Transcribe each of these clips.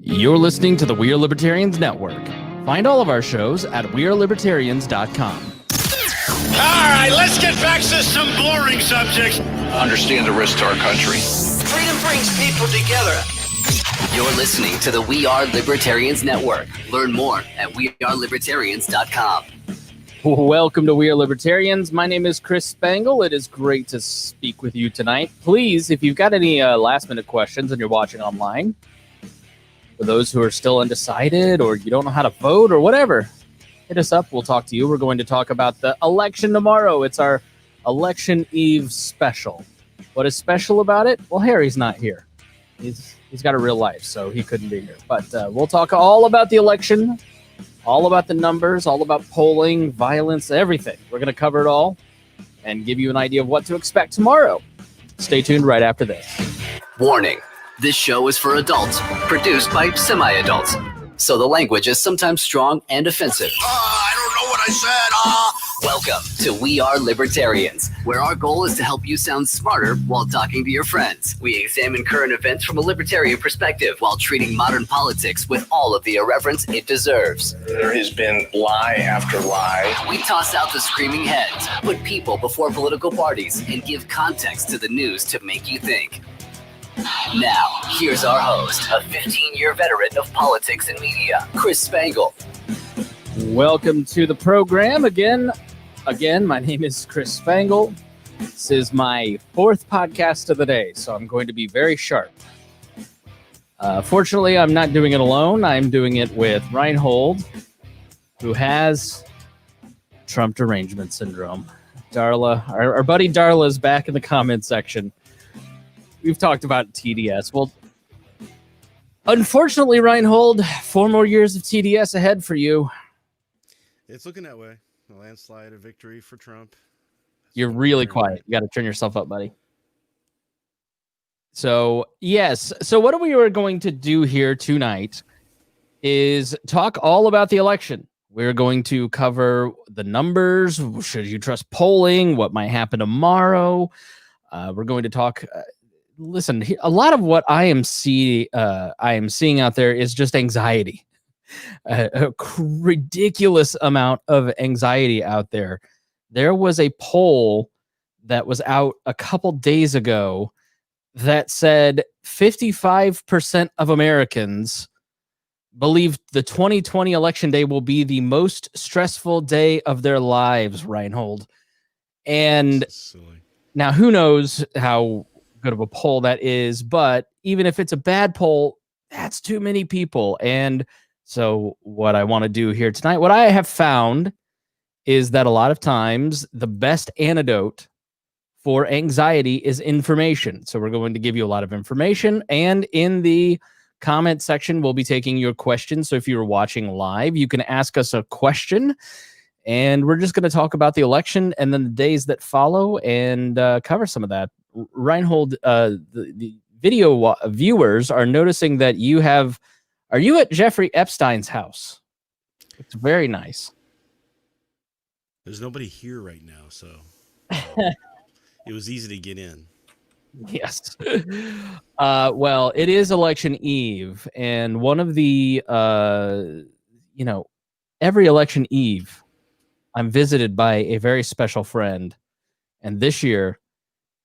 You're listening to the We Are Libertarians Network. Find all of our shows at wearelibertarians.com. All right, let's get back to some boring subjects. Understand the risk to our country. Freedom brings people together. You're listening to the We Are Libertarians Network. Learn more at wearelibertarians.com. Welcome to We Are Libertarians. My name is Chris Spangle. It is great to speak with you tonight. Please, if you've got any last-minute questions and you're watching online, for those who are still undecided or you don't know how to vote or whatever, hit us up. We'll talk to you. We're going to talk about the election tomorrow. It's our Election Eve special. What is special about it? Well, Harry's not here. He's got a real life, so he couldn't be here. But we'll talk all about the election, all about the numbers, all about polling, violence, everything. We're going to cover it all and give you an idea of what to expect tomorrow. Stay tuned right after this. Warning, this show is for adults, produced by semi-adults. So the language is sometimes strong and offensive. I don't know what I said. Welcome to We Are Libertarians, where our goal is to help you sound smarter while talking to your friends. We examine current events from a libertarian perspective while treating modern politics with all of the irreverence it deserves. There has been lie after lie. We toss out the screaming heads, put people before political parties, and give context to the news to make you think. Now, here's our host, a 15-year veteran of politics and media, Chris Spangle. Welcome to the program again. My name is Chris Spangle. This is my fourth podcast of the day, so I'm going to be very sharp. Fortunately, I'm not doing it alone. I'm doing it with Rhinehold, who has Trump derangement syndrome. Darla, our buddy Darla is back in the comment section. We've talked about TDS. Well, unfortunately, Rhinehold, 4 more years of TDS ahead for you. It's looking that way. A landslide of victory for Trump. You're really quiet. You got to turn yourself up, buddy. So, yes. So what we are going to do here tonight is talk all about the election. We're going to cover the numbers. Should you trust polling? What might happen tomorrow? We're going to talk... listen, a lot of what I am seeing out there is just anxiety. A ridiculous amount of anxiety out there. There was a poll that was out a couple days ago that said 55% of Americans believe the 2020 election day will be the most stressful day of their lives, Rhinehold. And now who knows how good of a poll that is, but even if it's a bad poll, that's too many people. And so what I want to do here tonight, what I have found is that a lot of times the best antidote for anxiety is information. So we're going to give you a lot of information, and in the comment section, we'll be taking your questions. So if you're watching live, you can ask us a question, and we're just going to talk about the election and then the days that follow and cover some of that. Rhinehold, the video viewers are noticing that you have... Are you at Jeffrey Epstein's house? It's very nice. There's nobody here right now, so it was easy to get in. Yes. Well, it is election eve, and one of the, every election eve, I'm visited by a very special friend, and this year,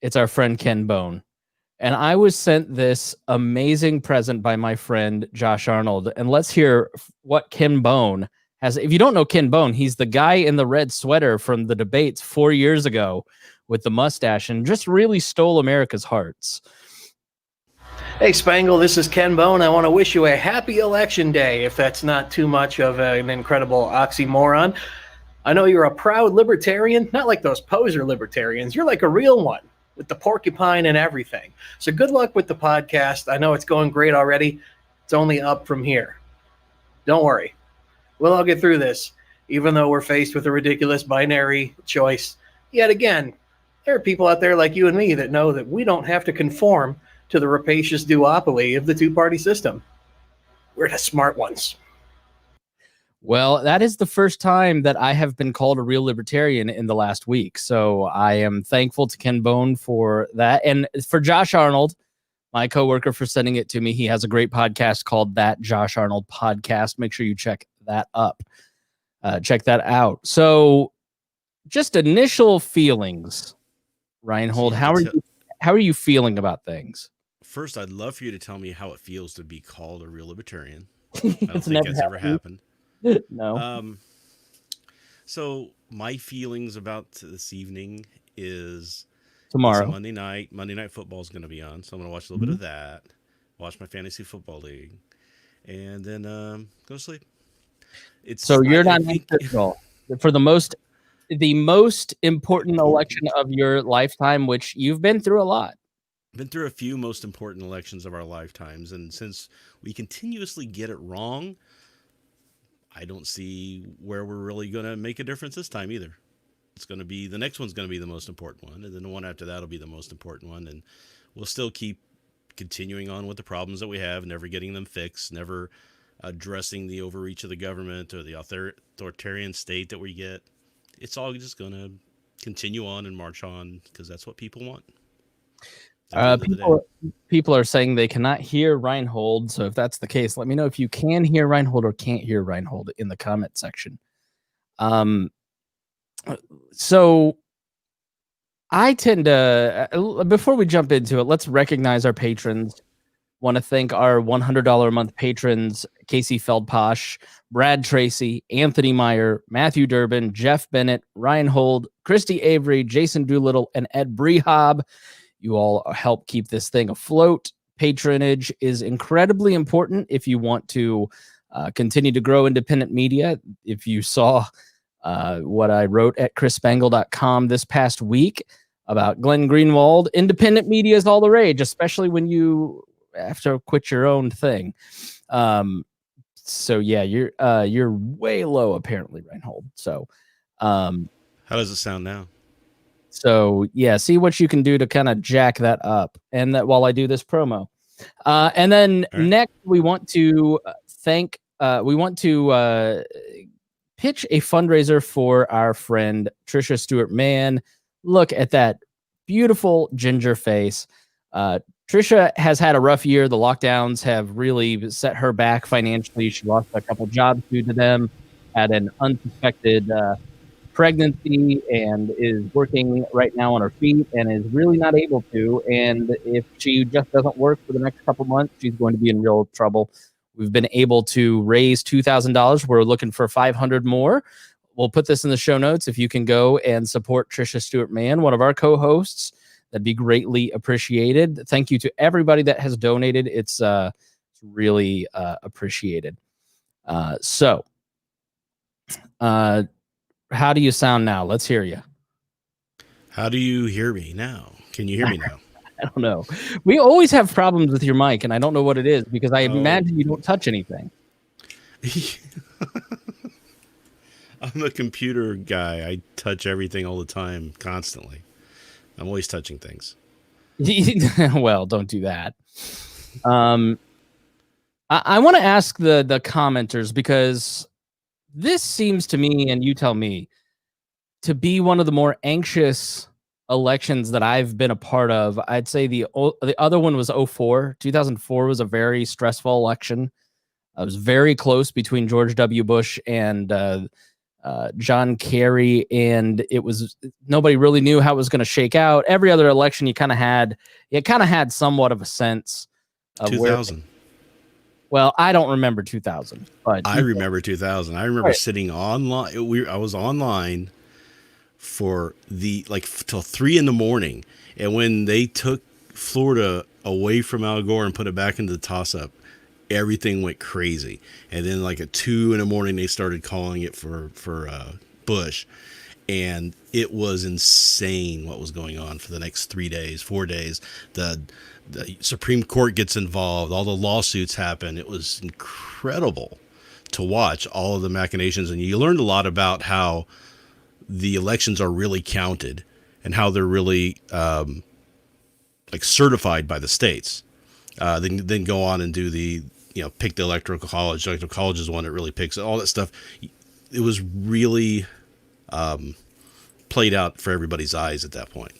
it's our friend Ken Bone. And I was sent this amazing present by my friend Josh Arnold. And let's hear what Ken Bone has. If you don't know Ken Bone, he's the guy in the red sweater from the debates 4 years ago with the mustache and just really stole America's hearts. Hey, Spangle, this is Ken Bone. I want to wish you a happy election day, if that's not too much of an incredible oxymoron. I know you're a proud libertarian, not like those poser libertarians. You're like a real one, with the porcupine and everything. So good luck with the podcast. I know it's going great already. It's only up from here. Don't worry. We'll all get through this, even though we're faced with a ridiculous binary choice. Yet again, there are people out there like you and me that know that we don't have to conform to the rapacious duopoly of the two-party system. We're the smart ones. Well, that is the first time that I have been called a real libertarian in the last week. So I am thankful to Ken Bone for that. And for Josh Arnold, my coworker, for sending it to me. He has a great podcast called That Josh Arnold Podcast. Make sure you check that up. Check that out. So, just initial feelings, Rhinehold. How are you feeling about things? First, I'd love for you to tell me how it feels to be called a real libertarian. I don't It's think never that's ever happened. No. So my feelings about this evening is Tomorrow. it's Monday night. Monday Night Football is going to be on, so I'm going to watch a little bit of that. Watch my fantasy football league, and then go to sleep. So you're not anxious at all for the most important election of your lifetime, which you've been through a lot. Been through a few most important elections of our lifetimes, and since we continuously get it wrong, I don't see where we're really going to make a difference this time either. It's going to be the next one's going to be the most important one, and then the one after that will be the most important one, and we'll still keep continuing on with the problems that we have, never getting them fixed, never addressing the overreach of the government or the authoritarian state that we get. It's all just going to continue on and march on because that's what people want. People are saying they cannot hear Rhinehold. So if that's the case, let me know if you can hear Rhinehold or can't hear Rhinehold in the comment section. So I tend to, before we jump into it, let's recognize our patrons. Want to thank our $100 a month patrons, Casey Feldposh, Brad Tracy, Anthony Meyer, Matthew Durbin, Jeff Bennett, Rhinehold, Christy Avery, Jason Doolittle, and Ed Brehob. You all help keep this thing afloat. Patronage is incredibly important if you want to continue to grow independent media. If you saw what I wrote at chrisspangle.com this past week about Glenn Greenwald, independent media is all the rage, especially when you have to quit your own thing. So yeah, you're way low apparently, Rhinehold. So how does it sound now? So yeah, see what you can do to kind of jack that up, and that while I do this promo, and then next we want to pitch a fundraiser for our friend Trisha Stewart Mann. Look at that beautiful ginger face. Trisha has had a rough year. The lockdowns have really set her back financially. She lost a couple jobs due to them, had an unsuspected pregnancy, and is working right now on her feet and is really not able to. And if she just doesn't work for the next couple months, she's going to be in real trouble. We've been able to raise $2,000. We're looking for 500 more. We'll put this in the show notes. If you can go and support Trisha Stewart Mann, one of our co-hosts, that'd be greatly appreciated. Thank you to everybody that has donated. It's really appreciated. How do you sound now? Let's hear you. How do you hear me now? Can you hear me now? I don't know. We always have problems with your mic, and I don't know what it is because I imagine you don't touch anything. I'm a computer guy. I touch everything all the time, constantly. I'm always touching things. Well, don't do that. I want to ask the commenters, because this seems to me, and you tell me, to be one of the more anxious elections that I've been a part of. I'd say the other one was 2004. 2004 was a very stressful election. It was very close between George W. Bush and John Kerry, and nobody really knew how it was going to shake out. Every other election, you kind of had somewhat of a sense of 2000. Well, I don't remember 2000, but I remember 2000. I remember sitting online. I was online for till 3 a.m. And when they took Florida away from Al Gore and put it back into the toss-up, everything went crazy. And then at 2 a.m, they started calling it for Bush. And it was insane what was going on for the next 4 days. The Supreme Court gets involved. All the lawsuits happen. It was incredible to watch all of the machinations. And you learned a lot about how the elections are really counted and how they're really certified by the states. Then go on and do pick the electoral college. The electoral college is one that really picks all that stuff. It was really played out for everybody's eyes at that point.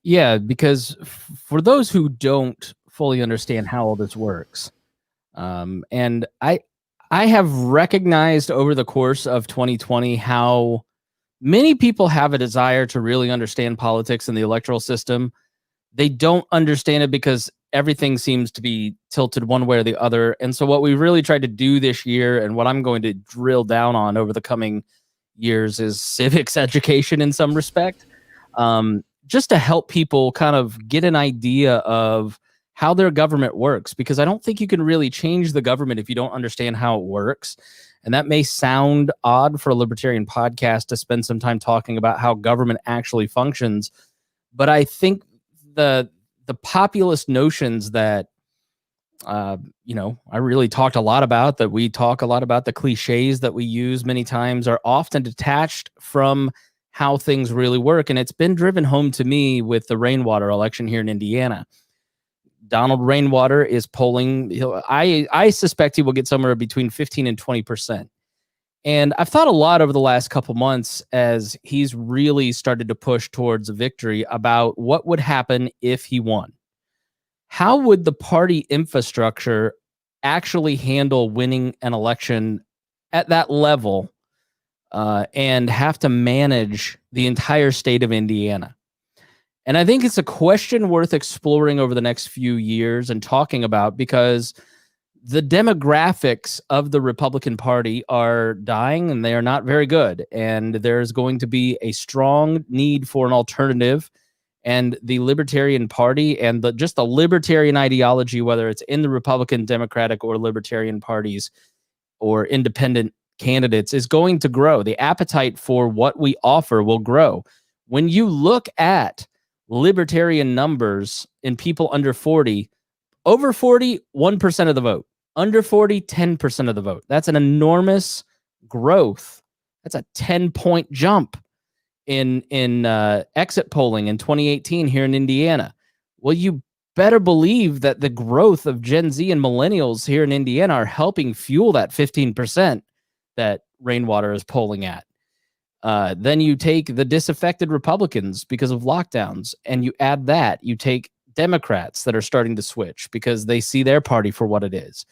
Yeah, because for those who don't fully understand how all this works, and I have recognized over the course of 2020 how many people have a desire to really understand politics and the electoral system. They don't understand it because everything seems to be tilted one way or the other. And so what we really tried to do this year, and what I'm going to drill down on over the coming years, is civics education in some respect, just to help people kind of get an idea of how their government works, because I don't think you can really change the government if you don't understand how it works. And that may sound odd for a libertarian podcast to spend some time talking about how government actually functions, but I think the populist notions that I really talked a lot about, that we talk a lot about, the cliches that we use many times, are often detached from how things really work. And it's been driven home to me with the Rainwater election here in Indiana. Donald Rainwater is polling, I suspect he will get somewhere between 15 and 20%. And I've thought a lot over the last couple months, as he's really started to push towards a victory, about what would happen if he won. How would the party infrastructure actually handle winning an election at that level, and have to manage the entire state of Indiana? And I think it's a question worth exploring over the next few years and talking about, because the demographics of the Republican Party are dying and they are not very good. And there's going to be a strong need for an alternative. And the Libertarian Party and just the libertarian ideology, whether it's in the Republican, Democratic, or Libertarian parties or independent candidates, is going to grow. The appetite for what we offer will grow. When you look at libertarian numbers in people under 40, over 40, 1% of the vote. Under 40, 10% of the vote. That's an enormous growth. That's a 10-point jump in exit polling in 2018 here in Indiana. Well, you better believe that the growth of Gen Z and millennials here in Indiana are helping fuel that 15% that Rainwater is polling at. Then you take the disaffected Republicans because of lockdowns, and you add that. You take Democrats that are starting to switch because they see their party for what it is.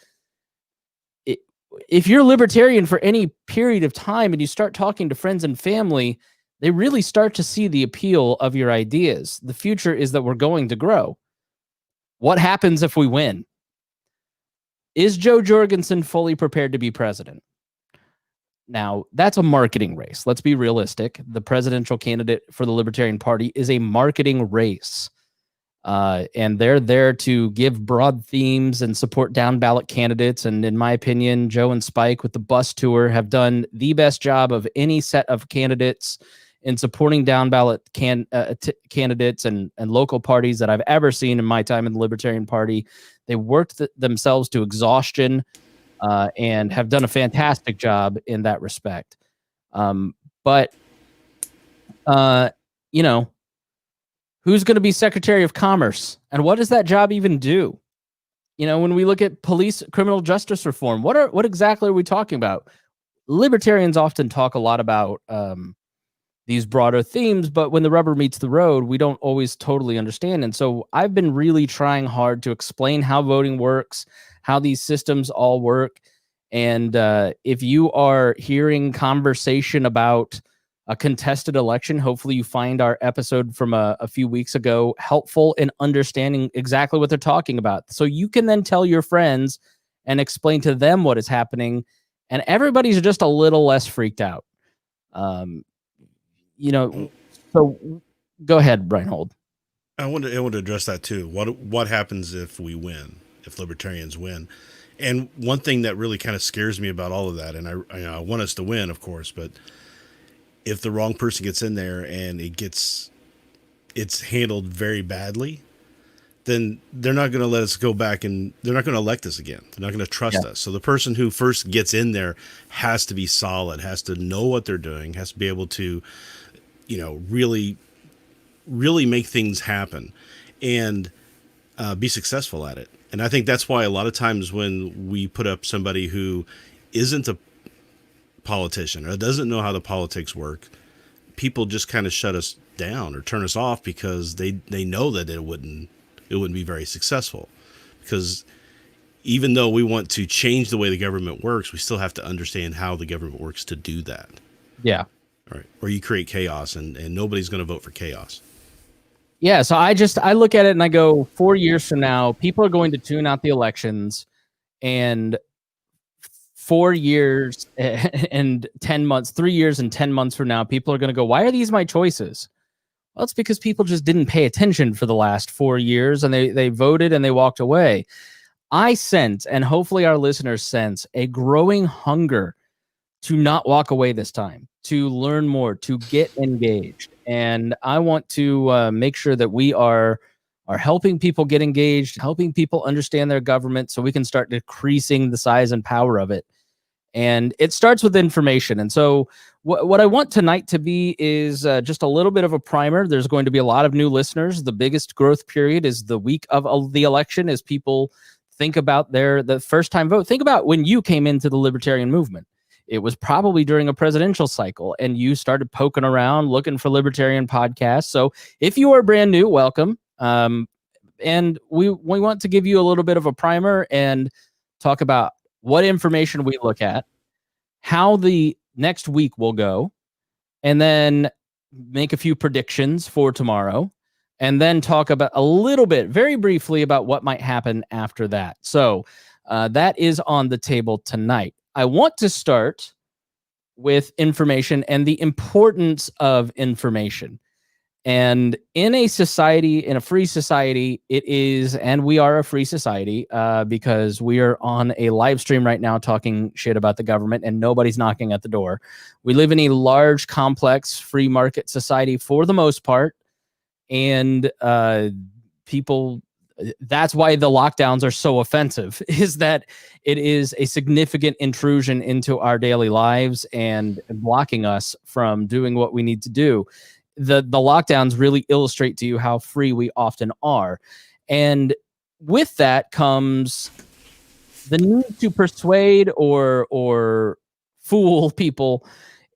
If you're libertarian for any period of time and you start talking to friends and family, they really start to see the appeal of your ideas. The future is that we're going to grow. What happens if we win? Is Joe Jorgensen fully prepared to be president? Now, that's a marketing race. Let's be realistic. The presidential candidate for the Libertarian Party is a marketing race. And they're there to give broad themes and support down ballot candidates. And in my opinion, Joe and Spike with the bus tour have done the best job of any set of candidates in supporting down ballot candidates and local parties that I've ever seen in my time in the Libertarian Party. They worked themselves to exhaustion, and have done a fantastic job in that respect. But who's going to be Secretary of Commerce, and what does that job even do? When we look at police criminal justice reform, what exactly are we talking about? Libertarians often talk a lot about these broader themes, but when the rubber meets the road, we don't always totally understand. And so I've been really trying hard to explain how voting works, how these systems all work. And if you are hearing conversation about a contested election, hopefully you find our episode from a few weeks ago helpful in understanding exactly what they're talking about. So you can then tell your friends and explain to them what is happening, and everybody's just a little less freaked out. So go ahead, Rhinehold. I want to address that too. What happens if we win, if libertarians win? And one thing that really kind of scares me about all of that, and I want us to win, of course, but if the wrong person gets in there and it's handled very badly, then they're not going to let us go back, and they're not going to elect us again. They're not going to trust us. So the person who first gets in there has to be solid, has to know what they're doing, has to be able to, really, really make things happen and be successful at it. And I think that's why a lot of times when we put up somebody who isn't a politician or doesn't know how the politics work, people just kind of shut us down or turn us off because they know that it wouldn't be very successful. Because even though we want to change the way the government works, we still have to understand how the government works to do that. Yeah. All right. Or you create chaos, and nobody's going to vote for chaos. Yeah. So I look at it and I go, 4 years from now, people are going to tune out the elections, and 4 years and 10 months, 3 years and 10 months from now, people are going to go, why are these my choices? Well, it's because people just didn't pay attention for the last 4 years, and they voted and they walked away. I sense, and hopefully our listeners sense, a growing hunger to not walk away this time, to learn more, to get engaged. And I want to make sure that we are helping people get engaged, helping people understand their government so we can start decreasing the size and power of it. And it starts with information. And so what I want tonight to be is just a little bit of a primer. There's going to be a lot of new listeners. The biggest growth period is the week of the election, as people think about the first time vote. Think about when you came into the libertarian movement. It was probably during a presidential cycle, and you started poking around looking for libertarian podcasts. So if you are brand new, welcome. And we want to give you a little bit of a primer and talk about what information we look at, how the next week will go, and then make a few predictions for tomorrow, and then talk about a little bit, very briefly, about what might happen after that. So that is on the table tonight. I want to start with information and the importance of information. And in a society, in a free society, it is, and we are a free society because we are on a live stream right now talking shit about the government and nobody's knocking at the door. We live in a large, complex, free market society for the most part. And people, that's why the lockdowns are so offensive, is that it is a significant intrusion into our daily lives and blocking us from doing what we need to do. The lockdowns really illustrate to you how free we often are. And with that comes the need to persuade or fool people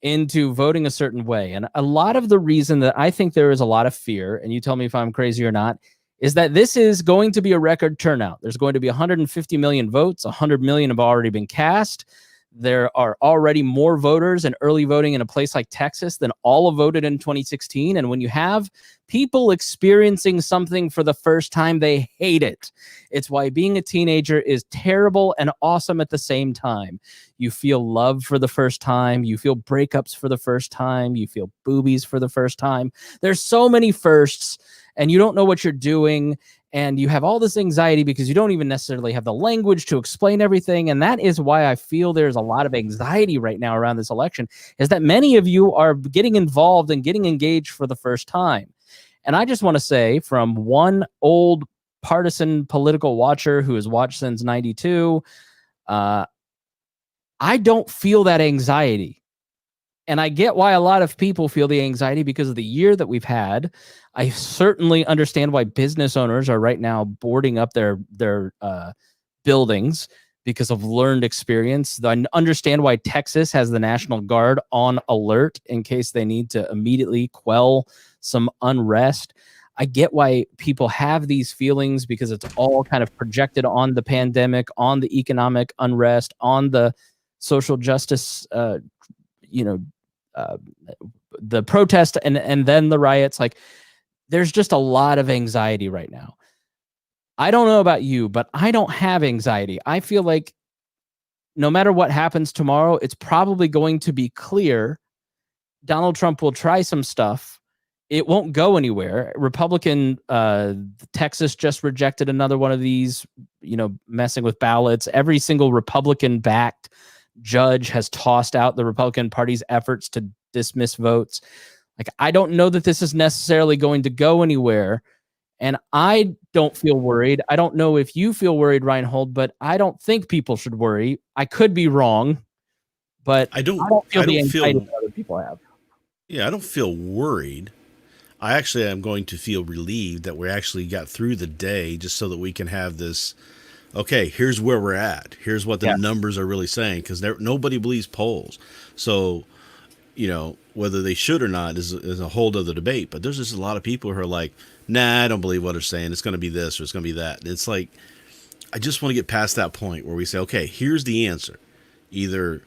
into voting a certain way. And a lot of the reason that I think there is a lot of fear, and you tell me if I'm crazy or not, is that this is going to be a record turnout. There's going to be 150 million votes. 100 million have already been cast. There are already more voters in early voting in a place like Texas than all have voted in 2016. And when you have people experiencing something for the first time, they hate it. It's why being a teenager is terrible and awesome at the same time. You feel love for the first time. You feel breakups for the first time. You feel boobies for the first time. There's so many firsts, and you don't know what you're doing. And you have all this anxiety because you don't even necessarily have the language to explain everything. And that is why I feel there's a lot of anxiety right now around this election, is that many of you are getting involved and getting engaged for the first time. And I just want to say, from one old partisan political watcher who has watched since 92, I don't feel that anxiety. And I get why a lot of people feel the anxiety because of the year that we've had. I certainly understand why business owners are right now boarding up their buildings because of learned experience. I understand why Texas has the National Guard on alert in case they need to immediately quell some unrest. I get why people have these feelings because it's all kind of projected on the pandemic, on the economic unrest, on the social justice, the protest and then the riots. Like, there's just a lot of anxiety right now. I don't know about you, but I don't have anxiety. I feel like no matter what happens tomorrow, it's probably going to be clear. Donald Trump will try some stuff. It won't go anywhere. Texas just rejected another one of these, messing with ballots. Every single Republican-backed judge has tossed out the Republican Party's efforts to dismiss votes. Like, I don't know that this is necessarily going to go anywhere, and I don't feel worried. I don't know if you feel worried, Rhinehold, but I don't think people should worry. I could be wrong, but I don't feel the anxiety that other people have. Yeah, I don't feel worried. I actually am going to feel relieved that we actually got through the day, just so that we can have this. Okay, here's where we're at. Here's what the numbers are really saying, because nobody believes polls. So, whether they should or not is a whole other debate. But there's just a lot of people who are like, nah, I don't believe what they're saying. It's going to be this or it's going to be that. And it's like, I just want to get past that point where we say, okay, here's the answer. Either,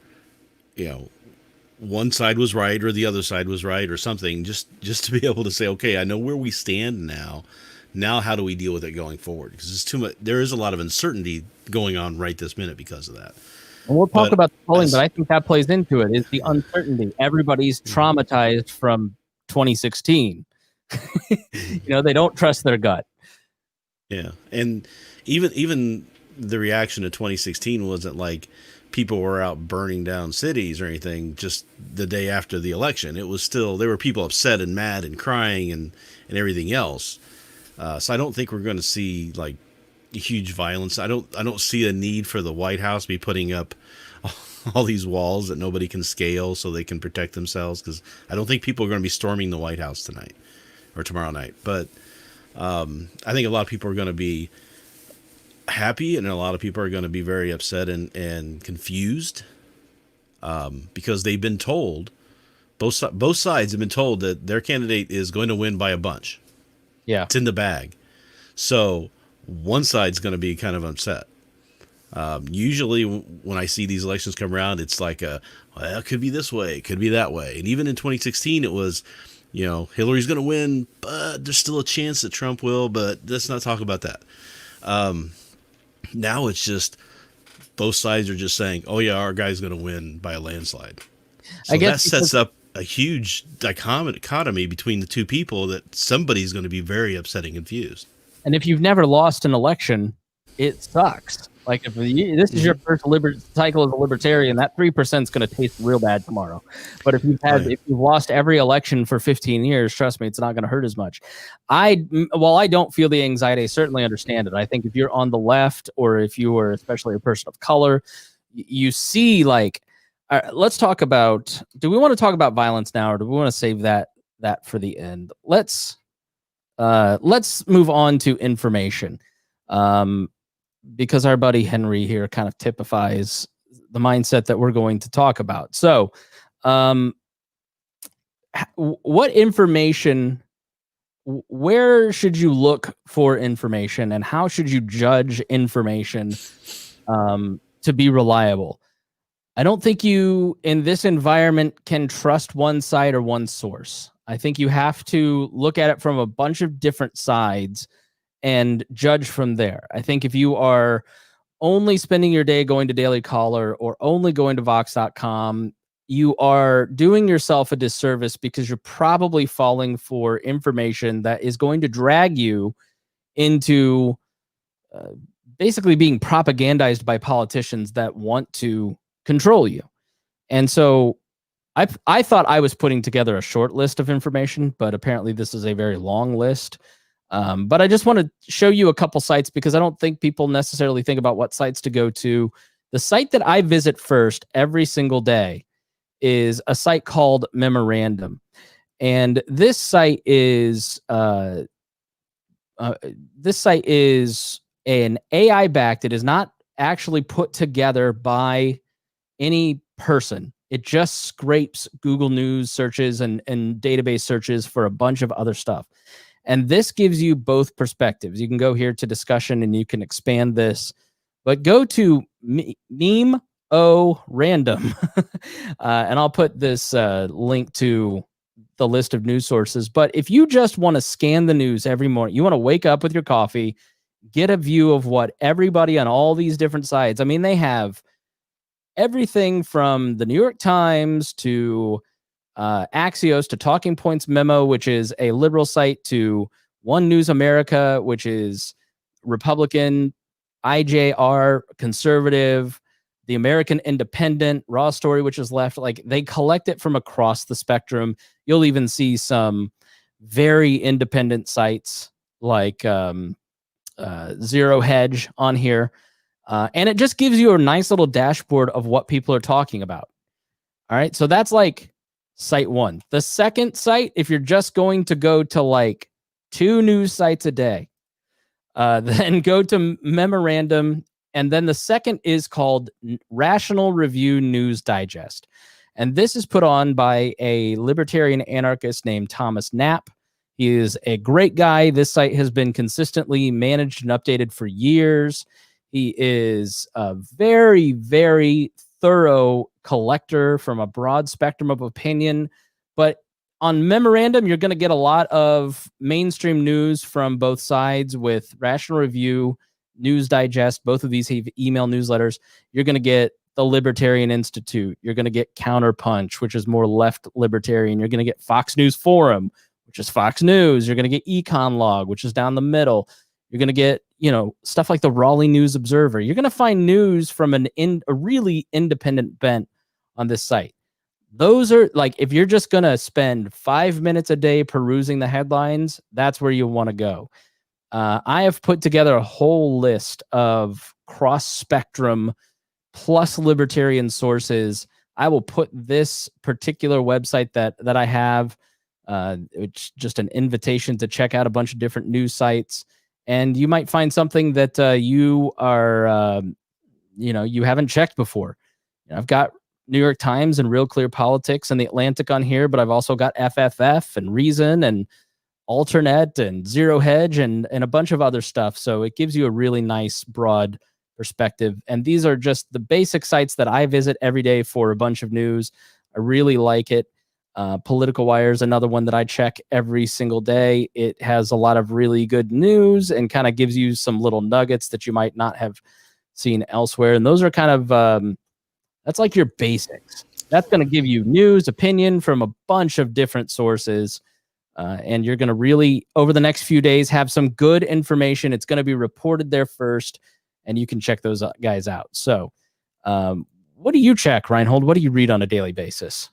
one side was right or the other side was right or something, just to be able to say, okay, I know where we stand now. Now, how do we deal with it going forward? Because it's too much. There is a lot of uncertainty going on right this minute because of that. And we'll talk about the polling, but I think that plays into it, is the uncertainty. Everybody's traumatized from 2016. They don't trust their gut. Yeah. And even the reaction to 2016 wasn't like people were out burning down cities or anything just the day after the election. It was still, there were people upset and mad and crying and everything else. So I don't think we're going to see like huge violence. I don't see a need for the White House be putting up all these walls that nobody can scale so they can protect themselves, because I don't think people are going to be storming the White House tonight or tomorrow night. But I think a lot of people are going to be happy, and a lot of people are going to be very upset and confused because they've been told, both sides have been told that their candidate is going to win by a bunch. Yeah, it's in the bag. So one side's going to be kind of upset. Usually when I see these elections come around, it's like it could be this way, it could be that way. And even in 2016, it was, Hillary's going to win, but there's still a chance that Trump will, but let's not talk about that. Now it's just both sides are just saying, oh yeah, our guy's going to win by a landslide. So I guess that sets up a huge dichotomy between the two people that somebody's going to be very upset and confused. And if you've never lost an election, it sucks. Like if this is your first cycle as a libertarian, that 3% is going to taste real bad tomorrow. But if you've lost every election for 15 years, trust me, it's not going to hurt as much. While I don't feel the anxiety, I certainly understand it. I think if you're on the left, or if you are especially a person of color, you see like, let's talk about, do we want to talk about violence now, or do we want to save that for the end? Let's move on to information. Because our buddy Henry here kind of typifies the mindset that we're going to talk about. So, what information, where should you look for information, and how should you judge information to be reliable? I don't think you, in this environment, can trust one side or one source. I think you have to look at it from a bunch of different sides and judge from there. I think if you are only spending your day going to Daily Caller or only going to Vox.com, you are doing yourself a disservice, because you're probably falling for information that is going to drag you into basically being propagandized by politicians that want to control you. And so I thought I was putting together a short list of information, but apparently this is a very long list. But I just want to show you a couple sites, because I don't think people necessarily think about what sites to go to. The site that I visit first every single day is a site called Memorandum. And this site is an AI-backed. It is not actually put together by any person. It just scrapes Google News searches and database searches for a bunch of other stuff. And this gives you both perspectives. You can go here to discussion and you can expand this, but go to Meme Random. And I'll put this link to the list of news sources. But if you just want to scan the news every morning, you want to wake up with your coffee, get a view of what everybody on all these different sides, I mean, they have everything from the New York Times to Axios to Talking Points Memo, which is a liberal site, to One News America, which is Republican, IJR, conservative, the American Independent, Raw Story, which is left. Like, they collect it from across the spectrum. You'll even see some very independent sites like Zero Hedge on here. And it just gives you a nice little dashboard of what people are talking about. All right. So that's like site one. The second site, if you're just going to go to like 2 news sites a day, then go to Memorandum. And then the second is called Rational Review News Digest. And this is put on by a libertarian anarchist named Thomas Knapp. He is a great guy. This site has been consistently managed and updated for years. He is a very, very thorough collector from a broad spectrum of opinion. But on Memorandum, you're going to get a lot of mainstream news from both sides with Rational Review, News Digest. Both of these have email newsletters. You're going to get the Libertarian Institute. You're going to get Counterpunch, which is more left libertarian. You're going to get Fox News Forum, which is Fox News. You're going to get Econ Log, which is down the middle. You're going to get, stuff like the Raleigh News Observer. You're going to find news from a really independent bent on this site. Those are like, if you're just going to spend 5 minutes a day perusing the headlines, that's where you want to go. I have put together a whole list of cross-spectrum plus libertarian sources. I will put this particular website that I have, it's just an invitation to check out a bunch of different news sites, and you might find something that you are, you haven't checked before. I've got New York Times and Real Clear Politics and The Atlantic on here, but I've also got FFF and Reason and Alternet and Zero Hedge and a bunch of other stuff. So it gives you a really nice broad perspective. And these are just the basic sites that I visit every day for a bunch of news. I really like it. Political Wire is another one that I check every single day. It has a lot of really good news and kind of gives you some little nuggets that you might not have seen elsewhere. And those are kind of, that's like your basics. That's going to give you news, opinion from a bunch of different sources. And you're going to really, over the next few days, have some good information. It's going to be reported there first, and you can check those guys out. So what do you check, Rhinehold? What do you read on a daily basis?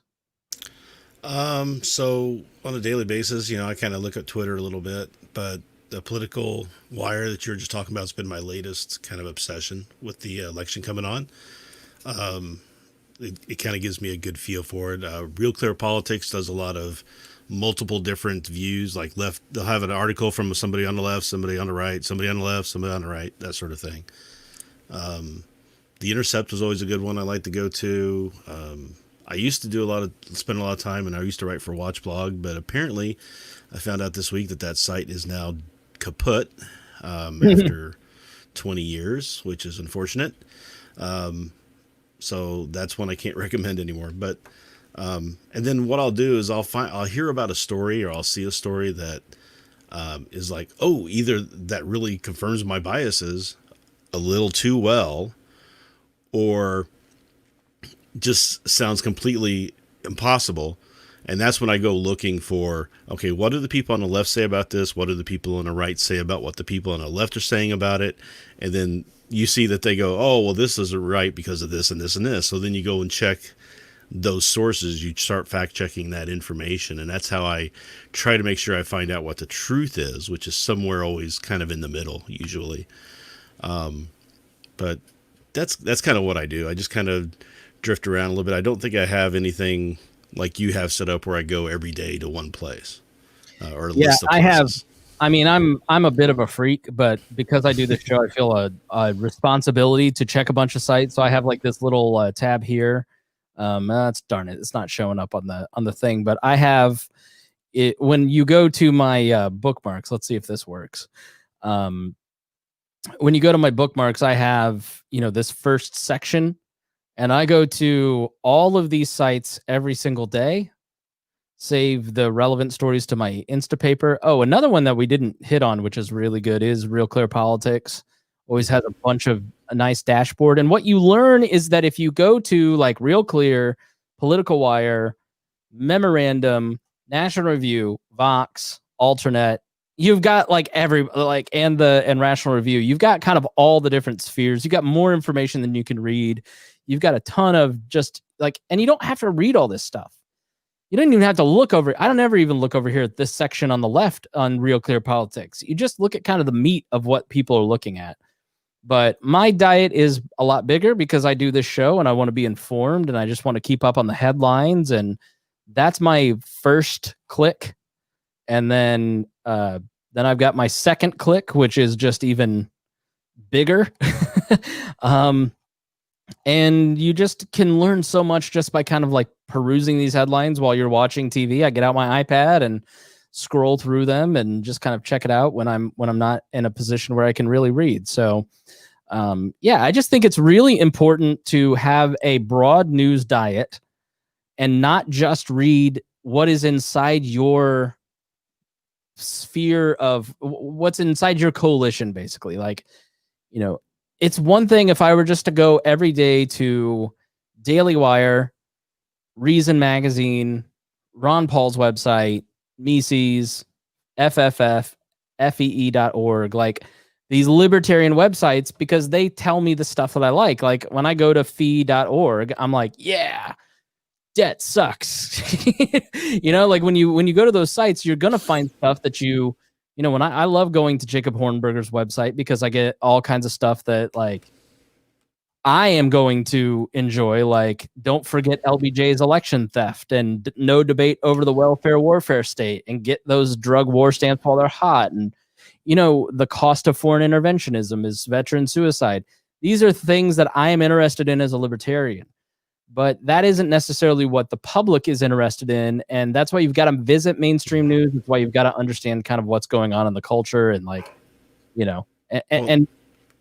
So on a daily basis, I kind of look at Twitter a little bit, but the Political Wire that you were just talking about has been my latest kind of obsession with the election coming on. It kind of gives me a good feel for it. Real Clear Politics does a lot of multiple different views, like left. They'll have an article from somebody on the left, somebody on the right, somebody on the left, somebody on the right, that sort of thing. The Intercept was always a good one I like to go to. I used to spend a lot of time, and I used to write for Watch Blog, but apparently I found out this week that site is now kaput after 20 years, which is unfortunate. So that's one I can't recommend anymore. But and then what I'll do is I'll hear about a story, or I'll see a story that is like, oh, either that really confirms my biases a little too well, or just sounds completely impossible. And that's when I go looking for, okay, what do the people on the left say about this? What do the people on the right say about what the people on the left are saying about it? And then you see that they go, oh, well, this isn't right because of this and this and this. So then you go and check those sources. You start fact checking that information. And that's how I try to make sure I find out what the truth is, which is somewhere always kind of in the middle, usually. But that's kind of what I do. I just kind of drift around a little bit. I don't think I have anything like you have set up where I go every day to one place or a list of places. I have. I mean, I'm a bit of a freak, but because I do this show, I feel a responsibility to check a bunch of sites. So I have like this little tab here. That's darn it, it's not showing up on the thing, but I have it when you go to my bookmarks. Let's see if this works. When you go to my bookmarks, I have this first section. And I go to all of these sites every single day, save the relevant stories to my Instapaper. Oh, another one that we didn't hit on, which is really good, is Real Clear Politics. Always has a nice dashboard. And what you learn is that if you go to like Real Clear, Political Wire, Memorandum, National Review, Vox, Alternet, you've got and Rational Review, you've got kind of all the different spheres. You've got more information than you can read. You've got a ton of and you don't have to read all this stuff. You don't even have to look over. I don't ever even look over here at this section on the left on Real Clear Politics. You just look at kind of the meat of what people are looking at. But my diet is a lot bigger because I do this show and I want to be informed and I just want to keep up on the headlines. And that's my first click. And then I've got my second click, which is just even bigger. And you just can learn so much just by kind of like perusing these headlines while you're watching TV. I get out my iPad and scroll through them and just kind of check it out when I'm not in a position where I can really read. So yeah, I just think it's really important to have a broad news diet and not just read what is inside your sphere of what's inside your coalition, basically. Like, it's one thing if I were just to go every day to Daily Wire, Reason Magazine, Ron Paul's website, Mises, FFF, FEE.org, like these libertarian websites, because they tell me the stuff that I like. Like when I go to fee.org, I'm like, yeah, debt sucks. Like when you go to those sites, you're going to find stuff that when I love going to Jacob Hornberger's website because I get all kinds of stuff that like I am going to enjoy, like don't forget LBJ's election theft and no debate over the welfare warfare state, and get those drug war stamps while they're hot. And, the cost of foreign interventionism is veteran suicide. These are things that I am interested in as a libertarian, but that isn't necessarily what the public is interested in. And that's why you've got to visit mainstream news. That's why you've got to understand kind of what's going on in the culture. And like, and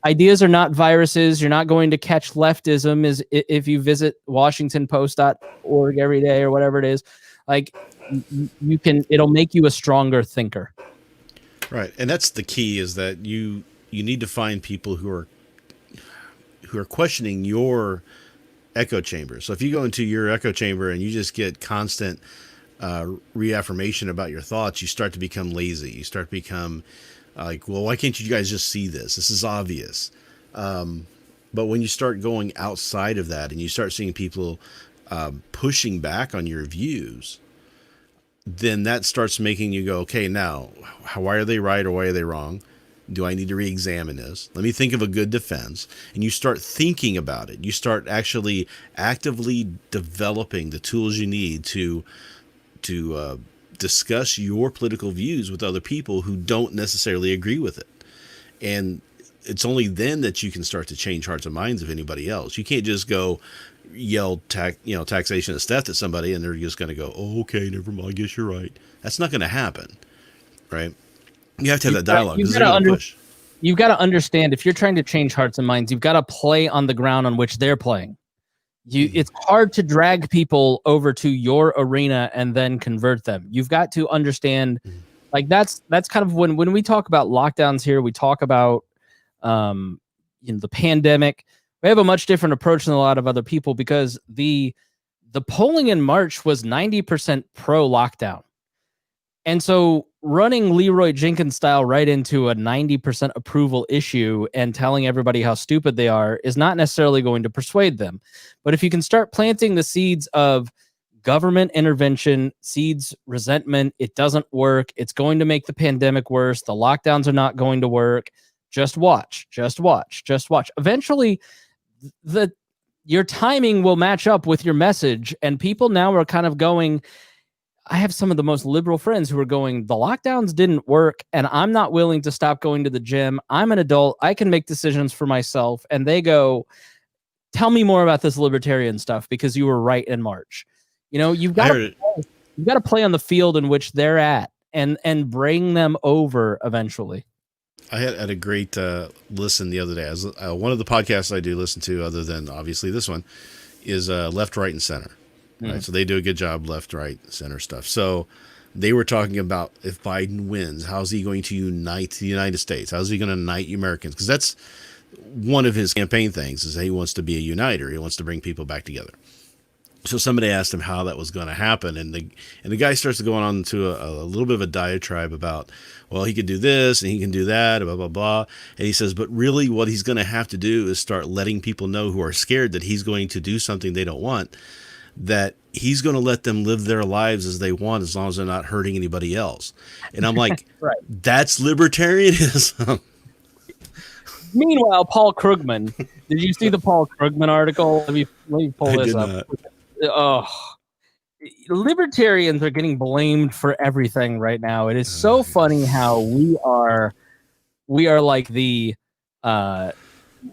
ideas are not viruses. You're not going to catch leftism if you visit WashingtonPost.org every day or whatever it is. Like it'll make you a stronger thinker. Right. And that's the key, is that you need to find people who are questioning your echo chamber. So if you go into your echo chamber and you just get constant reaffirmation about your thoughts, you start to become lazy. You start to become like, well, why can't you guys just see this? This is obvious. But when you start going outside of that and you start seeing people pushing back on your views, then that starts making you go, okay, now, why are they right or why are they wrong? Do I need to re-examine this? Let me think of a good defense. And you start thinking about it. You start actually actively developing the tools you need to discuss your political views with other people who don't necessarily agree with it. And it's only then that you can start to change hearts and minds of anybody else. You can't just go yell taxation is theft at somebody and they're just going to go, oh, okay, never mind, I guess you're right. That's not going to happen, right? You have to have that dialogue. You've got to understand, if you're trying to change hearts and minds, you've got to play on the ground on which they're playing. It's hard to drag people over to your arena and then convert them. You've got to understand, like that's kind of when we talk about lockdowns here, we talk about the pandemic. We have a much different approach than a lot of other people, because the polling in March was 90% pro lockdown. And so running Leroy Jenkins style right into a 90% approval issue and telling everybody how stupid they are is not necessarily going to persuade them. But if you can start planting the seeds of government intervention, seeds resentment, it doesn't work, it's going to make the pandemic worse, the lockdowns are not going to work, just watch. Eventually, your timing will match up with your message, and people now are kind of going, I have some of the most liberal friends who are going, the lockdowns didn't work, and I'm not willing to stop going to the gym. I'm an adult. I can make decisions for myself. And they go, tell me more about this libertarian stuff, because you were right in March. You've got to play on the field in which they're at and bring them over eventually. I had a great listen the other day. One of the podcasts I do listen to, other than obviously this one, is Left, Right, and Center. Right, so they do a good job, left, right, center stuff. So they were talking about, if Biden wins, how's he going to unite the United States? How's he going to unite Americans? Because that's one of his campaign things, is that he wants to be a uniter. He wants to bring people back together. So somebody asked him how that was going to happen, and the guy starts going on to a little bit of a diatribe about, well, he could do this and he can do that, blah, blah, blah. And he says, but really what he's going to have to do is start letting people know who are scared that he's going to do something they don't want, that he's going to let them live their lives as they want, as long as they're not hurting anybody else. And I'm like, right. That's libertarianism. Meanwhile, Paul Krugman, did you see the Paul Krugman article? Let me pull this up. Oh, libertarians are getting blamed for everything right now. It is so funny how we are like the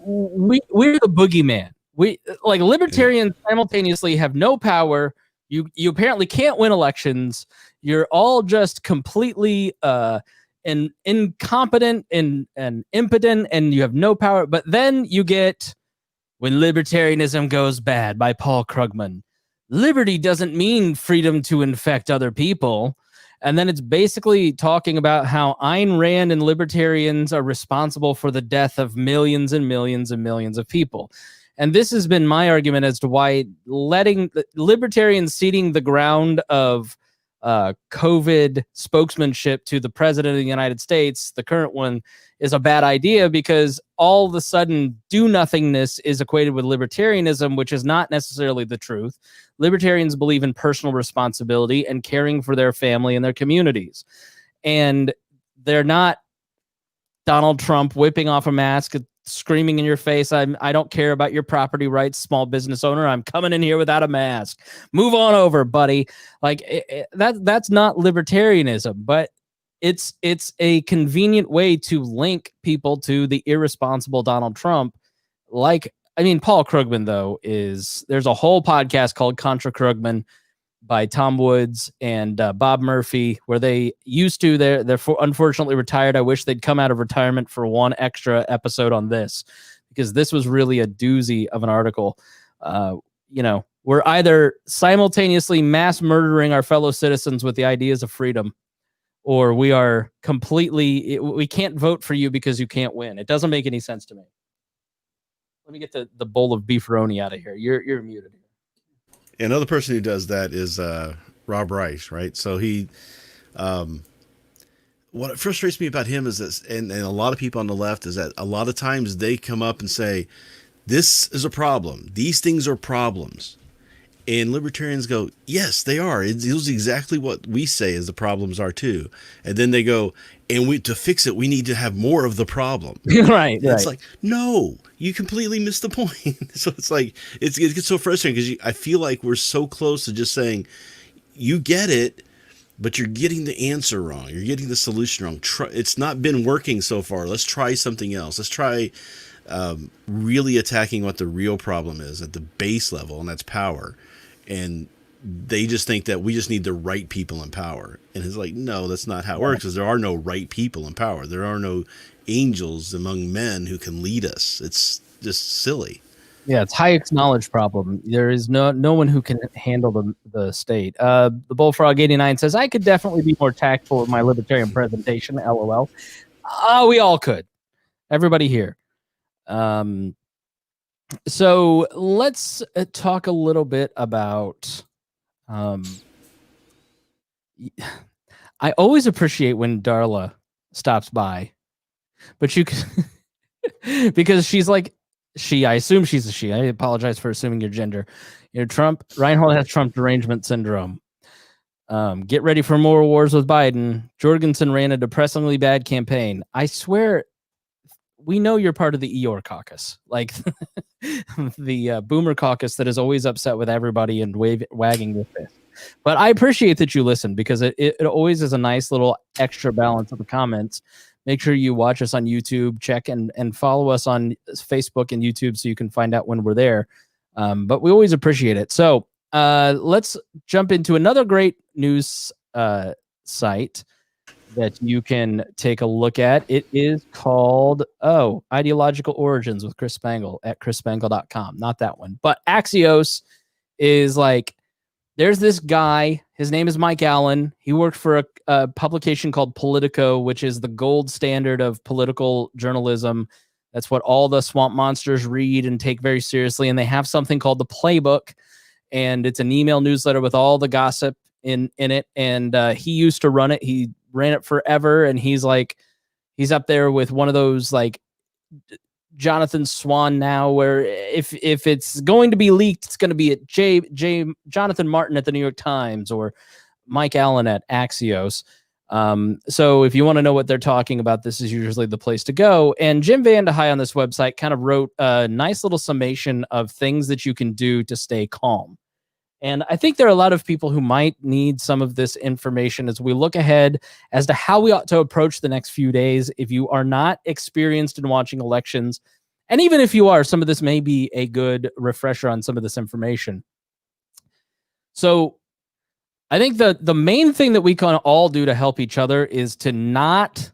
we're the boogeyman. we like libertarians simultaneously have no power. You apparently can't win elections. You're all just completely incompetent and impotent, and you have no power. But then you get When Libertarianism Goes Bad by Paul Krugman. Liberty doesn't mean freedom to infect other people. And then it's basically talking about how Ayn Rand and libertarians are responsible for the death of millions and millions and millions of people. And this has been my argument as to why letting libertarians ceding the ground of COVID spokesmanship to the president of the United States, the current one, is a bad idea, because all of a sudden do-nothingness is equated with libertarianism, which is not necessarily the truth. Libertarians believe in personal responsibility and caring for their family and their communities. And they're not Donald Trump whipping off a mask, screaming in your face, I don't care about your property rights, small business owner. I'm coming in here without a mask. Move on over, buddy. Like that's not libertarianism, but it's a convenient way to link people to the irresponsible Donald Trump. Paul Krugman, though, there's a whole podcast called Contra Krugman by Tom Woods and Bob Murphy, where they used to, they're unfortunately retired. I wish they'd come out of retirement for one extra episode on this, because this was really a doozy of an article. We're either simultaneously mass murdering our fellow citizens with the ideas of freedom, or we are we can't vote for you because you can't win. It doesn't make any sense to me. Let me get the bowl of beefaroni out of here. You're muted here. Another person who does that is Rob Reich, right? So he, what frustrates me about him is this, and a lot of people on the left, is that a lot of times they come up and say, this is a problem. These things are problems. And libertarians go, yes, they are. It's exactly what we say is the problems are too. And then they go, and to fix it, we need to have more of the problem. Right. It's like, no, you completely missed the point. So it's like, it gets so frustrating, because I feel like we're so close to just saying, you get it, but you're getting the answer wrong. You're getting the solution wrong. It's not been working so far. Let's try something else. Let's try really attacking what the real problem is at the base level, and that's power. And they just think that we just need the right people in power. And it's like, no, that's not how it works, because there are no right people in power. There are no angels among men who can lead us. It's just silly. Yeah, it's Hayek's knowledge problem. There is no one who can handle the state. The Bullfrog 89 says, I could definitely be more tactful with my libertarian presentation, LOL. We all could. Everybody here. So let's talk a little bit about. I always appreciate when Darla stops by, but you can because she's like I assume she's a she. I apologize for assuming your gender. Rhinehold has Trump derangement syndrome. Get ready for more wars with Biden. Jorgensen ran a depressingly bad campaign. I swear. We know you're part of the Eeyore caucus, like the boomer caucus that is always upset with everybody and wagging their fist. But I appreciate that you listen, because it always is a nice little extra balance of the comments. Make sure you watch us on YouTube, check and follow us on Facebook and YouTube so you can find out when we're there. But we always appreciate it. So let's jump into another great news site that you can take a look at. It is called Ideological Origins with Chris Spangle at chrisspangle.com. Not that one, but Axios is like, there's this guy, his name is Mike Allen. He worked for a publication called Politico, which is the gold standard of political journalism. That's what all the swamp monsters read and take very seriously. And they have something called the Playbook, and it's an email newsletter with all the gossip in it. And he used to run it. He ran it forever, and he's up there with one of those like Jonathan Swan now, where if it's going to be leaked, it's going to be at Jonathan Martin at the New York Times or Mike Allen at Axios. So if you want to know what they're talking about, this is usually the place to go. And Jim Vandehei on this website kind of wrote a nice little summation of things that you can do to stay calm. And I think there are a lot of people who might need some of this information as we look ahead as to how we ought to approach the next few days. If you are not experienced in watching elections And even if you are, some of this may be a good refresher on some of this information. So I think the main thing that we can all do to help each other is to not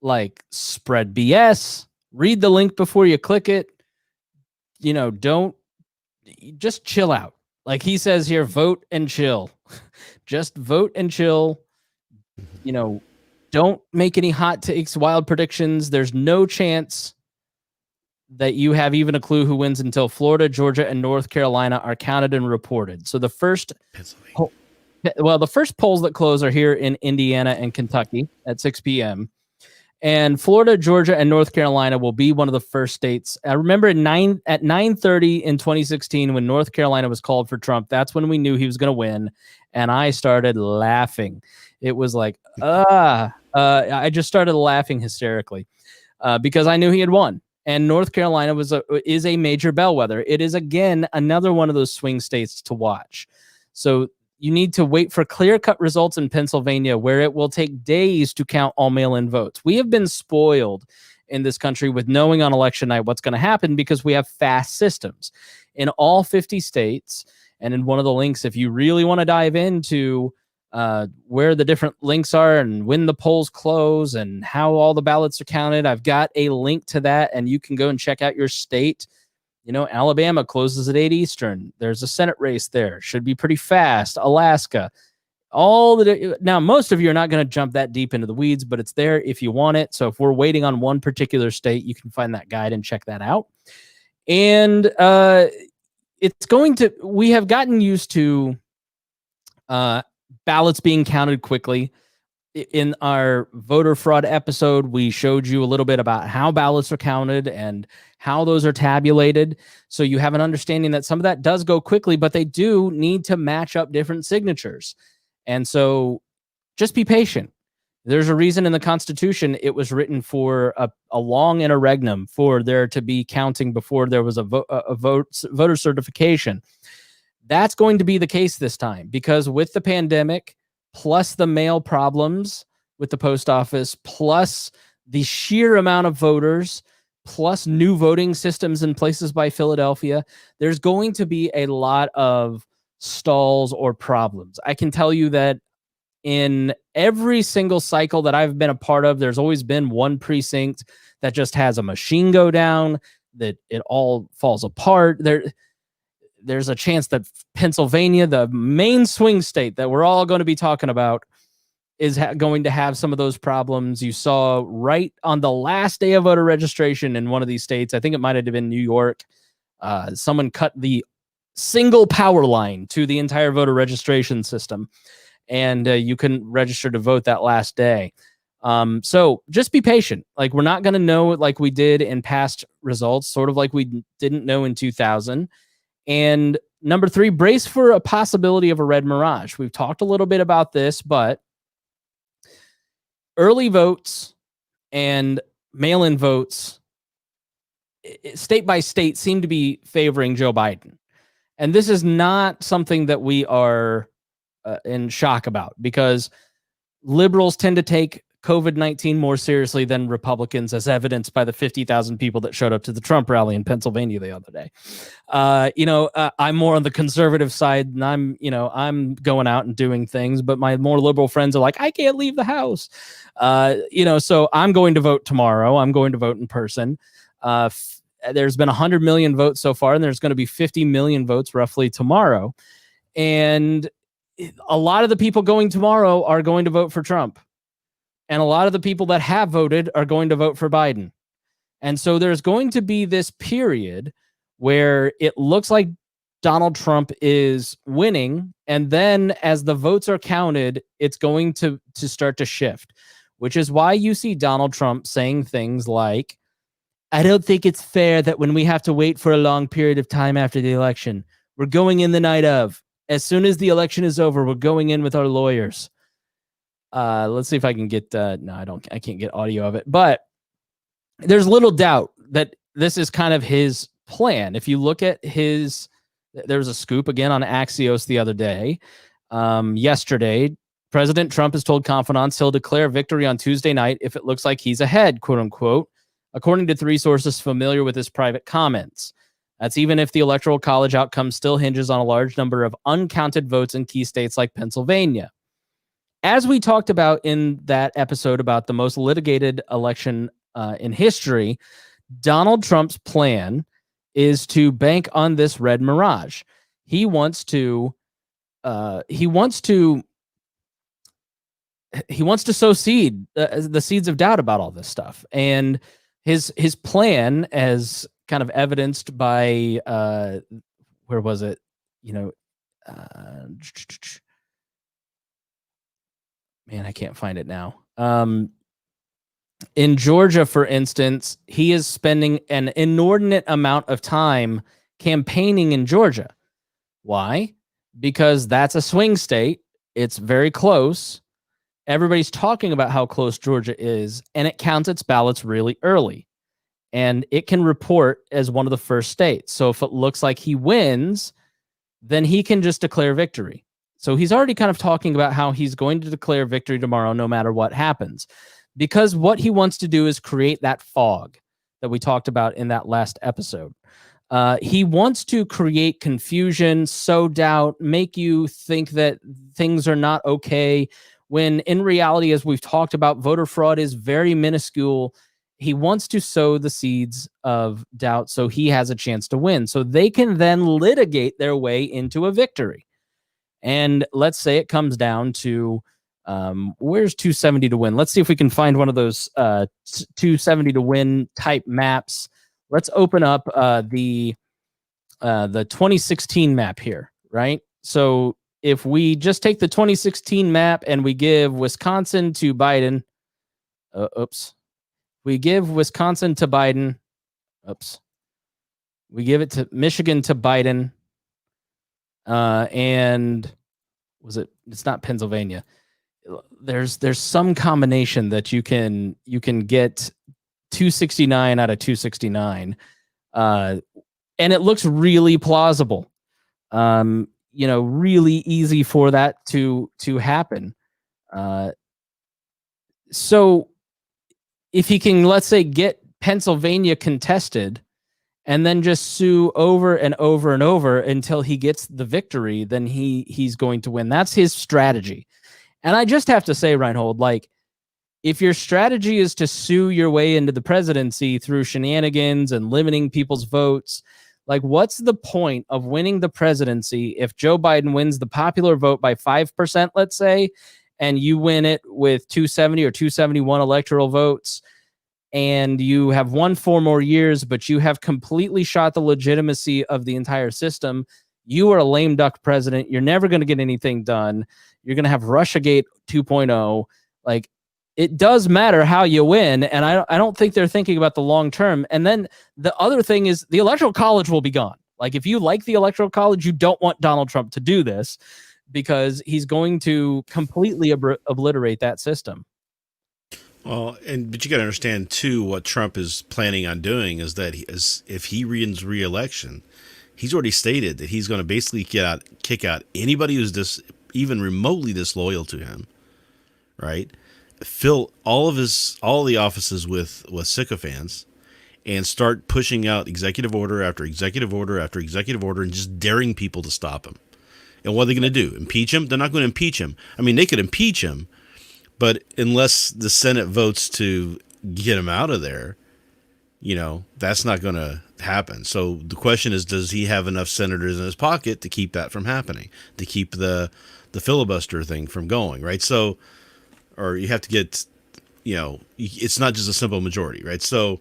like spread BS, read the link before you click it. Don't just chill out. Like he says here, vote and chill. Just vote and chill. Don't make any hot takes, wild predictions. There's no chance that you have even a clue who wins until Florida, Georgia, and North Carolina are counted and reported. So the first polls that close are here in Indiana and Kentucky at 6 p.m. And Florida, Georgia, and North Carolina will be one of the first states. I remember at 9:30 in 2016 when North Carolina was called for Trump. That's when we knew he was going to win, and I started laughing. It was like, I just started laughing hysterically because I knew he had won. And North Carolina is a major bellwether. It is, again, another one of those swing states to watch. So you need to wait for clear-cut results in Pennsylvania, where it will take days to count all mail-in votes. We have been spoiled in this country with knowing on election night what's going to happen because we have fast systems. In all 50 states, and in one of the links, if you really want to dive into where the different links are and when the polls close and how all the ballots are counted, I've got a link to that, and you can go and check out your state. Alabama closes at 8 Eastern. There's a Senate race there. Should be pretty fast. Alaska. Now, most of you are not going to jump that deep into the weeds, but it's there if you want it. So if we're waiting on one particular state, you can find that guide and check that out. And we have gotten used to ballots being counted quickly. In our voter fraud episode, we showed you a little bit about how ballots are counted and how those are tabulated. So you have an understanding that some of that does go quickly, but they do need to match up different signatures. And so just be patient. There's a reason in the Constitution it was written for a long interregnum for there to be counting before there was a voter certification. That's going to be the case this time because with the pandemic, plus the mail problems with the post office, plus the sheer amount of voters, plus new voting systems in places by Philadelphia, there's going to be a lot of stalls or problems. I can tell you that in every single cycle that I've been a part of, there's always been one precinct that just has a machine go down, that it all falls apart. There's a chance that Pennsylvania, the main swing state that we're all going to be talking about, is going to have some of those problems. You saw right on the last day of voter registration in one of these states, I think it might have been New York, someone cut the single power line to the entire voter registration system, and you couldn't register to vote that last day. So just be patient. Like, we're not going to know like we did in past results, sort of like we didn't know in 2000. And number 3, brace for a possibility of a red mirage. We've talked a little bit about this, but early votes and mail-in votes, state by state, seem to be favoring Joe Biden. And this is not something that we are in shock about, because liberals tend to take COVID-19 more seriously than Republicans, as evidenced by the 50,000 people that showed up to the Trump rally in Pennsylvania the other day. I'm more on the conservative side, and I'm going out and doing things, but my more liberal friends are like, I can't leave the house. So I'm going to vote tomorrow. I'm going to vote in person. There's been 100 million votes so far, and there's going to be 50 million votes roughly tomorrow. And a lot of the people going tomorrow are going to vote for Trump. And a lot of the people that have voted are going to vote for Biden. And so there's going to be this period where it looks like Donald Trump is winning. And then as the votes are counted, it's going to start to shift, which is why you see Donald Trump saying things like, I don't think it's fair that when we have to wait for a long period of time after the election, we're going in the night of. As soon as the election is over, we're going in with our lawyers. Let's see if I can get, I can't get audio of it, but there's little doubt that this is kind of his plan. If you look at there's a scoop again on Axios the other day. Yesterday, President Trump has told confidants he'll declare victory on Tuesday night if it looks like he's ahead, quote unquote, according to 3 sources familiar with his private comments. That's even if the Electoral College outcome still hinges on a large number of uncounted votes in key states like Pennsylvania. As we talked about in that episode about the most litigated election in history, Donald Trump's plan is to bank on this red mirage. He wants to sow the seeds of doubt about all this stuff. And his plan, as kind of evidenced by where was it? Man, I can't find it now. In Georgia, for instance, he is spending an inordinate amount of time campaigning in Georgia. Why? Because that's a swing state. It's very close. Everybody's talking about how close Georgia is, and it counts its ballots really early. And it can report as one of the first states. So if it looks like he wins, then he can just declare victory. So he's already kind of talking about how he's going to declare victory tomorrow no matter what happens. Because what he wants to do is create that fog that we talked about in that last episode. He wants to create confusion, sow doubt, make you think that things are not okay, when in reality, as we've talked about, voter fraud is very minuscule. He wants to sow the seeds of doubt so he has a chance to win, so they can then litigate their way into a victory. And let's say it comes down to where's 270 to win? Let's see if we can find one of those 270 to win type maps. Let's open up the 2016 map here, right? So if we just take the 2016 map and we give Wisconsin to Biden, we give Wisconsin to Biden, we give it to Michigan to Biden, and it's not Pennsylvania. There's some combination that you can get 269 out of 269, and it looks really plausible. Really easy for that to happen. So if he can, let's say, get Pennsylvania contested and then just sue over and over and over until he gets the victory, then he's going to win. That's his strategy. And I just have to say, Rhinehold, like, if your strategy is to sue your way into the presidency through shenanigans and limiting people's votes, like, what's the point of winning the presidency if Joe Biden wins the popular vote by 5%, let's say, and you win it with 270 or 271 electoral votes, and you have won 4 more years, but you have completely shot the legitimacy of the entire system? You are a lame duck president. You're never going to get anything done. You're going to have Russiagate 2.0. Like, it does matter how you win, and I don't think they're thinking about the long term. And then the other thing is the Electoral College will be gone. Like, if you like the Electoral College, you don't want Donald Trump to do this, because he's going to completely obliterate that system. Well, but you got to understand too, what Trump is planning on doing is that if he wins re-election, he's already stated that he's going to basically kick out anybody who's even remotely disloyal to him, right? Fill all the offices with sycophants, and start pushing out executive order after executive order after executive order, and just daring people to stop him. And what are they going to do? Impeach him? They're not going to impeach him. I mean, they could impeach him, but unless the Senate votes to get him out of there, that's not going to happen. So the question is, does he have enough senators in his pocket to keep that from happening, to keep the filibuster thing from going, right? So, or you have to get, it's not just a simple majority, right? So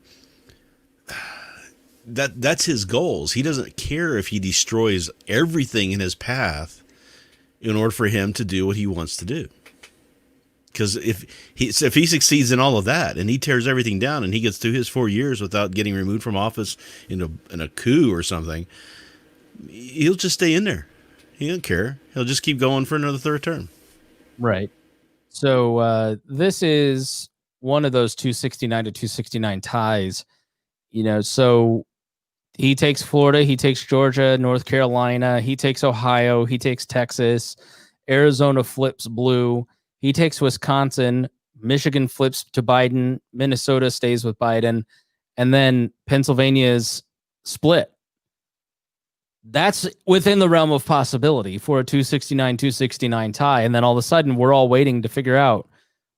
that's his goals. He doesn't care if he destroys everything in his path in order for him to do what he wants to do. Because if he succeeds in all of that and he tears everything down and he gets through his 4 years without getting removed from office in a coup or something, he'll just stay in there. He don't care. He'll just keep going for another third term. Right. So this is one of those 269 to 269 ties. So he takes Florida, he takes Georgia, North Carolina, he takes Ohio, he takes Texas, Arizona flips blue. He takes Wisconsin, Michigan flips to Biden, Minnesota stays with Biden, and then Pennsylvania is split. That's within the realm of possibility for a 269 tie. And then all of a sudden, we're all waiting to figure out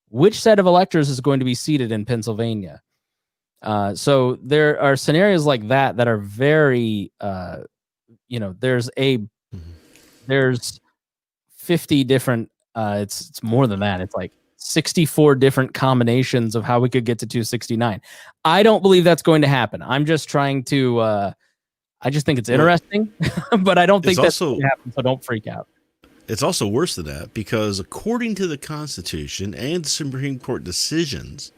which set of electors is going to be seated in Pennsylvania. So there are scenarios like that that are very, there's 50 different, it's more than that. It's like 64 different combinations of how we could get to 269. I don't believe that's going to happen. I'm just trying to, I just think it's interesting, but I don't think that's going to happen, so don't freak out. It's also worse than that, because according to the Constitution and Supreme Court decisions,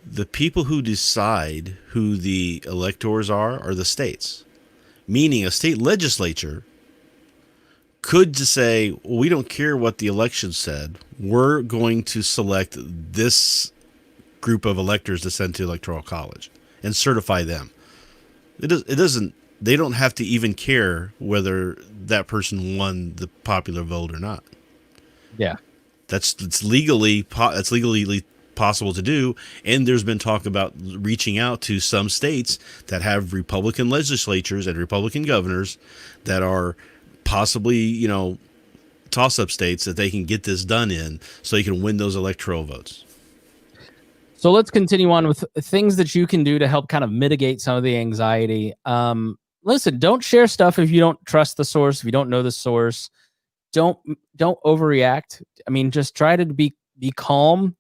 the people who decide who the electors are the states. Meaning a state legislature could just say, well, we don't care what the election said. We're going to select this group of electors to send to Electoral College and certify them. They don't have to even care whether that person won the popular vote or not. Yeah. That's legally possible to do, and there's been talk about reaching out to some states that have Republican legislatures and Republican governors that are possibly, toss-up states that they can get this done in so they can win those electoral votes. So let's continue on with things that you can do to help kind of mitigate some of the anxiety. Listen, don't share stuff if you don't trust the source, if you don't know the source. Don't overreact. I mean, just try to be calm.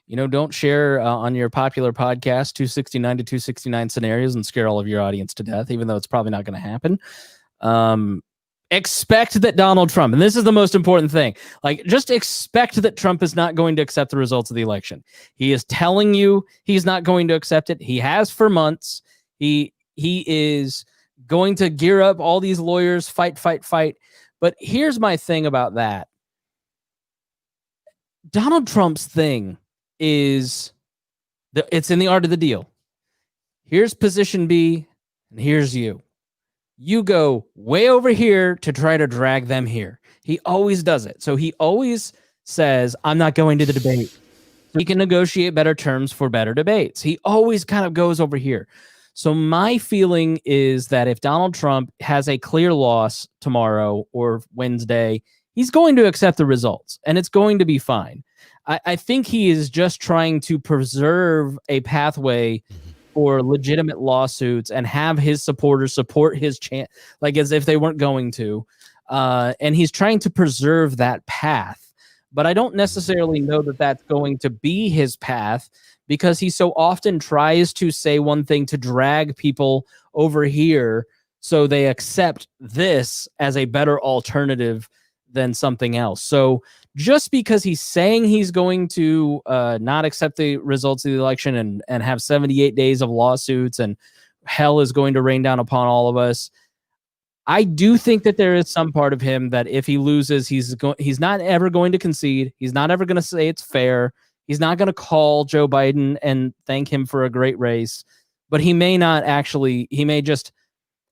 Don't share on your popular podcast 269 to 269 scenarios and scare all of your audience to death, even though it's probably not going to happen. Expect that Donald Trump, and this is the most important thing, just expect that Trump is not going to accept the results of the election. He is telling you he's not going to accept it. He has for months. He is going to gear up all these lawyers, fight. But here's my thing about that. Donald Trump's thing is it's in the art of the deal. Here's position B, and here's you. You go way over here to try to drag them here. He always does it. So he always says, I'm not going to the debate. So he can negotiate better terms for better debates. He always kind of goes over here. So my feeling is that if Donald Trump has a clear loss tomorrow or Wednesday, he's going to accept the results, and it's going to be fine. I think he is just trying to preserve a pathway for legitimate lawsuits and have his supporters support his chance, as if they weren't going to. And he's trying to preserve that path. But I don't necessarily know that that's going to be his path, because he so often tries to say one thing to drag people over here so they accept this as a better alternative than something else. So just because he's saying he's going to not accept the results of the election and have 78 days of lawsuits and hell is going to rain down upon all of us, I do think that there is some part of him that if he loses, he's not ever going to concede. He's not ever going to say it's fair. He's not going to call Joe Biden and thank him for a great race, but he may just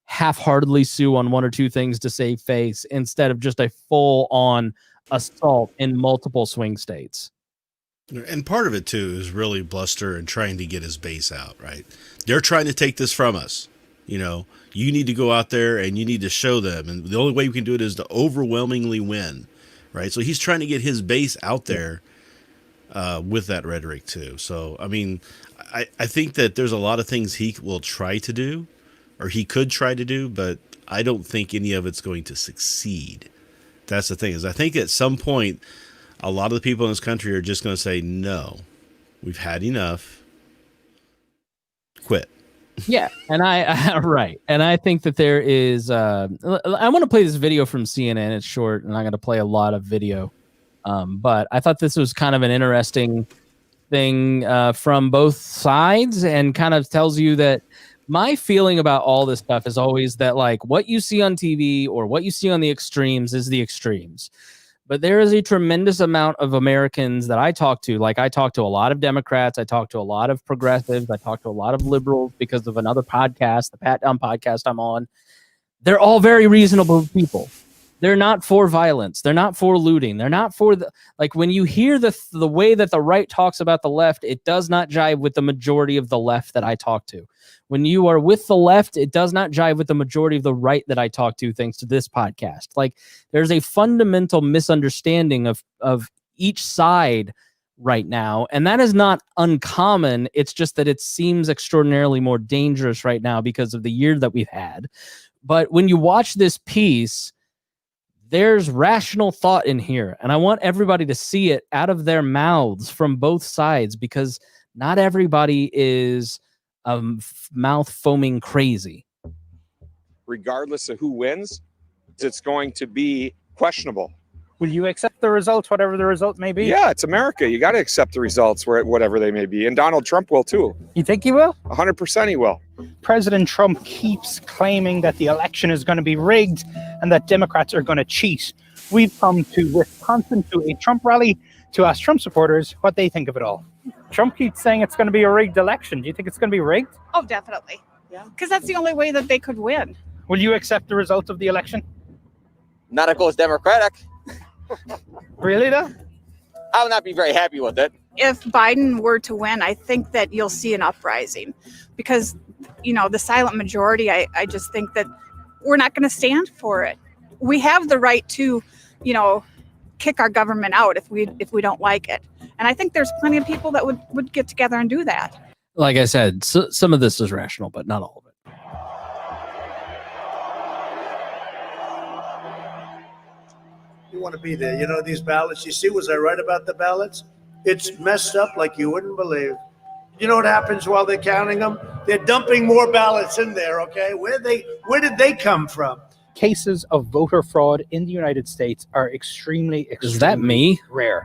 half-heartedly sue on one or two things to save face instead of just a full-on assault in multiple swing states. And part of it too is really bluster and trying to get his base out, right? They're trying to take this from us. You need to go out there and you need to show them. And the only way you can do it is to overwhelmingly win, right? So he's trying to get his base out there with that rhetoric too. So, I mean, I think that there's a lot of things he will try to do, or he could try to do, but I don't think any of it's going to succeed. That's the thing, is I think at some point, a lot of the people in this country are just going to say, no, we've had enough. Quit. Yeah. And right. And I think that there is, I want to play this video from CNN. It's short and I'm going to play a lot of video. But I thought this was kind of an interesting thing from both sides, and kind of tells you that my feeling about all this stuff is always that what you see on TV or what you see on the extremes is the extremes. But there is a tremendous amount of Americans that I talk to. I talk to a lot of Democrats. I talk to a lot of progressives. I talk to a lot of liberals because of another podcast, the Pat Down podcast I'm on. They're all very reasonable people. They're not for violence. They're not for looting. They're not for when you hear the way that the right talks about the left, it does not jive with the majority of the left that I talk to. When you are with the left, it does not jive with the majority of the right that I talk to, thanks to this podcast. Like, there's a fundamental misunderstanding of each side right now, and that is not uncommon. It's just that it seems extraordinarily more dangerous right now because of the year that we've had. But when you watch this piece, there's rational thought in here, and I want everybody to see it out of their mouths from both sides, because not everybody is mouth foaming crazy. Regardless of who wins, it's going to be questionable. Will you accept the results, whatever the result may be? Yeah, it's America. You got to accept the results, whatever they may be. And Donald Trump will too. You think he will? 100% he will. President Trump keeps claiming that the election is going to be rigged and that Democrats are going to cheat. We've come to Wisconsin to a Trump rally to ask Trump supporters what they think of it all. Trump keeps saying it's going to be a rigged election. Do you think it's going to be rigged? Oh, definitely. Yeah. Because that's the only way that they could win. Will you accept the results of the election? Not if it goes Democratic. Really, though? I would not be very happy with it. If Biden were to win, I think that you'll see an uprising because, the silent majority, I just think that we're not going to stand for it. We have the right to, kick our government out if we don't like it. And I think there's plenty of people that would get together and do that. Like I said, some of this is rational, but not all of it. You want to be there. These ballots, you see, was I right about the ballots? It's messed up like you wouldn't believe. You know what happens while they're counting them? They're dumping more ballots in there, okay? Where did they come from? Cases of voter fraud in the United States are extremely Is that me? rare.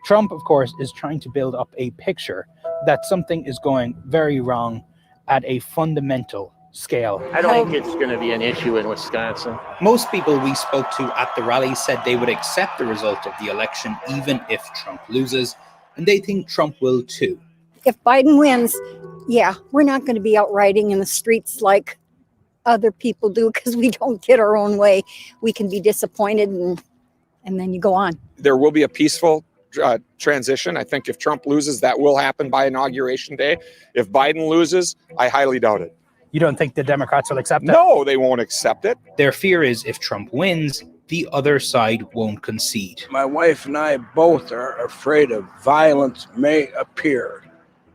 Trump, of course, is trying to build up a picture that something is going very wrong at a fundamental scale. I don't think it's going to be an issue in Wisconsin. Most people we spoke to at the rally said they would accept the result of the election even if Trump loses, and they think Trump will too. If Biden wins, yeah, we're not going to be out riding in the streets like other people do because we don't get our own way. We can be disappointed and then you go on. There will be a peaceful transition. I think if Trump loses, that will happen by Inauguration Day. If Biden loses, I highly doubt it. You don't think the Democrats will accept it? No, they won't accept it. Their fear is if Trump wins, the other side won't concede. My wife and I both are afraid of violence may appear.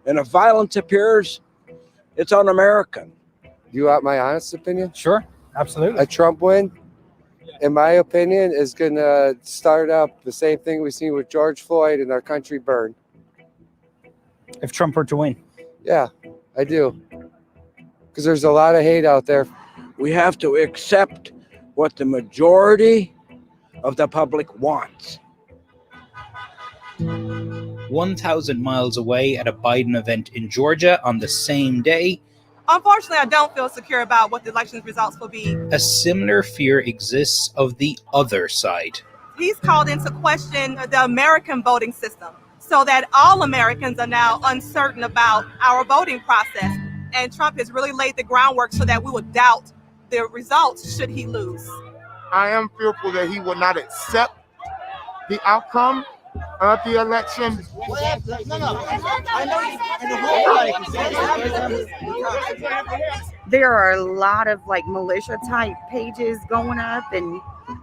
And if violence appears, it's un-American. Do you want my honest opinion? Sure, absolutely. A Trump win, in my opinion, is going to start up the same thing we've seen with George Floyd and our country burn. If Trump were to win? Yeah, I do. Because there's a lot of hate out there. We have to accept what the majority of the public wants. 1,000 miles away at a Biden event in Georgia on the same day, unfortunately, I don't feel secure about what the election results will be. a similar fear exists of the other side. He's called into question the American voting system so that all Americans are now uncertain about our voting process. And Trump has really laid the groundwork so that we will doubt the results should he lose. I am fearful that he will not accept the outcome of the election. There are a lot of militia type pages going up and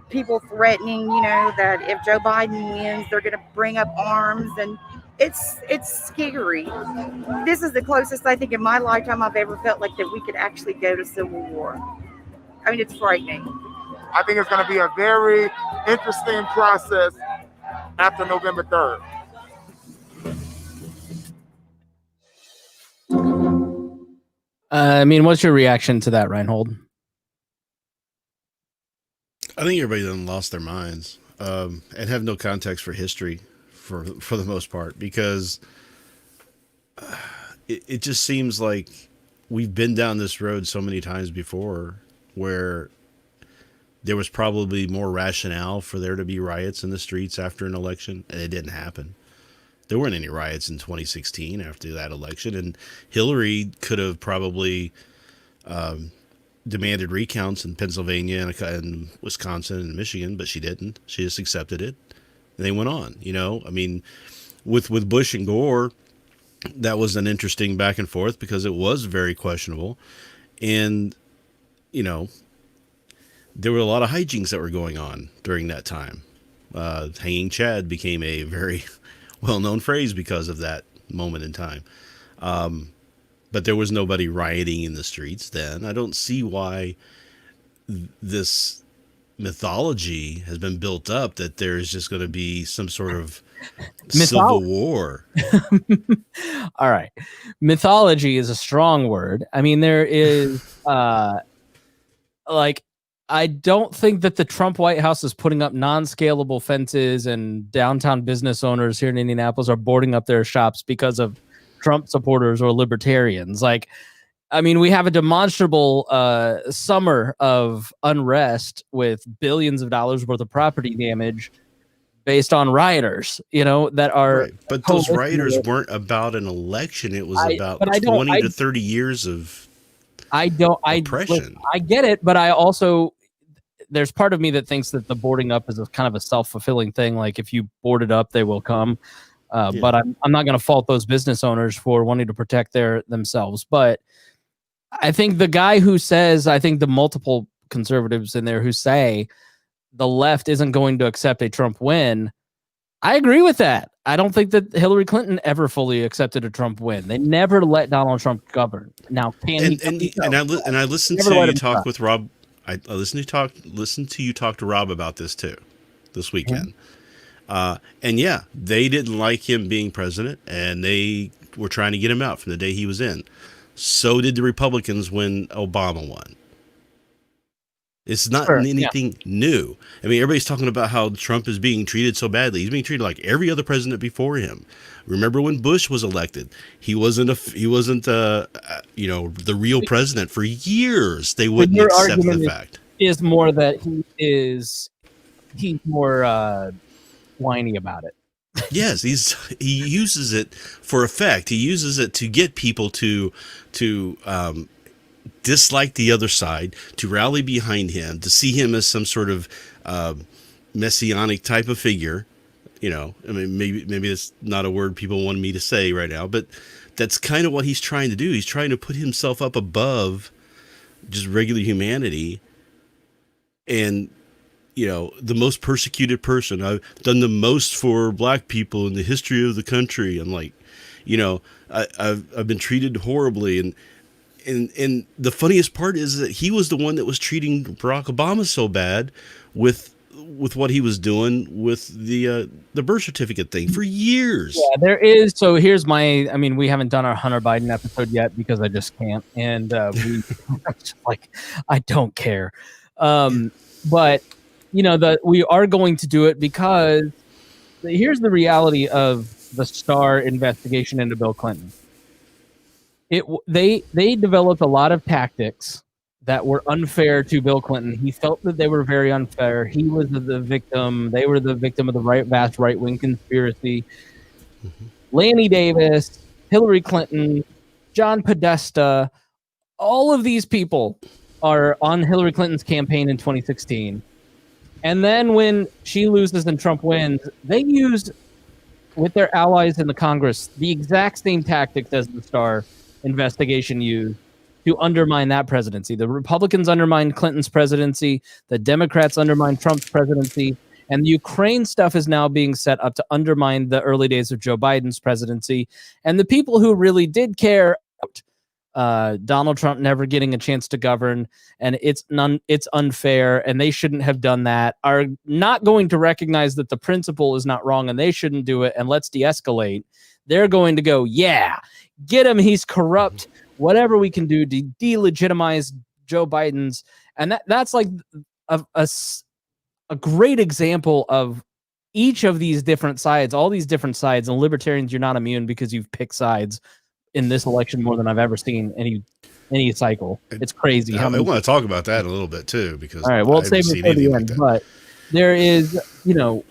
people threatening, that if Joe Biden wins, they're going to bring up arms, and it's scary. This is the closest I think in my lifetime I've ever felt like that we could actually go to civil war. I mean, it's frightening. I think it's going to be a very interesting process after November 3rd. What's your reaction to that, Rhinehold? I think everybody done lost their minds and have no context for history for the most part, because it just seems like we've been down this road so many times before where there was probably more rationale for there to be riots in the streets after an election, and it didn't happen. There weren't any riots in 2016 after that election, and Hillary could have probably demanded recounts in Pennsylvania and Wisconsin and Michigan, but she didn't. She just accepted it. And they went on, you know. I mean, with Bush and Gore, that was an interesting back and forth because it was very questionable. And, you know, there were a lot of hijinks that were going on during that time. Hanging Chad became a very well-known phrase because of that moment in time. But there was nobody rioting in the streets then. I don't see why this mythology has been built up that there's just going to be some sort of civil war. All right. Mythology is a strong word. I mean, there is like, I don't think that the Trump White House is putting up non-scalable fences and downtown business owners here in Indianapolis are boarding up their shops because of Trump supporters or libertarians. Like, I mean, we have a demonstrable summer of unrest with billions of dollars worth of property damage based on rioters, you know, that are. Right. But those rioters weren't about an election. It was about 20 to 30 years of oppression. I get it, but I also, there's part of me that thinks that the boarding up is a kind of a self-fulfilling thing. Like, if you board it up, they will come. But I'm not going to fault those business owners for wanting to protect themselves. But I think the guy who says, I think the multiple conservatives in there who say the left isn't going to accept a Trump win, I agree with that. I don't think that Hillary Clinton ever fully accepted a Trump win. They never let Donald Trump govern. Now, I listened to you talk with Rob. I listened to you talk to Rob about this too, this weekend. And yeah, they didn't like him being president, and they were trying to get him out from the day he was in. So did the Republicans when Obama won. It's not anything new. I mean, everybody's talking about how Trump is being treated so badly. He's being treated like every other president before him. Remember when Bush was elected? He wasn't the real president for years. They wouldn't accept the fact. Is more that he's more whiny about it. Yes, he uses it for effect. He uses it to get people to dislike the other side, to rally behind him, to see him as some sort of messianic type of figure. You know, I mean, maybe it's not a word people want me to say right now, but that's kind of what he's trying to do. He's trying to put himself up above just regular humanity. And, you know, the most persecuted person. I've done the most for black people in the history of the country. I'm like, you know, I've been treated horribly. And the funniest part is that he was the one that was treating Barack Obama so bad with what he was doing with the birth certificate thing for years. Yeah, there is. So here's we haven't done our Hunter Biden episode yet because I just can't. And I don't care. But you know, we are going to do it because here's the reality of the Starr investigation into Bill Clinton. They developed a lot of tactics that were unfair to Bill Clinton. He felt that they were very unfair. He was the victim. They were the victim of the vast right-wing conspiracy. Mm-hmm. Lanny Davis, Hillary Clinton, John Podesta, all of these people are on Hillary Clinton's campaign in 2016. And then when she loses and Trump wins, they used, with their allies in the Congress, the exact same tactics as the Starr investigation used to undermine that presidency. The Republicans undermined Clinton's presidency. The Democrats undermined Trump's presidency. And the Ukraine stuff is now being set up to undermine the early days of Joe Biden's presidency. And the people who really did care about Donald Trump never getting a chance to govern, and it's unfair, and they shouldn't have done that, are not going to recognize that the principle is not wrong, and they shouldn't do it, and let's de-escalate. They're going to go, yeah, get him, he's corrupt, whatever we can do to delegitimize Joe Biden's. And that's like a great example of each of these different sides, all these different sides. And libertarians, you're not immune because you've picked sides in this election more than I've ever seen any cycle. It's crazy. I want to talk about that a little bit too, because all right, well, save it for the end. But there is, you know,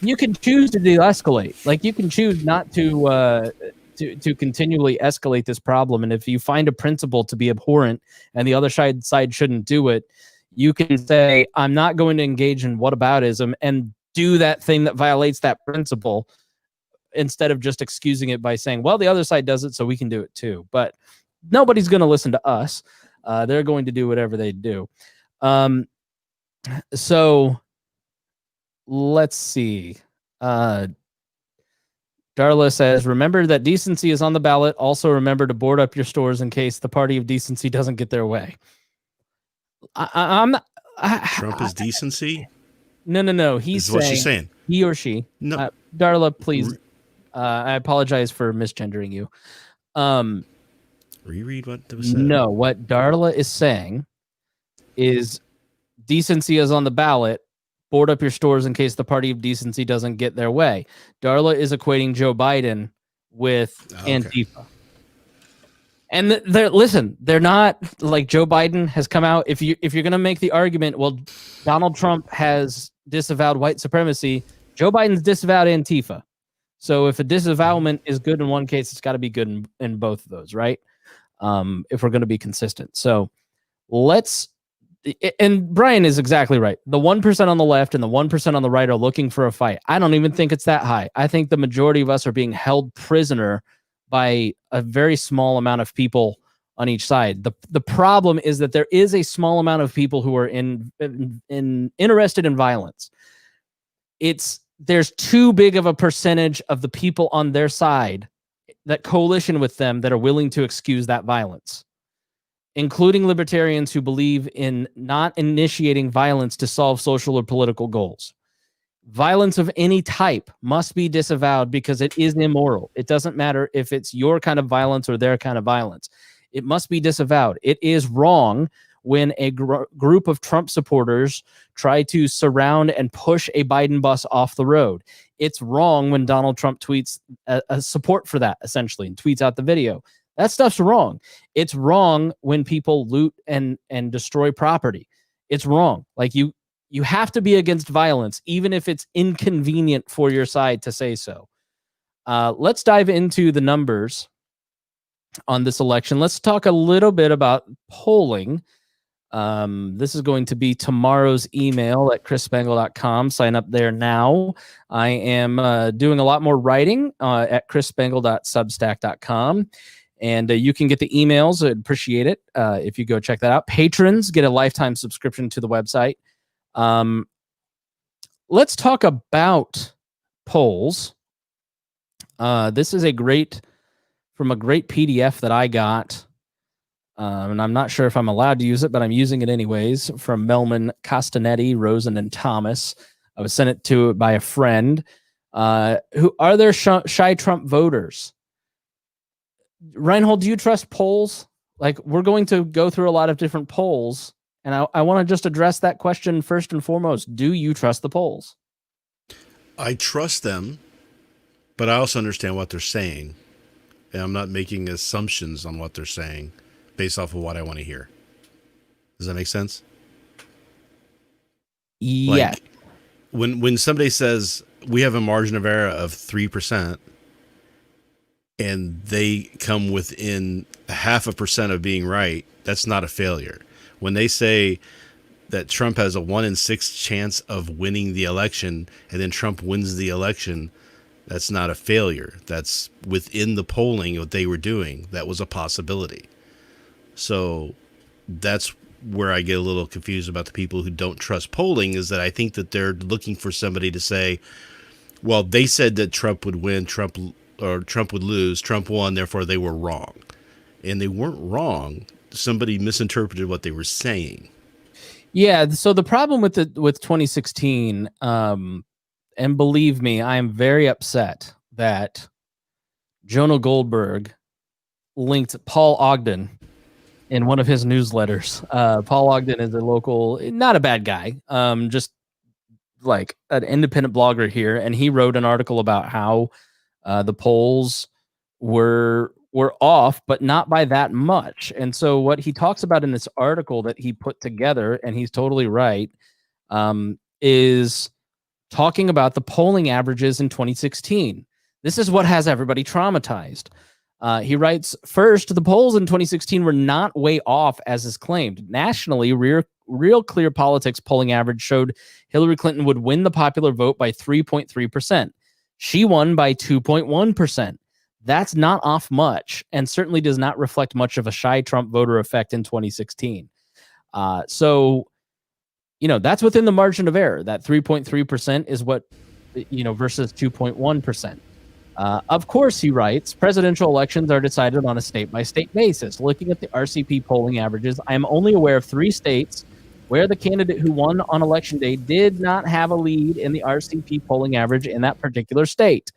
you can choose to de-escalate. Like, you can choose not to to continually escalate this problem. And if you find a principle to be abhorrent and the other side shouldn't do it, you can say, I'm not going to engage in whataboutism and do that thing that violates that principle, instead of just excusing it by saying, well, the other side does it, so we can do it too. But nobody's going to listen to us. They're going to do whatever they do. So let's see. Darla says, remember that decency is on the ballot. Also remember to board up your stores in case the party of decency doesn't get their way. I'm not, Trump is decency? No. He's This is what she's saying. He or she. No. Darla, please. I apologize for misgendering you. Reread what was said. No, what Darla is saying is decency is on the ballot. Board up your stores in case the party of decency doesn't get their way. Darla is equating Joe Biden with Antifa. And they're not like Joe Biden has come out. If you're going to make the argument, well, Donald Trump has disavowed white supremacy, Joe Biden's disavowed Antifa. So if a disavowment is good in one case, it's got to be good in both of those, right? If we're going to be consistent. So and Brian is exactly right. The 1% on the left and the 1% on the right are looking for a fight. I don't even think it's that high. I think the majority of us are being held prisoner by a very small amount of people on each side. The problem is that there is a small amount of people who are interested in violence. There's too big of a percentage of the people on their side that coalition with them that are willing to excuse that violence, including libertarians who believe in not initiating violence to solve social or political goals. Violence of any type must be disavowed because it is immoral. It doesn't matter if it's your kind of violence or their kind of violence. It must be disavowed. It is wrong when a group of Trump supporters try to surround and push a Biden bus off the road. It's wrong when Donald Trump tweets a support for that, essentially, and tweets out the video. That stuff's wrong. It's wrong when people loot and destroy property. It's wrong. Like you have to be against violence, even if it's inconvenient for your side to say so. Let's dive into the numbers on this election. Let's talk a little bit about polling. This is going to be tomorrow's email at chrisspangle.com. Sign up there now. I am doing a lot more writing at chrisspangle.substack.com. And you can get the emails. I'd appreciate it if you go check that out. Patrons get a lifetime subscription to the website. Let's talk about polls. This is from a great PDF that I got. And I'm not sure if I'm allowed to use it, but I'm using it anyways, from Melman, Castanetti, Rosen, and Thomas. I was sent it to by a friend. Who are there shy Trump voters? Rhinehold, do you trust polls? Like, we're going to go through a lot of different polls, and I want to just address that question first and foremost. Do you trust the polls? I trust them, but I also understand what they're saying, and I'm not making assumptions on what they're saying based off of what I want to hear. Does that make sense? Yeah. Like, when somebody says we have a margin of error of 3%, and they come within 0.5% of being right, that's not a failure. When they say that Trump has a 1 in 6 chance of winning the election, and then Trump wins the election, that's not a failure. That's within the polling, what they were doing. That was a possibility. So that's where I get a little confused about the people who don't trust polling, is that I think that they're looking for somebody to say, well, they said that Trump would win, Trump would lose, Trump won, therefore they were wrong. And they weren't wrong. Somebody misinterpreted what they were saying. Yeah, so the problem with 2016, and believe me, I am very upset that Jonah Goldberg linked Paul Ogden in one of his newsletters. Paul Ogden is a local, not a bad guy, just like an independent blogger here, and he wrote an article about how the polls were off, but not by that much. And so what he talks about in this article that he put together, and he's totally right, is talking about the polling averages in 2016. This is what has everybody traumatized. He writes, first, the polls in 2016 were not way off as is claimed. Nationally, Real Clear Politics polling average showed Hillary Clinton would win the popular vote by 3.3%. She won by 2.1%. That's not off much, and certainly does not reflect much of a shy Trump voter effect in 2016. So, that's within the margin of error. That 3.3% is what, versus 2.1%. Of course, he writes, presidential elections are decided on a state-by-state basis. Looking at the RCP polling averages, I am only aware of 3 states where the candidate who won on election day did not have a lead in the RCP polling average in that particular state: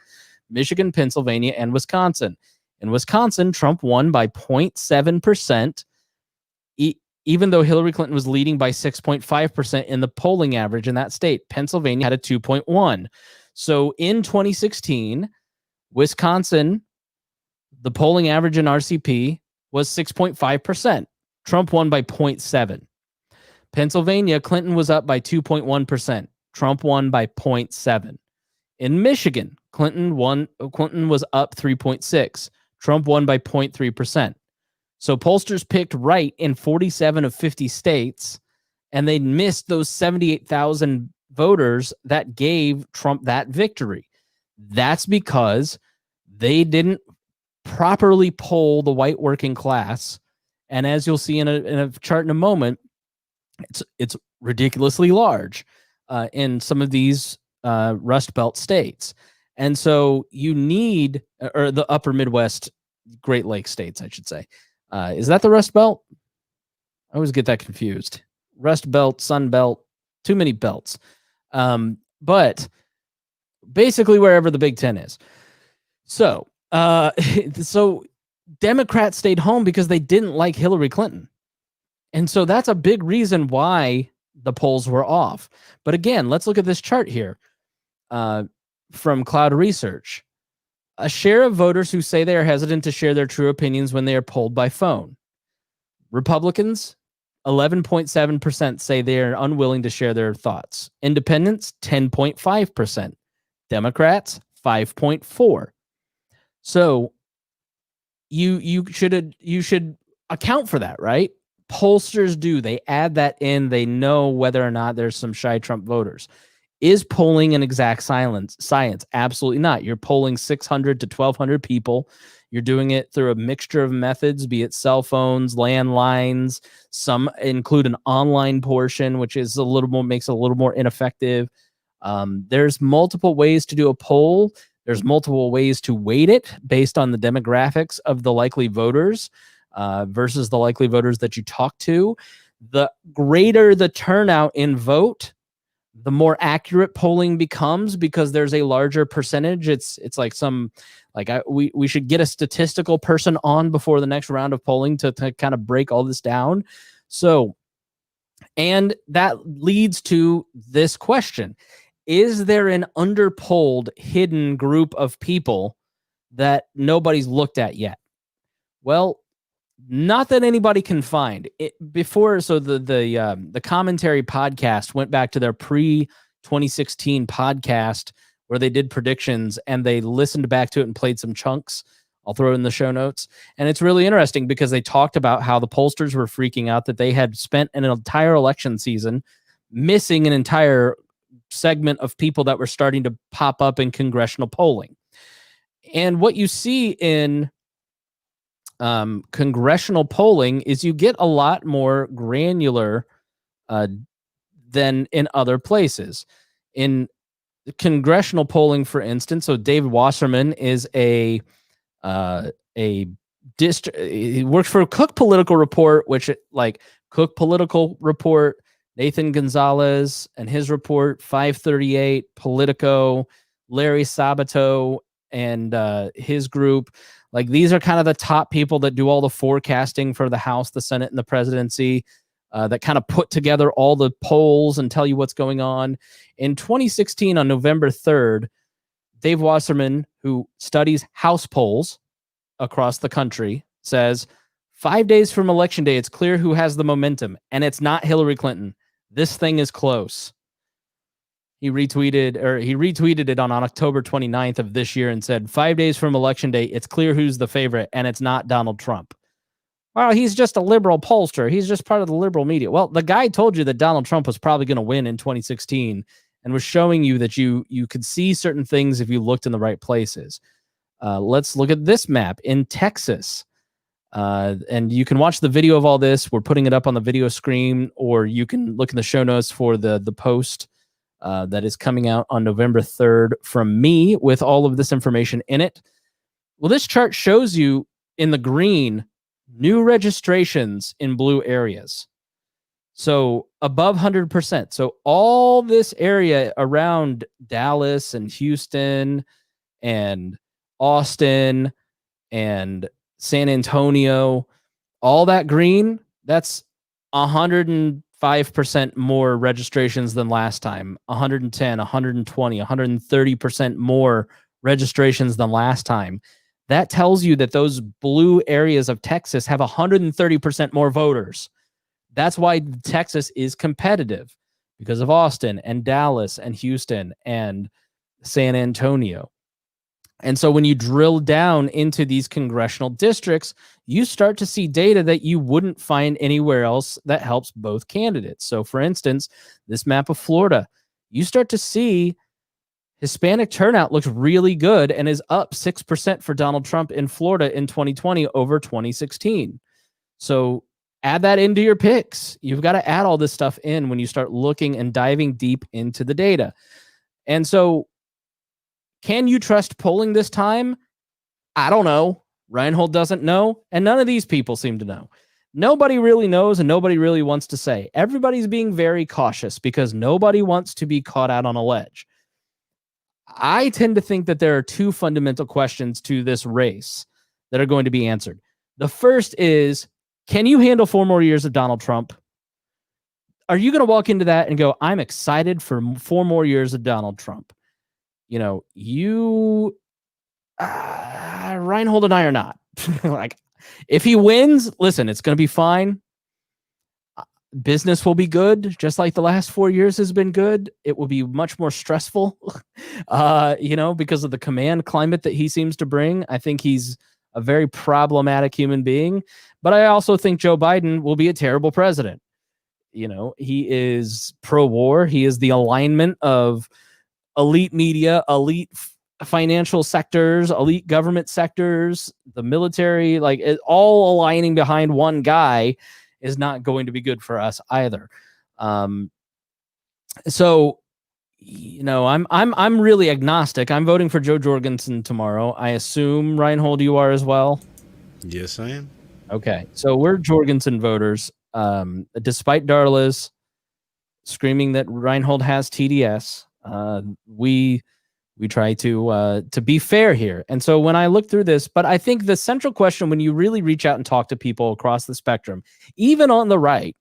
Michigan, Pennsylvania, and Wisconsin. In Wisconsin, Trump won by 0.7%, even though Hillary Clinton was leading by 6.5% in the polling average in that state. Pennsylvania had a 2.1. So in 2016, Wisconsin, the polling average in RCP was 6.5%. Trump won by 0.7. Pennsylvania, Clinton was up by 2.1%. Trump won by 0.7. In Michigan, Clinton was up 3.6. Trump won by 0.3%. So pollsters picked right in 47 of 50 states, and they missed those 78,000 voters that gave Trump that victory. That's because they didn't properly poll the white working class. And as you'll see in a chart in a moment, it's ridiculously large in some of these Rust Belt states. And so you need, or the upper Midwest, Great Lakes states, I should say. Is that the Rust Belt? I always get that confused. Rust Belt, Sun Belt, too many belts. But basically wherever the Big Ten is. So, so Democrats stayed home because they didn't like Hillary Clinton. And so that's a big reason why the polls were off. But again, let's look at this chart here from Cloud Research. A share of voters who say they are hesitant to share their true opinions when they are polled by phone. Republicans, 11.7% say they are unwilling to share their thoughts. Independents, 10.5%. Democrats, 5.4%. So you should account for that, right? Pollsters do. They add that in. They know whether or not there's some shy Trump voters. Is polling an exact science? Absolutely not. You're polling 600 to 1,200 people. You're doing it through a mixture of methods, be it cell phones, landlines. Some include an online portion, which is makes it a little more ineffective. There's multiple ways to do a poll. There's multiple ways to weight it based on the demographics of the likely voters versus the likely voters that you talk to. The greater the turnout in vote, the more accurate polling becomes because there's a larger percentage. It's like we should get a statistical person on before the next round of polling to kind of break all this down. So, and that leads to this question. Is there an underpolled hidden group of people that nobody's looked at yet? Well, not that anybody can find it before. So the commentary podcast went back to their pre-2016 podcast where they did predictions and they listened back to it and played some chunks. I'll throw it in the show notes. And it's really interesting because they talked about how the pollsters were freaking out that they had spent an entire election season missing an entire segment of people that were starting to pop up in congressional polling. And what you see in congressional polling is you get a lot more granular than in other places. In congressional polling, for instance, so David Wasserman is he works for Cook Political Report, which Cook Political Report, Nathan Gonzalez and his report, 538, Politico, Larry Sabato and his group. Like, these are kind of the top people that do all the forecasting for the House, the Senate, and the presidency, that kind of put together all the polls and tell you what's going on. In 2016, on November 3rd, Dave Wasserman, who studies House polls across the country, says, 5 days from Election Day, it's clear who has the momentum, and it's not Hillary Clinton. This thing is close. He retweeted it on October 29th of this year and said, 5 days from election day, it's clear who's the favorite, and it's not Donald Trump. Well, he's just a liberal pollster. He's just part of the liberal media. Well, the guy told you that Donald Trump was probably going to win in 2016 and was showing you that you could see certain things if you looked in the right places. Let's look at this map in Texas. And you can watch the video of all this. We're putting it up on the video screen, or you can look in the show notes for the post that is coming out on November 3rd from me with all of this information in it. Well, this chart shows you in the green new registrations in blue areas. So above 100%. So all this area around Dallas and Houston and Austin and San Antonio, all that green, that's 105% more registrations than last time. 110, 120, 130% more registrations than last time. That tells you that those blue areas of Texas have 130% more voters. That's why Texas is competitive, because of Austin and Dallas and Houston and San Antonio. And so when you drill down into these congressional districts, you start to see data that you wouldn't find anywhere else that helps both candidates. So for instance, this map of Florida, you start to see Hispanic turnout looks really good and is up 6% for Donald Trump in Florida in 2020 over 2016. So add that into your picks. You've got to add all this stuff in when you start looking and diving deep into the data. And so can you trust polling this time? I don't know. Rhinehold doesn't know, and none of these people seem to know. Nobody really knows, and nobody really wants to say. Everybody's being very cautious because nobody wants to be caught out on a ledge. I tend to think that there are two fundamental questions to this race that are going to be answered. The first is, can you handle 4 more years of Donald Trump? Are you going to walk into that and go, I'm excited for 4 more years of Donald Trump? You know, Rhinehold and I are not. Like, if he wins, listen, it's going to be fine. Business will be good, just like the last 4 years has been good. It will be much more stressful, because of the command climate that he seems to bring. I think he's a very problematic human being, but I also think Joe Biden will be a terrible president. You know, he is pro-war. He is the alignment of elite media, elite financial sectors, elite government sectors, the military, like it, all aligning behind one guy is not going to be good for us either. So, I'm really agnostic. I'm voting for Joe Jorgensen tomorrow. I assume, Rhinehold, you are as well? Yes, I am. Okay, so we're Jorgensen voters. Despite Darla's screaming that Rhinehold has TDS, we try to be fair here. And so when I look through this, but I think the central question when you really reach out and talk to people across the spectrum, even on the right,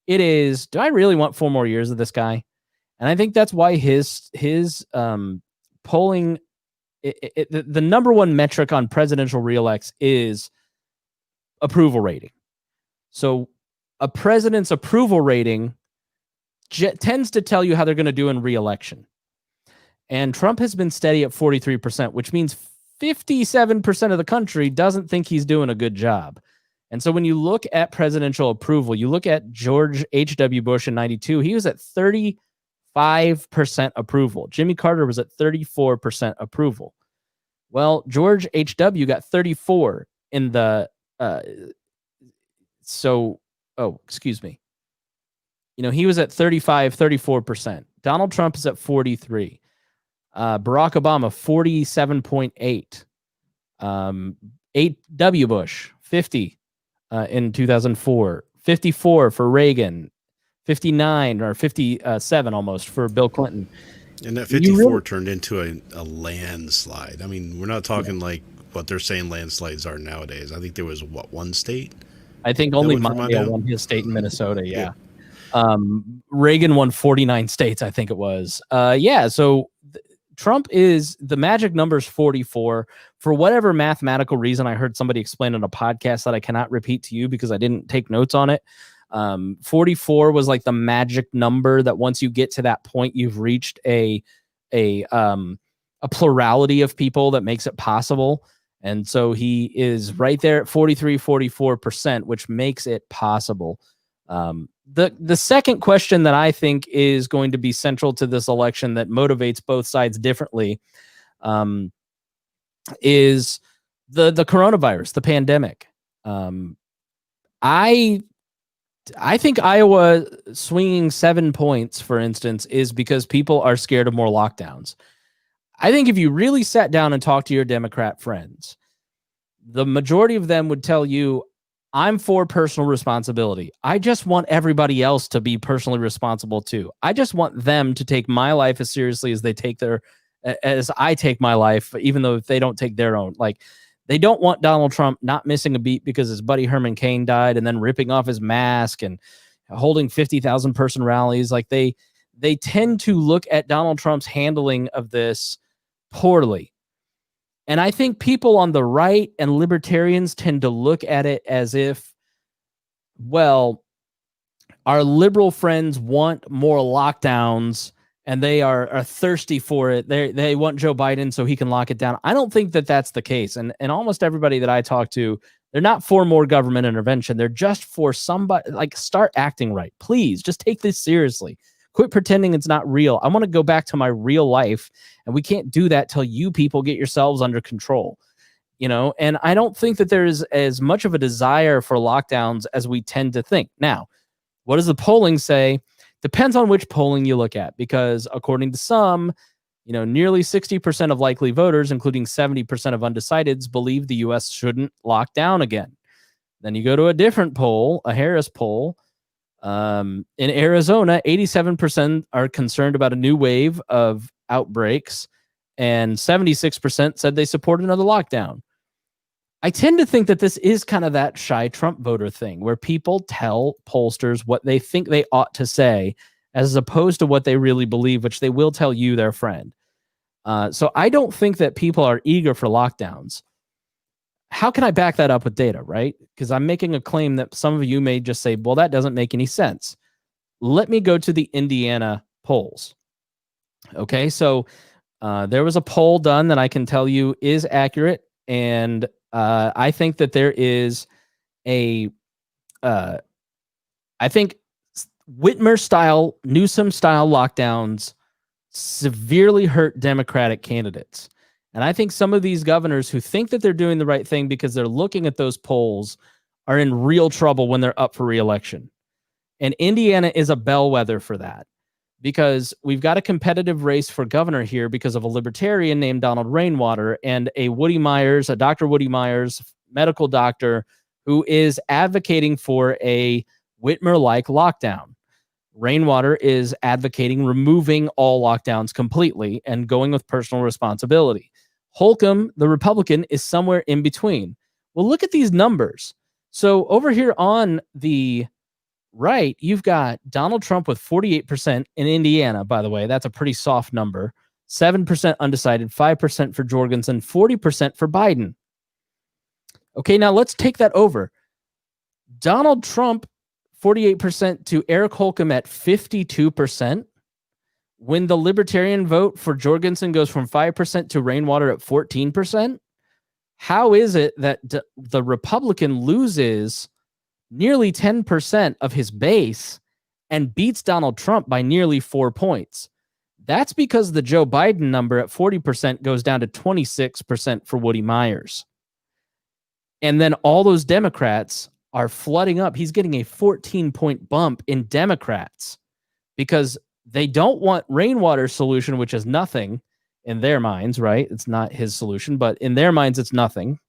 it is, do I really want 4 more years of this guy? And I think that's why his polling, the number one metric on presidential reelects is approval rating. So a president's approval rating tends to tell you how they're going to do in reelection. And Trump has been steady at 43%, which means 57% of the country doesn't think he's doing a good job. And so when you look at presidential approval, you look at George H.W. Bush in 92, he was at 35% approval. Jimmy Carter was at 34% approval. Well, George H.W. got 34 in the, excuse me. He was at 34%. Donald Trump is at 43. Barack Obama, 47.8. 8W Bush, 50 in 2004. 54 for Reagan. 59 or 57 almost for Bill Clinton. And that 54 turned into a landslide. I mean, we're not talking like what they're saying landslides are nowadays. I think there was, one state? I think only Mondale won his state in Minnesota, yeah. Reagan won 49 states, I think it was. So Trump is, the magic number is 44. For whatever mathematical reason, I heard somebody explain on a podcast that I cannot repeat to you because I didn't take notes on it. 44 was like the magic number that once you get to that point, you've reached a plurality of people that makes it possible. And so he is right there at 44%, which makes it possible. The second question that I think is going to be central to this election that motivates both sides differently is the coronavirus, the pandemic. I think Iowa swinging 7 points, for instance, is because people are scared of more lockdowns. I think if you really sat down and talked to your Democrat friends, the majority of them would tell you, I'm for personal responsibility. I just want everybody else to be personally responsible too. I just want them to take my life as seriously as as I take my life, even though if they don't take their own. Like, they don't want Donald Trump not missing a beat because his buddy Herman Cain died and then ripping off his mask and holding 50,000 person rallies. Like, they tend to look at Donald Trump's handling of this poorly. And I think people on the right and libertarians tend to look at it as if, well, our liberal friends want more lockdowns and they are thirsty for it. They want Joe Biden so he can lock it down. I don't think that that's the case. And almost everybody that I talk to, they're not for more government intervention. They're just for somebody, like, start acting right. Please just take this seriously. Quit pretending it's not real. I want to go back to my real life, and we can't do that till you people get yourselves under control, and I don't think that there is as much of a desire for lockdowns as we tend to think. Now, what does the polling say? Depends on which polling you look at, because according to some, nearly 60% of likely voters, including 70% of undecideds, believe the U.S. shouldn't lock down again. Then you go to a different poll, a Harris poll. In Arizona, 87% are concerned about a new wave of outbreaks, and 76% said they support another lockdown. I tend to think that this is kind of that shy Trump voter thing, where people tell pollsters what they think they ought to say, as opposed to what they really believe, which they will tell you, their friend. So I don't think that people are eager for lockdowns. How can I back that up with data, right? Because I'm making a claim that some of you may just say, well, that doesn't make any sense. Let me go to the Indiana polls. Okay, so there was a poll done that I can tell you is accurate, and I think that there is I think Whitmer-style, Newsom-style lockdowns severely hurt Democratic candidates. And I think some of these governors who think that they're doing the right thing because they're looking at those polls are in real trouble when they're up for re-election. And Indiana is a bellwether for that, because we've got a competitive race for governor here because of a libertarian named Donald Rainwater and a Dr. Woody Myers, medical doctor, who is advocating for a Whitmer-like lockdown. Rainwater is advocating removing all lockdowns completely and going with personal responsibility. Holcomb, the Republican, is somewhere in between. Well, look at these numbers. So over here on the right, you've got Donald Trump with 48% in Indiana, by the way. That's a pretty soft number. 7% undecided, 5% for Jorgensen, 40% for Biden. Okay, now let's take that over. Donald Trump, 48% to Eric Holcomb at 52%. When the libertarian vote for Jorgensen goes from 5% to Rainwater at 14%, how is it that the Republican loses nearly 10% of his base and beats Donald Trump by nearly 4 points? That's because the Joe Biden number at 40% goes down to 26% for Woody Myers. And then all those Democrats are flooding up. He's getting a 14-point bump in Democrats because they don't want Rainwater's solution, which is nothing in their minds, right? It's not his solution, but in their minds, it's nothing.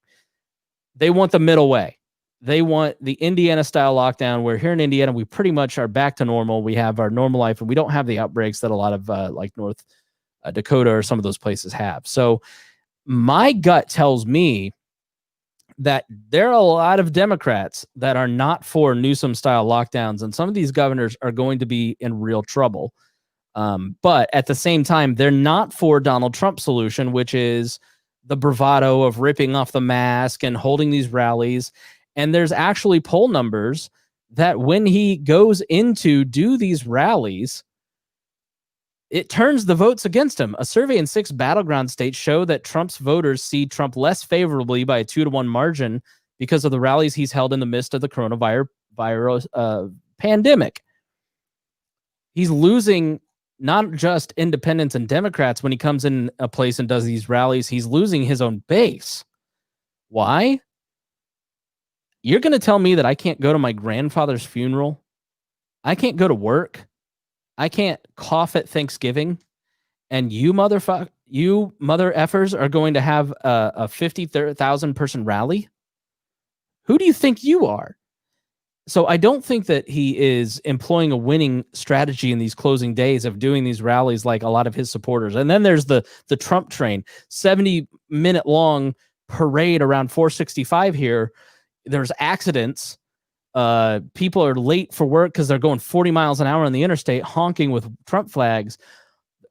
They want the middle way. They want the Indiana-style lockdown, where here in Indiana, we pretty much are back to normal. We have our normal life, and we don't have the outbreaks that a lot of like North Dakota or some of those places have. So my gut tells me that there are a lot of Democrats that are not for Newsom-style lockdowns, and some of these governors are going to be in real trouble. But at the same time, they're not for Donald Trump's solution, which is the bravado of ripping off the mask and holding these rallies. And there's actually poll numbers that when he goes into do these rallies, it turns the votes against him. A survey in 6 battleground states show that Trump's voters see Trump less favorably by a 2-to-1 margin because of the rallies he's held in the midst of the coronavirus pandemic. He's losing not just independents and Democrats when he comes in a place and does these rallies. He's losing his own base. Why? You're going to tell me that I can't go to my grandfather's funeral? I can't go to work? I can't cough at Thanksgiving? And you mother effers are going to have a 50,000 person rally? Who do you think you are? So I don't think that he is employing a winning strategy in these closing days of doing these rallies like a lot of his supporters. And then there's the Trump train, 70-minute long parade around 465 here. There's accidents. People are late for work because they're going 40 miles an hour on the interstate, honking with Trump flags,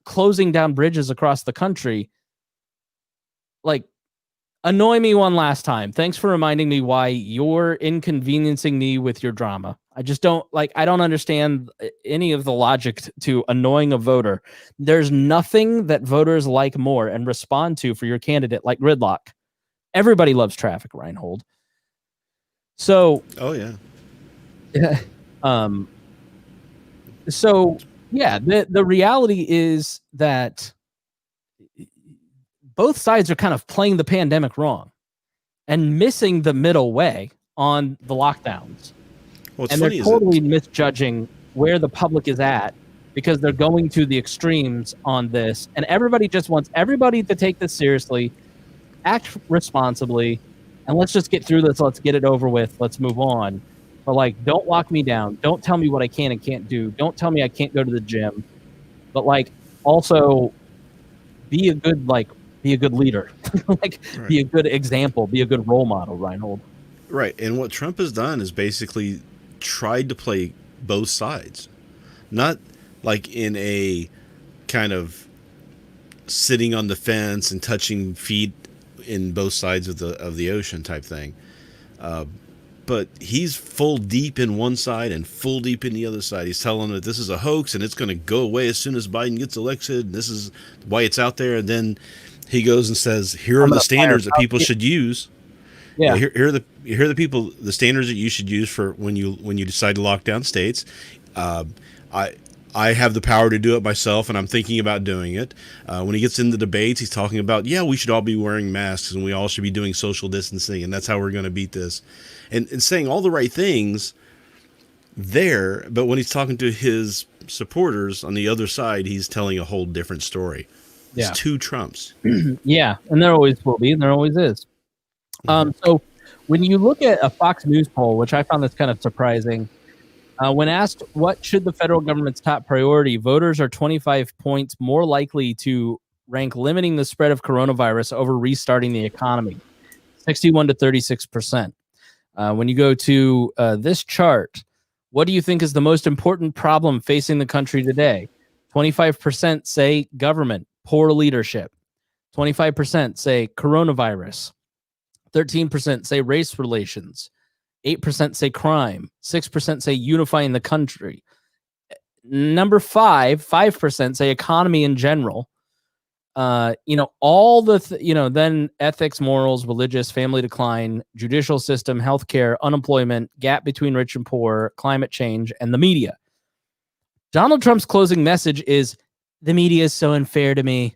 closing down bridges across the country. Like, annoy me one last time. Thanks for reminding me why you're inconveniencing me with your drama. I just don't I don't understand any of the logic to annoying a voter. There's nothing that voters like more and respond to for your candidate like gridlock. Everybody loves traffic, Rhinehold. So, oh yeah. So yeah, the reality is that both sides are kind of playing the pandemic wrong and missing the middle way on the lockdowns. And they're totally misjudging where the public is at because they're going to the extremes on this. And everybody just wants everybody to take this seriously, act responsibly, and let's just get through this. Let's get it over with. Let's move on. But don't lock me down. Don't tell me what I can and can't do. Don't tell me I can't go to the gym. But also be a good leader, right. Be a good example, be a good role model, Rhinehold. Right. And what Trump has done is basically tried to play both sides, not like in a kind of sitting on the fence and touching feet in both sides of the ocean type thing. But he's full deep in one side and full deep in the other side. He's telling them that this is a hoax and it's going to go away as soon as Biden gets elected. And this is why it's out there. And then he goes and says, here are the standards that people should use. Yeah. Here are the standards that you should use for when you decide to lock down states. I have the power to do it myself, and I'm thinking about doing it. When he gets into debates, he's talking about, we should all be wearing masks, and we all should be doing social distancing, and that's how we're going to beat this. And saying all the right things there, but when he's talking to his supporters on the other side, he's telling a whole different story. It's two Trumps. Yeah, and there always will be, and there always is. So when you look at a Fox News poll, which I found this kind of surprising, when asked what should the federal government's top priority, voters are 25 points more likely to rank limiting the spread of coronavirus over restarting the economy, 61 to 36%. When you go to this chart, what do you think is the most important problem facing the country today? 25% say government, poor leadership. 25% say coronavirus. 13% say race relations. 8% say crime. 6% say unifying the country. Number 5% say economy in general. All the, then ethics, morals, religious, family decline, judicial system, healthcare, unemployment, gap between rich and poor, climate change, and the media. Donald Trump's closing message is, the media is so unfair to me.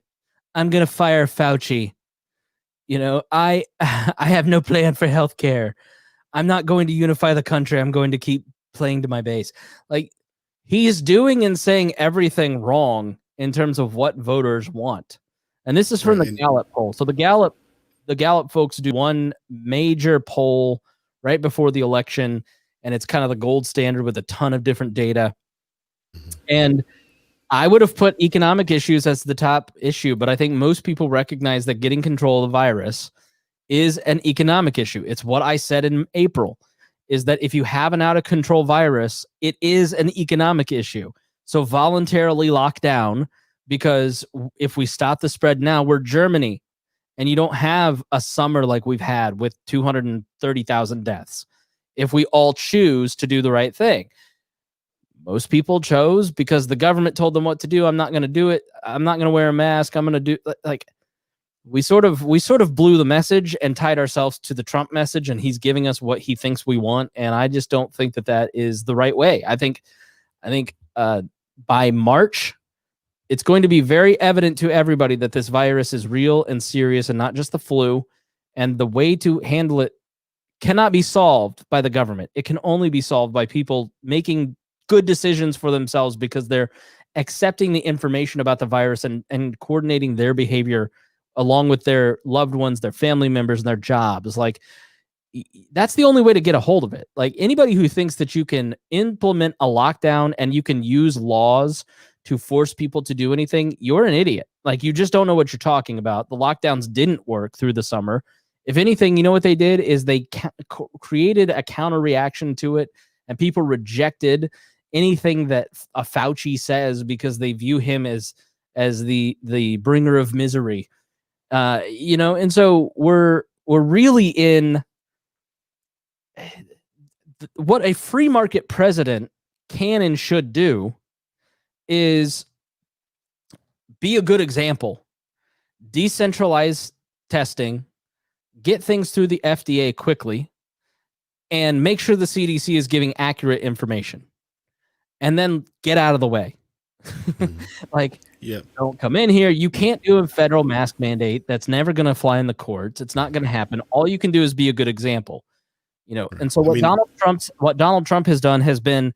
I'm going to fire Fauci. I have no plan for healthcare. I'm not going to unify the country. I'm going to keep playing to my base. He is doing and saying everything wrong in terms of what voters want. And this is from the Gallup poll. So the Gallup folks do one major poll right before the election, and it's kind of the gold standard with a ton of different data. And I would have put economic issues as the top issue, but I think most people recognize that getting control of the virus is an economic issue. It's what I said in April, is that if you have an out-of-control virus, it is an economic issue. So voluntarily lock down, because if we stop the spread now, we're Germany, and you don't have a summer like we've had with 230,000 deaths. if we all choose to do the right thing. Most people chose because the government told them what to do. I'm not going to do it. I'm not going to wear a mask. I'm going to do like we sort of blew the message and tied ourselves to the Trump message, and he's giving us what he thinks we want. And I just don't think that is the right way. I think by March, it's going to be very evident to everybody that this virus is real and serious and not just the flu. And the way to handle it cannot be solved by the government. It can only be solved by people making good decisions for themselves because they're accepting the information about the virus and coordinating their behavior along with their loved ones, their family members, and their jobs. Like, that's the only way to get a hold of it. Like, anybody who thinks that you can implement a lockdown and you can use laws to force people to do anything, you're an idiot. Like, you just don't know what you're talking about. The lockdowns didn't work through the summer. If anything, you know what they did is they created a counter reaction to it, and people rejected anything that a Fauci says because they view him as the bringer of misery. And so we're really in what a free market president can and should do is be a good example, decentralize testing, get things through the FDA quickly, and make sure the CDC is giving accurate information, and then get out of the way. Like, don't come in here. You can't do a federal mask mandate. That's never going to fly in the courts. It's not going to happen. All you can do is be a good example, And so what Donald Trump has done has been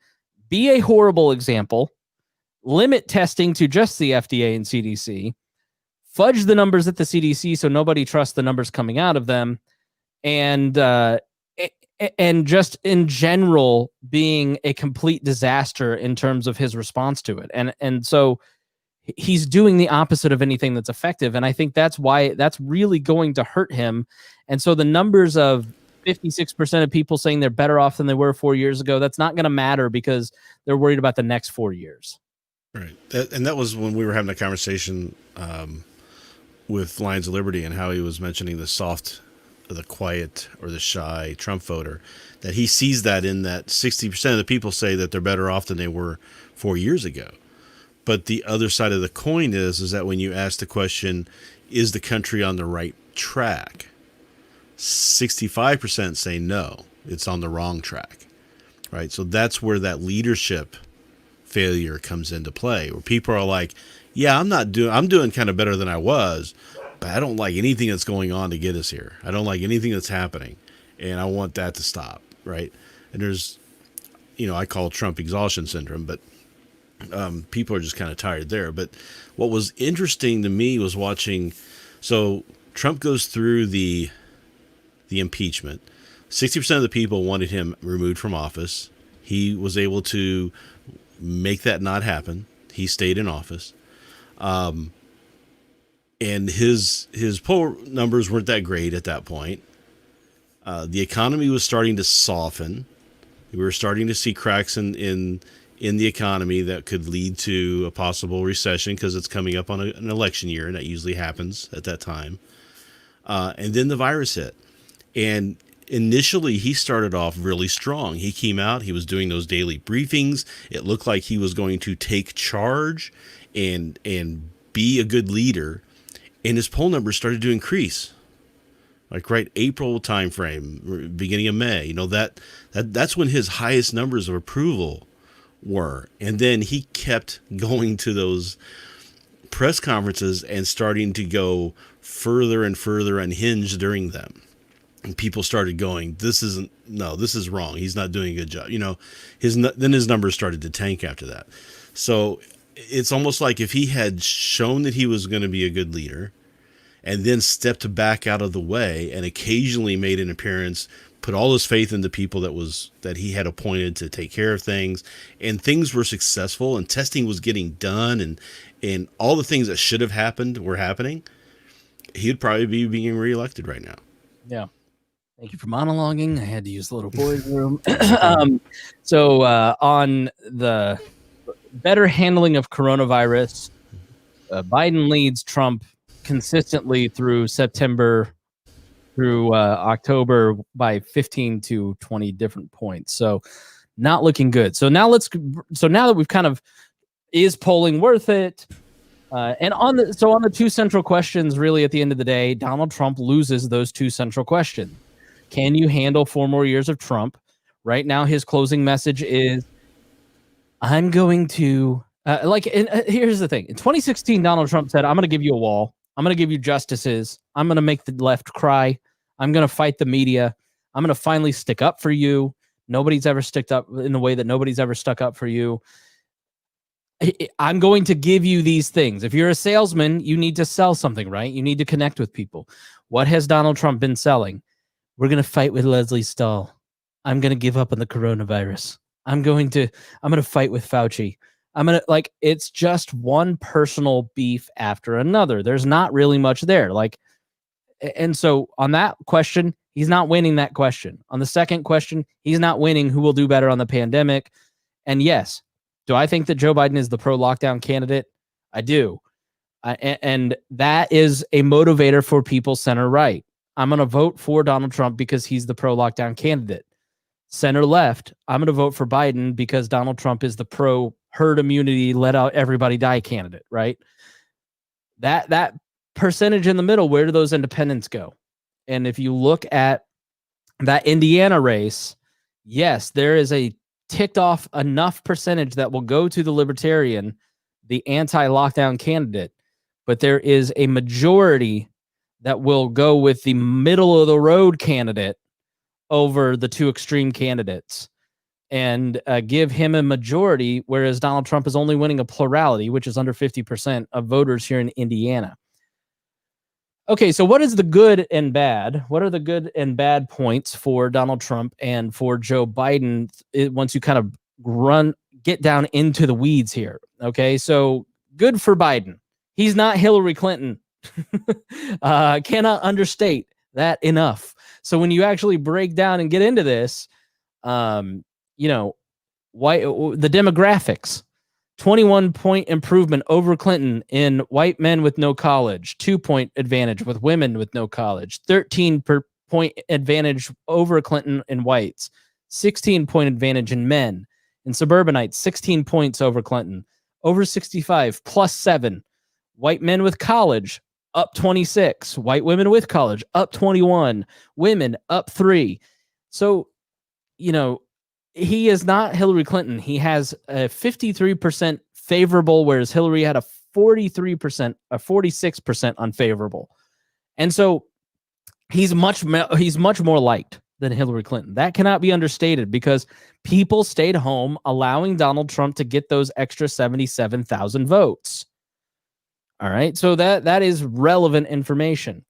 be a horrible example, limit testing to just the FDA and CDC, fudge the numbers at the CDC so nobody trusts the numbers coming out of them, and just in general being a complete disaster in terms of his response to it. And so he's doing the opposite of anything that's effective. And I think that's why that's really going to hurt him. And so the numbers of 56% of people saying they're better off than they were 4 years ago, that's not going to matter because they're worried about the next 4 years. Right. And that was when we were having a conversation with Lions of Liberty and how he was mentioning the quiet or the shy Trump voter, that he sees that in that 60% of the people say that they're better off than they were 4 years ago. But the other side of the coin is that when you ask the question, is the country on the right track? 65% say no, it's on the wrong track, right? So that's where that leadership failure comes into play, where people are like, yeah, I'm doing kind of better than I was, but I don't like anything that's going on to get us here. I don't like anything that's happening, and I want that to stop, right? And there's, I call Trump exhaustion syndrome, but people are just kind of tired there. But what was interesting to me was watching, so Trump goes through the impeachment. 60% of the people wanted him removed from office. He was able to make that not happen. He stayed in office. And his poll numbers weren't that great at that point. The economy was starting to soften. We were starting to see cracks in the economy that could lead to a possible recession because it's coming up on an election year, and that usually happens at that time. And then the virus hit. And initially, he started off really strong. He came out, he was doing those daily briefings. It looked like he was going to take charge and be a good leader. And his poll numbers started to increase. Like right April timeframe, beginning of May, that's when his highest numbers of approval were. And then he kept going to those press conferences and starting to go further and further unhinged during them. And people started going, this is wrong. He's not doing a good job. Then his numbers started to tank after that. So it's almost like if he had shown that he was going to be a good leader and then stepped back out of the way and occasionally made an appearance, put all his faith in the people that he had appointed to take care of things, and things were successful and testing was getting done and all the things that should have happened were happening, he'd probably be being reelected right now. Yeah. Thank you for monologuing. I had to use the little boys' room. So on the better handling of coronavirus, Biden leads Trump consistently through September through October by 15 to 20 different points. So not looking good. So now that we've kind of, is polling worth it? And on the two central questions, really at the end of the day, Donald Trump loses those two central questions. Can you handle 4 more years of Trump? Right now, his closing message is, I'm going to, here's the thing. In 2016, Donald Trump said, I'm going to give you a wall. I'm going to give you justices. I'm going to make the left cry. I'm going to fight the media. I'm going to finally stick up for you. Nobody's ever stuck up in the way that nobody's ever stuck up for you. I'm going to give you these things. If you're a salesman, you need to sell something, right? You need to connect with people. What has Donald Trump been selling? We're going to fight with Leslie Stahl. I'm going to give up on the coronavirus. I'm going to fight with Fauci. It's just one personal beef after another. There's not really much there. And so on that question, he's not winning that question. On the second question, he's not winning who will do better on the pandemic. And yes, do I think that Joe Biden is the pro-lockdown candidate? I do. And that is a motivator for people center right. I'm going to vote for Donald Trump because he's the pro-lockdown candidate. Center left, I'm going to vote for Biden because Donald Trump is the pro-herd immunity, let out everybody die candidate, right? That percentage in the middle, where do those independents go? And if you look at that Indiana race, yes, there is a ticked off enough percentage that will go to the libertarian, the anti-lockdown candidate, but there is a majority that will go with the middle of the road candidate over the two extreme candidates and give him a majority, whereas Donald Trump is only winning a plurality, which is under 50% of voters here in Indiana. Okay, so what is the good and bad? What are the good and bad points for Donald Trump and for Joe Biden once you kind of get down into the weeds here? Okay, so good for Biden. He's not Hillary Clinton. Cannot understate that enough. So when you actually break down and get into this, the demographics, 21-point improvement over Clinton in white men with no college, 2-point advantage with women with no college, 13-point advantage over Clinton in whites, 16-point advantage in men. In suburbanites, 16 points over Clinton, over 65, +7. White men with college, up 26. White women with college, up 21. Women, up 3. So, he is not Hillary Clinton. He has a 53% favorable, whereas Hillary had a 46% unfavorable. And so he's much more liked than Hillary Clinton. That cannot be understated because people stayed home, allowing Donald Trump to get those extra 77,000 votes. All right. So that is relevant information.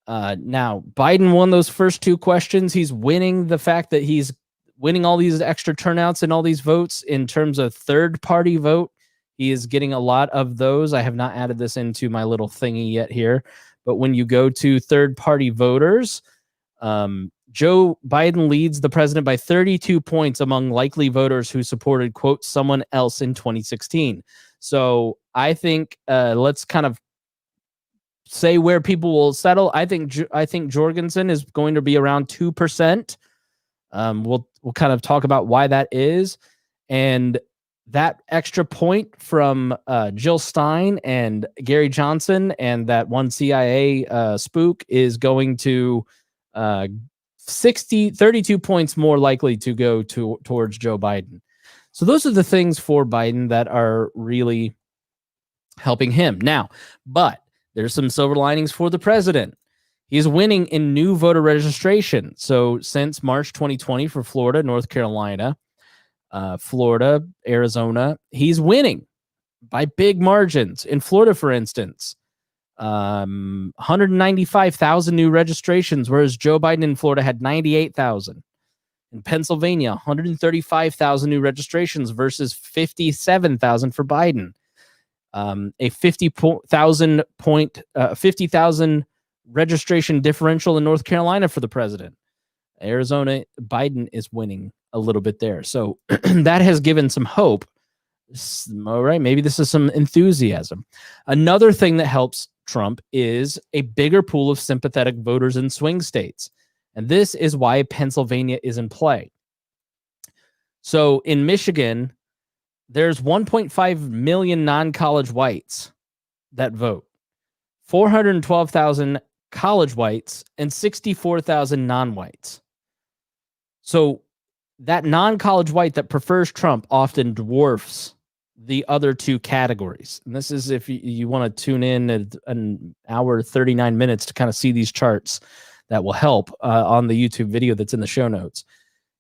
Now, Biden won those first two questions. He's winning the fact that he's winning all these extra turnouts and all these votes in terms of third-party vote. He is getting a lot of those. I have not added this into my little thingy yet here, but when you go to third-party voters, Joe Biden leads the president by 32 points among likely voters who supported, quote, someone else in 2016. So I think let's kind of say where people will settle. I think Jorgensen is going to be around 2%. We'll kind of talk about why that is. And that extra point from Jill Stein and Gary Johnson and that one CIA spook is going to 32 points more likely to go towards Joe Biden. So those are the things for Biden that are really helping him. Now, but there's some silver linings for the president. He's winning in new voter registration. So since March 2020 for Florida, North Carolina, Florida, Arizona, he's winning by big margins. In Florida, for instance, 195,000 new registrations, whereas Joe Biden in Florida had 98,000. In Pennsylvania, 135,000 new registrations versus 57,000 for Biden. A 50,000 registration differential in North Carolina for the president. Arizona, Biden is winning a little bit there. So that has given some hope. All right, maybe this is some enthusiasm. Another thing that helps Trump is a bigger pool of sympathetic voters in swing states. And this is why Pennsylvania is in play. So in Michigan, there's 1.5 million non-college whites that vote, 412,000 college whites, and 64,000 non-whites. So that non-college white that prefers Trump often dwarfs the other two categories. And this is if you want to tune in at an hour, 39 minutes to kind of see these charts that will help on the YouTube video that's in the show notes.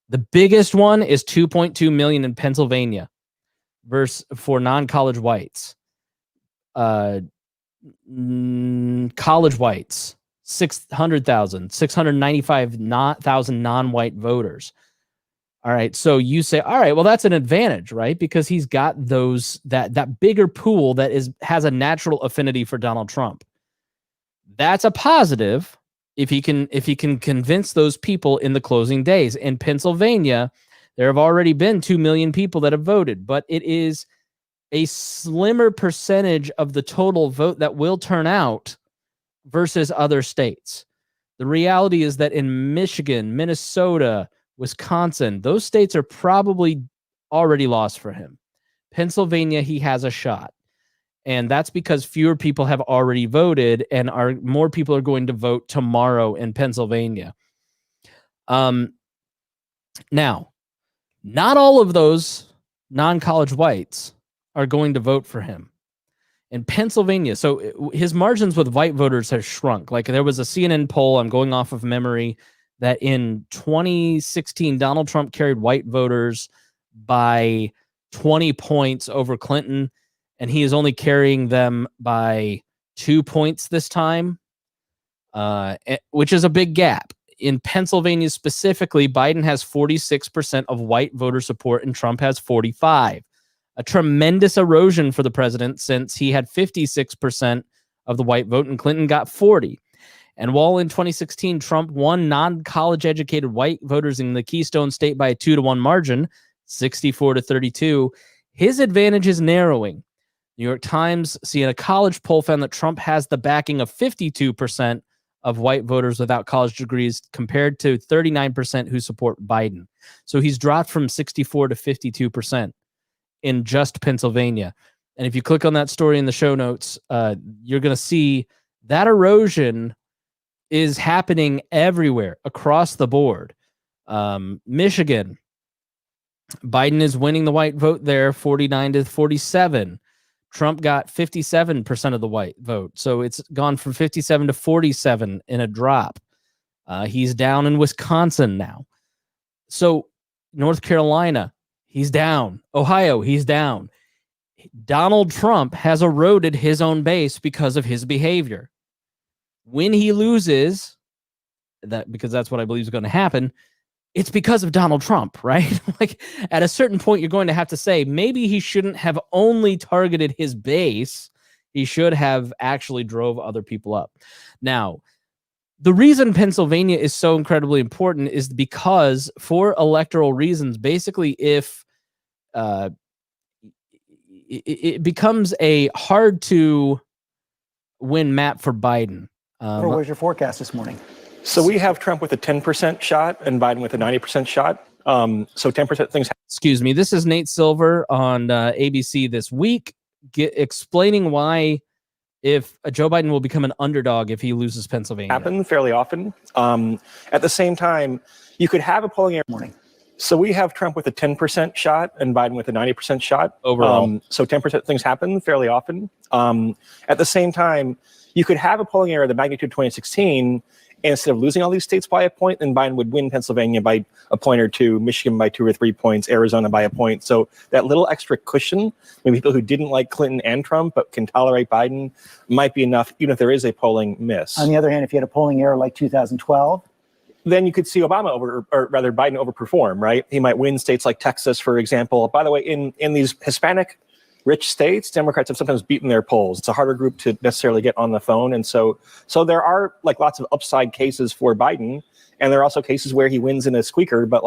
The biggest one is 2.2 million in Pennsylvania for non-college whites. College whites, 600,000, 695,000 non-white voters. All right, so you say, all right, well, that's an advantage, right? Because he's got that bigger pool that has a natural affinity for Donald Trump. That's a positive if he can convince those people in the closing days. In Pennsylvania, there have already been 2 million people that have voted, but it is a slimmer percentage of the total vote that will turn out versus other states. The reality is that in Michigan, Minnesota, Wisconsin, those states are probably already lost for him. Pennsylvania, he has a shot. And that's because fewer people have already voted and more people are going to vote tomorrow in Pennsylvania. Now, not all of those non-college whites are going to vote for him. In Pennsylvania, so his margins with white voters have shrunk. Like there was a CNN poll, I'm going off of memory, that in 2016, Donald Trump carried white voters by 20 points over Clinton, and he is only carrying them by 2 points this time, which is a big gap. In Pennsylvania specifically, Biden has 46% of white voter support and Trump has 45%. A tremendous erosion for the president since he had 56% of the white vote and Clinton got 40%. And while in 2016, Trump won non-college educated white voters in the Keystone State by a 2-1 margin, 64-32, his advantage is narrowing. New York Times, seeing a college poll, found that Trump has the backing of 52% of white voters without college degrees compared to 39% who support Biden. So he's dropped from 64 to 52% in just Pennsylvania. And if you click on that story in the show notes, you're going to see that erosion is happening everywhere across the board. Michigan, Biden is winning the white vote there, 49-47. Trump got 57% of the white vote. So it's gone from 57 to 47 in a drop. He's down in Wisconsin now. So North Carolina, he's down. Ohio, he's down. Donald Trump has eroded his own base because of his behavior. When he loses, because that's what I believe is going to happen, it's because of Donald Trump, right? Like at a certain point, you're going to have to say, maybe he shouldn't have only targeted his base. He should have actually drove other people up. Now, the reason Pennsylvania is so incredibly important is because for electoral reasons, basically if it becomes a hard to win map for Biden. What was your forecast this morning? So we have Trump with a 10% shot and Biden with a 90% shot. So 10% things. Excuse me. This is Nate Silver on ABC This Week, explaining why if Joe Biden will become an underdog if he loses Pennsylvania. Happen fairly often. At the same time, you could have a polling area. Morning. So we have Trump with a 10% shot and Biden with a 90% shot. Overall. So 10% things happen fairly often. At the same time, you could have a polling area of the magnitude of 2016, and instead of losing all these states by a point, then Biden would win Pennsylvania by a point or two, Michigan by 2 or 3 points, Arizona by a point. So that little extra cushion, maybe people who didn't like Clinton and Trump but can tolerate Biden, might be enough, even if there is a polling miss. On the other hand, if you had a polling error like 2012, then you could see Obama or rather Biden overperform, right? He might win states like Texas, for example. By the way, in these Hispanic rich states, Democrats have sometimes beaten their polls. It's a harder group to necessarily get on the phone. And so there are like lots of upside cases for Biden. And there are also cases where he wins in a squeaker, but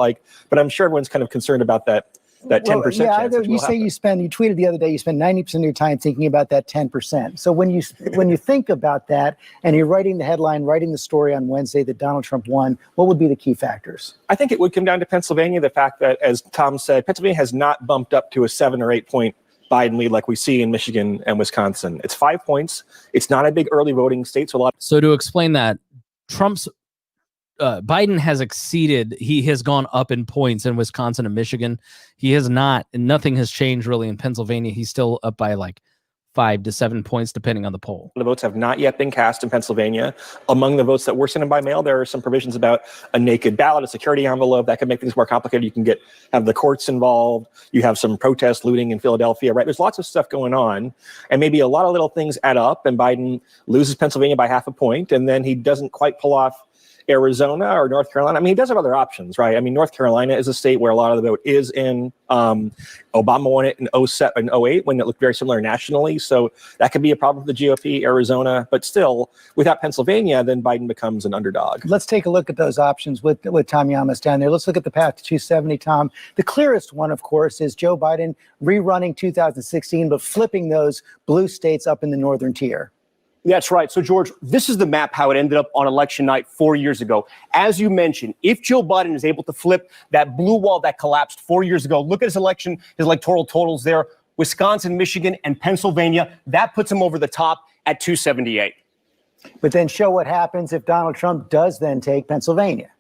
I'm sure everyone's kind of concerned about that that 10% yeah, chance. Which you will say happen. you tweeted the other day, you spend 90% of your time thinking about that 10%. So when you think about that and you're writing the headline, writing the story on Wednesday that Donald Trump won, what would be the key factors? I think it would come down to Pennsylvania. The fact that, as Tom said, Pennsylvania has not bumped up to a 7 or 8 point Biden lead like we see in Michigan and Wisconsin. It's 5 points. It's not a big early voting state, so a lot. So to explain that, Biden has exceeded. He has gone up in points in Wisconsin and Michigan. He has not, and nothing has changed really in Pennsylvania. He's still up by like 5 to 7 points, depending on the poll. The votes have not yet been cast in Pennsylvania. Among the votes that were sent in by mail, there are some provisions about a naked ballot, a security envelope that could make things more complicated. You can have the courts involved. You have some protest looting in Philadelphia, right? There's lots of stuff going on, and maybe a lot of little things add up, and Biden loses Pennsylvania by 0.5 point, and then he doesn't quite pull off Arizona or North Carolina. I mean, he does have other options, right? I mean, North Carolina is a state where a lot of the vote is in. Obama won it in 07 and 08 when it looked very similar nationally. So that could be a problem for the GOP, Arizona. But still, without Pennsylvania, then Biden becomes an underdog. Let's take a look at those options with Tom Yamas down there. Let's look at the path to 270, Tom. The clearest one, of course, is Joe Biden rerunning 2016, but flipping those blue states up in the northern tier. That's right. So, George, this is the map how it ended up on election night 4 years ago. As you mentioned, if Joe Biden is able to flip that blue wall that collapsed 4 years ago, look at his electoral totals there, Wisconsin, Michigan, and Pennsylvania, that puts him over the top at 278. But then show what happens if Donald Trump does then take Pennsylvania.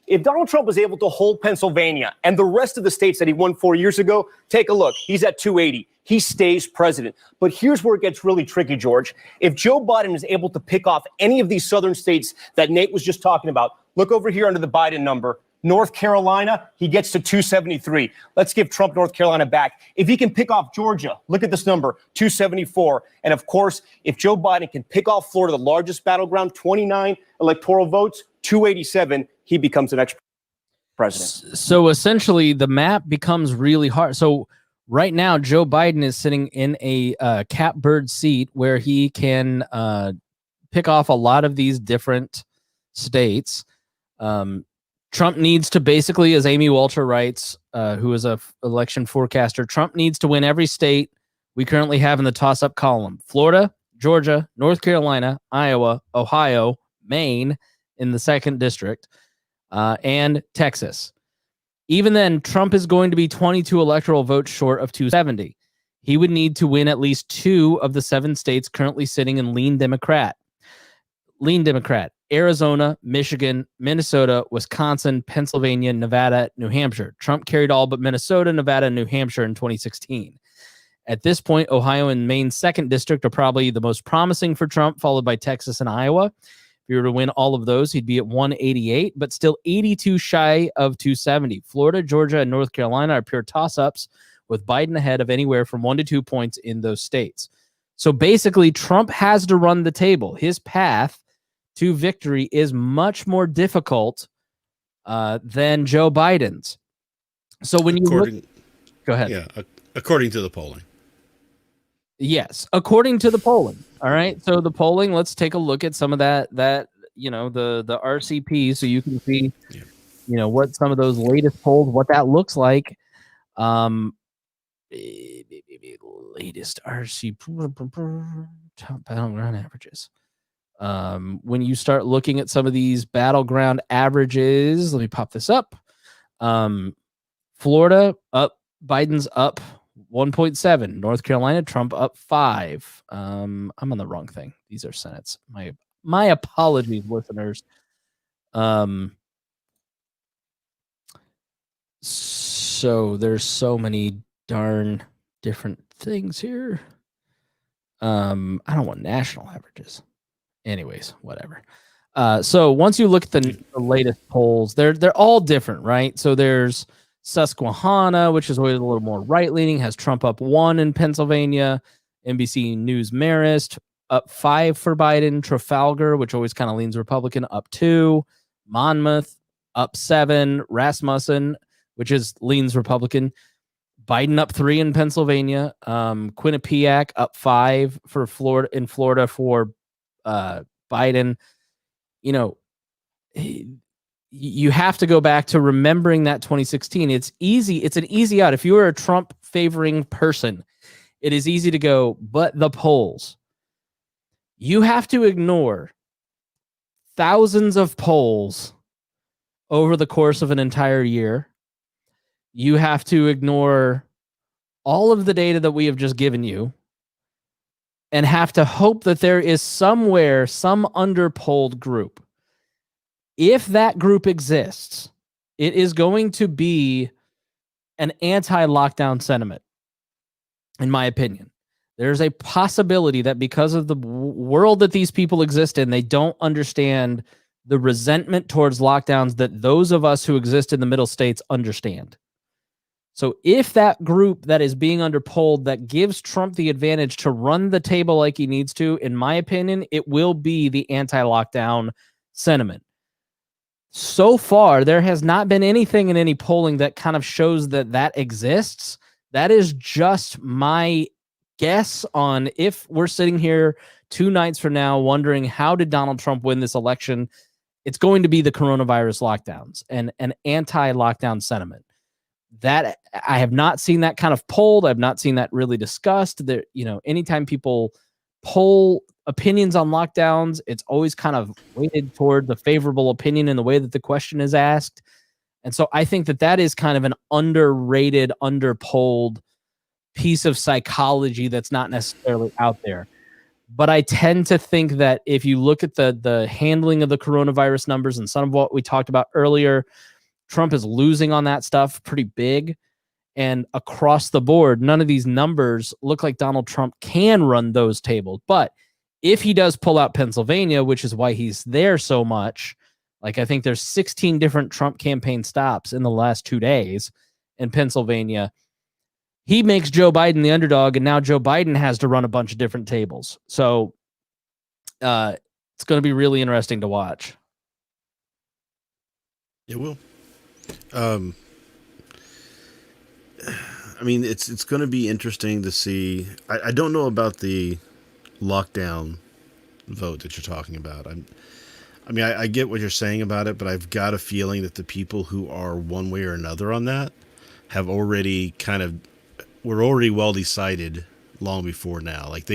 If Donald Trump was able to hold Pennsylvania and the rest of the states that he won 4 years ago, take a look. He's at 280. He stays president. But here's where it gets really tricky, George. If Joe Biden is able to pick off any of these southern states that Nate was just talking about, look over here under the Biden number. North Carolina, he gets to 273. Let's give Trump North Carolina back. If he can pick off Georgia, look at this number, 274. And of course, if Joe Biden can pick off Florida, the largest battleground, 29 electoral votes, 287, he becomes the next president. So essentially, the map becomes really hard. So right now, Joe Biden is sitting in a catbird seat where he can pick off a lot of these different states. Trump needs to basically, as Amy Walter writes, who is a election forecaster, Trump needs to win every state we currently have in the toss-up column: Florida, Georgia, North Carolina, Iowa, Ohio, Maine in the 2nd district, and Texas. Even then, Trump is going to be 22 electoral votes short of 270. He would need to win at least 2 of the 7 states currently sitting in lean Democrat, Arizona, Michigan, Minnesota, Wisconsin, Pennsylvania, Nevada, New Hampshire. Trump carried all but Minnesota, Nevada, and New Hampshire in 2016. At this point, Ohio and Maine's 2nd district are probably the most promising for Trump, followed by Texas and Iowa. If he were to win all of those, he'd be at 188, but still 82 shy of 270. Florida, Georgia, and North Carolina are pure toss-ups, with Biden ahead of anywhere from 1 to 2 points in those states. So basically, Trump has to run the table. His path to victory is much more difficult than Joe Biden's. So when you look, go ahead. Yeah, according to the polling. Yes, according to the polling. All right. So the polling, let's take a look at some of that the RCP, so you can see, what some of those latest polls, what that looks like. Latest RCP top battleground averages. When you start looking at some of these battleground averages, let me pop this up. Florida up, Biden's up 1.7. North Carolina, Trump up 5. I'm on the wrong thing. These are Senates. My apologies, listeners. So there's so many darn different things here. I don't want national averages. Anyways, whatever. So once you look at the latest polls, they're all different, right? So there's Susquehanna, which is always a little more right-leaning, has Trump up 1 in Pennsylvania. NBC News Marist up 5 for Biden. Trafalgar, which always kind of leans Republican, up 2. Monmouth up 7. Rasmussen, which leans Republican. Biden up 3 in Pennsylvania. Quinnipiac up 5 for Florida for Biden. you have to go back to remembering that 2016. It's easy. It's an easy out. If you are a Trump favoring person, it is easy to go, but the polls. You have to ignore thousands of polls over the course of an entire year. You have to ignore all of the data that we have just given you and have to hope that there is somewhere some underpolled group. If that group exists, it is going to be an anti-lockdown sentiment, in my opinion. There's a possibility that because of the world that these people exist in, they don't understand the resentment towards lockdowns that those of us who exist in the middle states understand. So if that group that is being underpolled that gives Trump the advantage to run the table like he needs to, in my opinion, it will be the anti-lockdown sentiment. So far, there has not been anything in any polling that kind of shows that that exists. That is just my guess on if we're sitting here 2 nights from now wondering how did Donald Trump win this election, it's going to be the coronavirus lockdowns and an anti-lockdown sentiment. That I have not seen that kind of polled. I've not seen that really discussed. There, anytime people poll opinions on lockdowns, it's always kind of weighted toward the favorable opinion in the way that the question is asked. And so I think that that is kind of an underrated, underpolled piece of psychology that's not necessarily out there. But I tend to think that if you look at the handling of the coronavirus numbers and some of what we talked about earlier, Trump is losing on that stuff pretty big. And across the board, none of these numbers look like Donald Trump can run those tables. But if he does pull out Pennsylvania, which is why he's there so much, like I think there's 16 different Trump campaign stops in the last 2 days in Pennsylvania, he makes Joe Biden the underdog, and now Joe Biden has to run a bunch of different tables. So it's going to be really interesting to watch. It will. I mean, it's going to be interesting to see. I don't know about the lockdown vote that you're talking about. I get what you're saying about it, but I've got a feeling that the people who are one way or another on that have already we're already well decided long before now. Like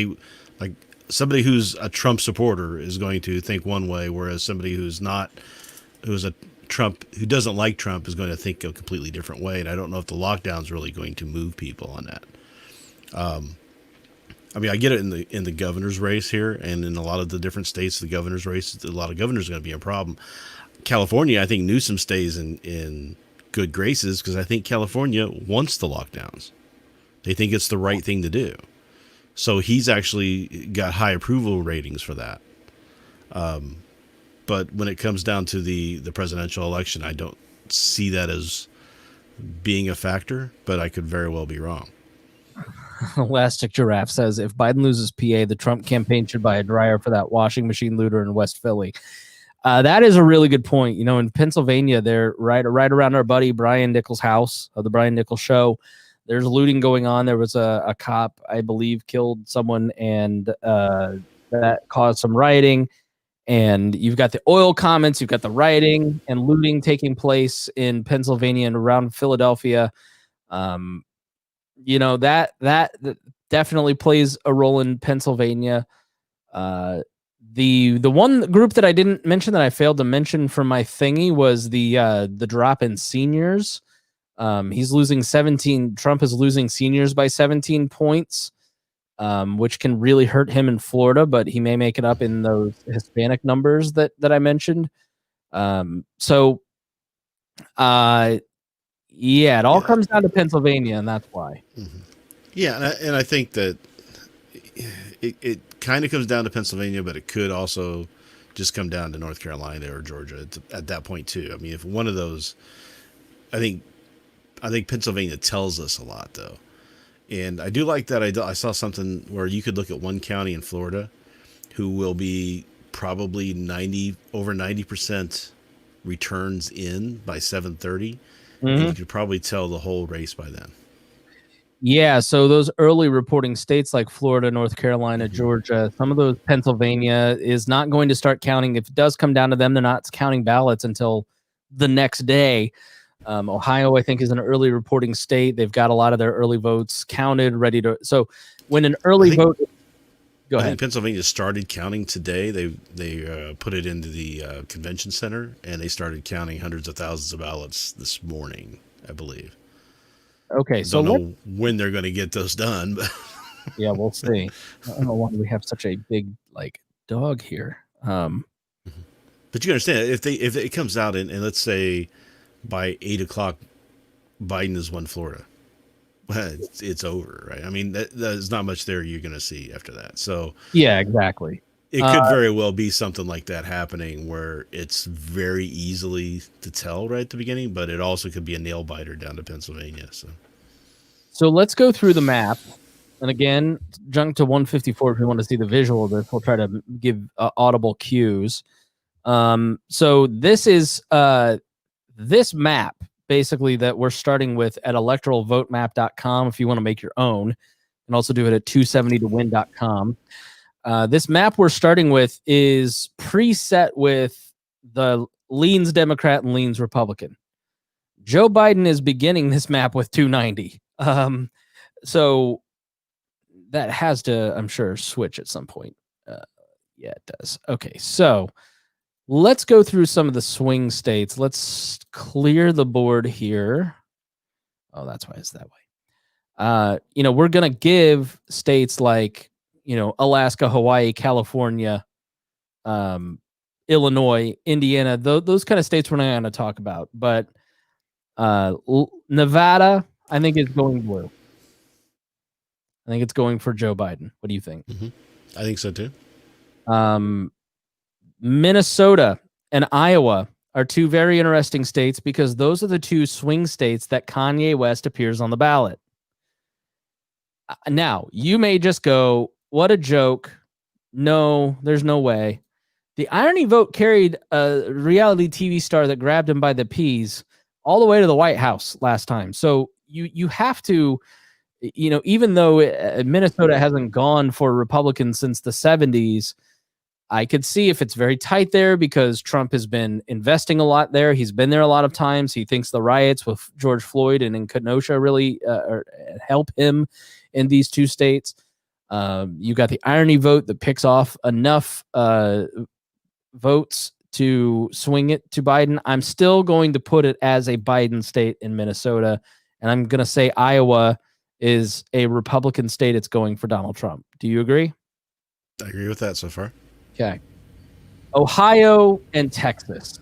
somebody who's a Trump supporter is going to think one way, whereas somebody who doesn't like Trump is going to think a completely different way. And I don't know if the lockdown is really going to move people on that. I get it in the governor's race here, and in a lot of the different states, the governor's race, a lot of governors are going to be a problem. California, I think Newsom stays in good graces because I think California wants the lockdowns. They think it's the right thing to do. So he's actually got high approval ratings for that. But when it comes down to the presidential election, I don't see that as being a factor, but I could very well be wrong. Elastic Giraffe says, if Biden loses PA, the Trump campaign should buy a dryer for that washing machine looter in West Philly. That is a really good point. In Pennsylvania, they're right around our buddy Brian Nichols' house of the Brian Nichols Show. There's looting going on. There was a cop, I believe, killed someone, and that caused some rioting. And you've got the oil comments, you've got the rioting and looting taking place in Pennsylvania and around Philadelphia. That definitely plays a role in Pennsylvania. The one group that I didn't mention that I failed to mention from my thingy was the drop in seniors. He's losing 17. Trump is losing seniors by 17 points, which can really hurt him in Florida, but he may make it up in those Hispanic numbers that I mentioned. It all comes down to Pennsylvania, and that's why. Mm-hmm. Yeah, and I think that it kind of comes down to Pennsylvania, but it could also just come down to North Carolina or Georgia at that point too. I mean, if one of those, I think Pennsylvania tells us a lot, though. And I do like that. I saw something where you could look at one county in Florida who will be probably over 90% returns in by 7:30. And you could probably tell the whole race by then. Yeah, so those early reporting states like Florida, North Carolina, Georgia, some of those, Pennsylvania is not going to start counting. If it does come down to them, they're not counting ballots until the next day. Ohio, I think, is an early reporting state. They've got a lot of their early votes counted, ready to. So when an early vote, go I ahead. think Pennsylvania started counting today. They put it into the convention center, and they started counting hundreds of thousands of ballots this morning, I believe. Okay, so don't know when they're going to get those done, but yeah, we'll see. I don't know why we have such a big dog here. But you understand if it comes out and let's say by 8 o'clock, Biden has won Florida, it's over, right? I mean, there's not much there you're going to see after that. So yeah, exactly. It could very well be something like that happening where it's very easily to tell right at the beginning, but it also could be a nail biter down to Pennsylvania. So let's go through the map. And again, jump to 154 if you want to see the visual of this. We'll try to give audible cues. So this is this map basically that we're starting with at electoralvotemap.com if you want to make your own, and also do it at 270towin.com. This map we're starting with is preset with the leans Democrat and leans Republican. Joe Biden is beginning this map with 290. So that has to, I'm sure, switch at some point. Yeah, it does. Okay, so let's go through some of the swing states. Let's clear the board here. Oh, that's why it's that way. We're going to give states like, Alaska, Hawaii, California, Illinois, Indiana, those kind of states we're not going to talk about. But Nevada, I think, is going blue. I think it's going for Joe Biden. What do you think? Mm-hmm. I think so, too. Minnesota and Iowa are two very interesting states because those are the two swing states that Kanye West appears on the ballot. Now, you may just go, what a joke. No, there's no way. The irony vote carried a reality TV star that grabbed him by the peas all the way to the White House last time. So you have to, even though Minnesota hasn't gone for Republicans since the 70s, I could see if it's very tight there because Trump has been investing a lot there. He's been there a lot of times. He thinks the riots with George Floyd and in Kenosha really help him in these two states. You got the irony vote that picks off enough votes to swing it to Biden. I'm still going to put it as a Biden state in Minnesota, and I'm going to say Iowa is a Republican state. It's going for Donald Trump. Do you agree? I agree with that so far. Okay. Ohio and Texas.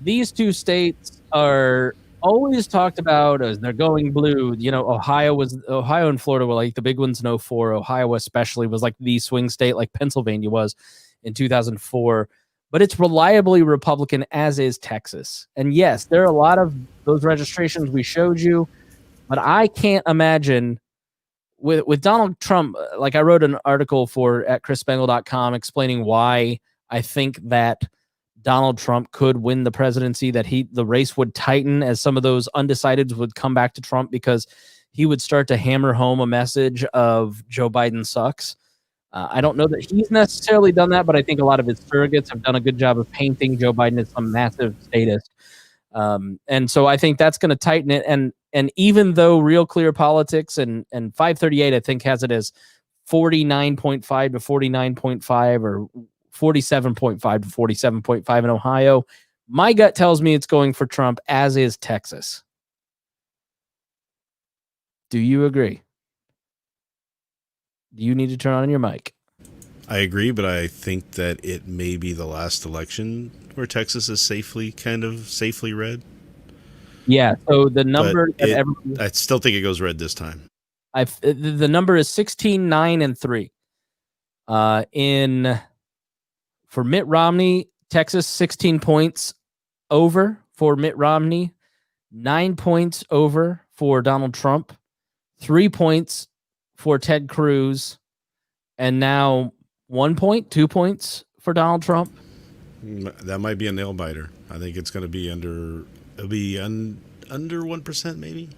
These two states are always talked about as they're going blue. Ohio and Florida were like the big ones in 2004. Ohio especially was like the swing state like Pennsylvania was in 2004. But it's reliably Republican, as is Texas. And yes, there are a lot of those registrations we showed you, but I can't imagine with Donald Trump, like I wrote an article at chrisspangle.com explaining why I think that Donald Trump could win the presidency, that the race would tighten as some of those undecideds would come back to Trump because he would start to hammer home a message of Joe Biden sucks. I don't know that he's necessarily done that, but I think a lot of his surrogates have done a good job of painting Joe Biden as some massive statist. And so I think that's going to tighten it. And even though Real Clear Politics and 538, I think, has it as 49.5 to 49.5 or 47.5 to 47.5 in Ohio, my gut tells me it's going for Trump, as is Texas. Do you agree? Do you need to turn on your mic? I agree, but I think that it may be the last election where Texas is safely red. Yeah, so the number I still think it goes red this time. The number is 16, 9, and 3. For Mitt Romney, Texas 16 points over for Mitt Romney, 9 points over for Donald Trump, 3 points for Ted Cruz, and now 1 point, 2 points for Donald Trump. That might be a nail biter. I think it's going to be under 1%, maybe.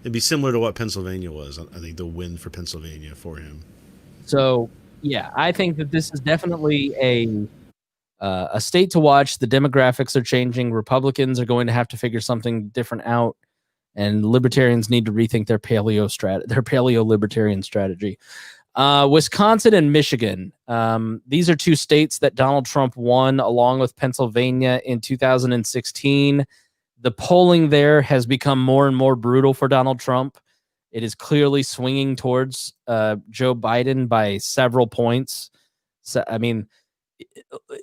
It'd be similar to what Pennsylvania was. I think the win for Pennsylvania for him. So, yeah, I think that this is definitely a a state to watch. The demographics are changing. Republicans are going to have to figure something different out, and libertarians need to rethink their paleo libertarian strategy. Wisconsin and Michigan. These are two states that Donald Trump won along with Pennsylvania in 2016. The polling there has become more and more brutal for Donald Trump. It is clearly swinging towards Joe Biden by several points. So, I mean,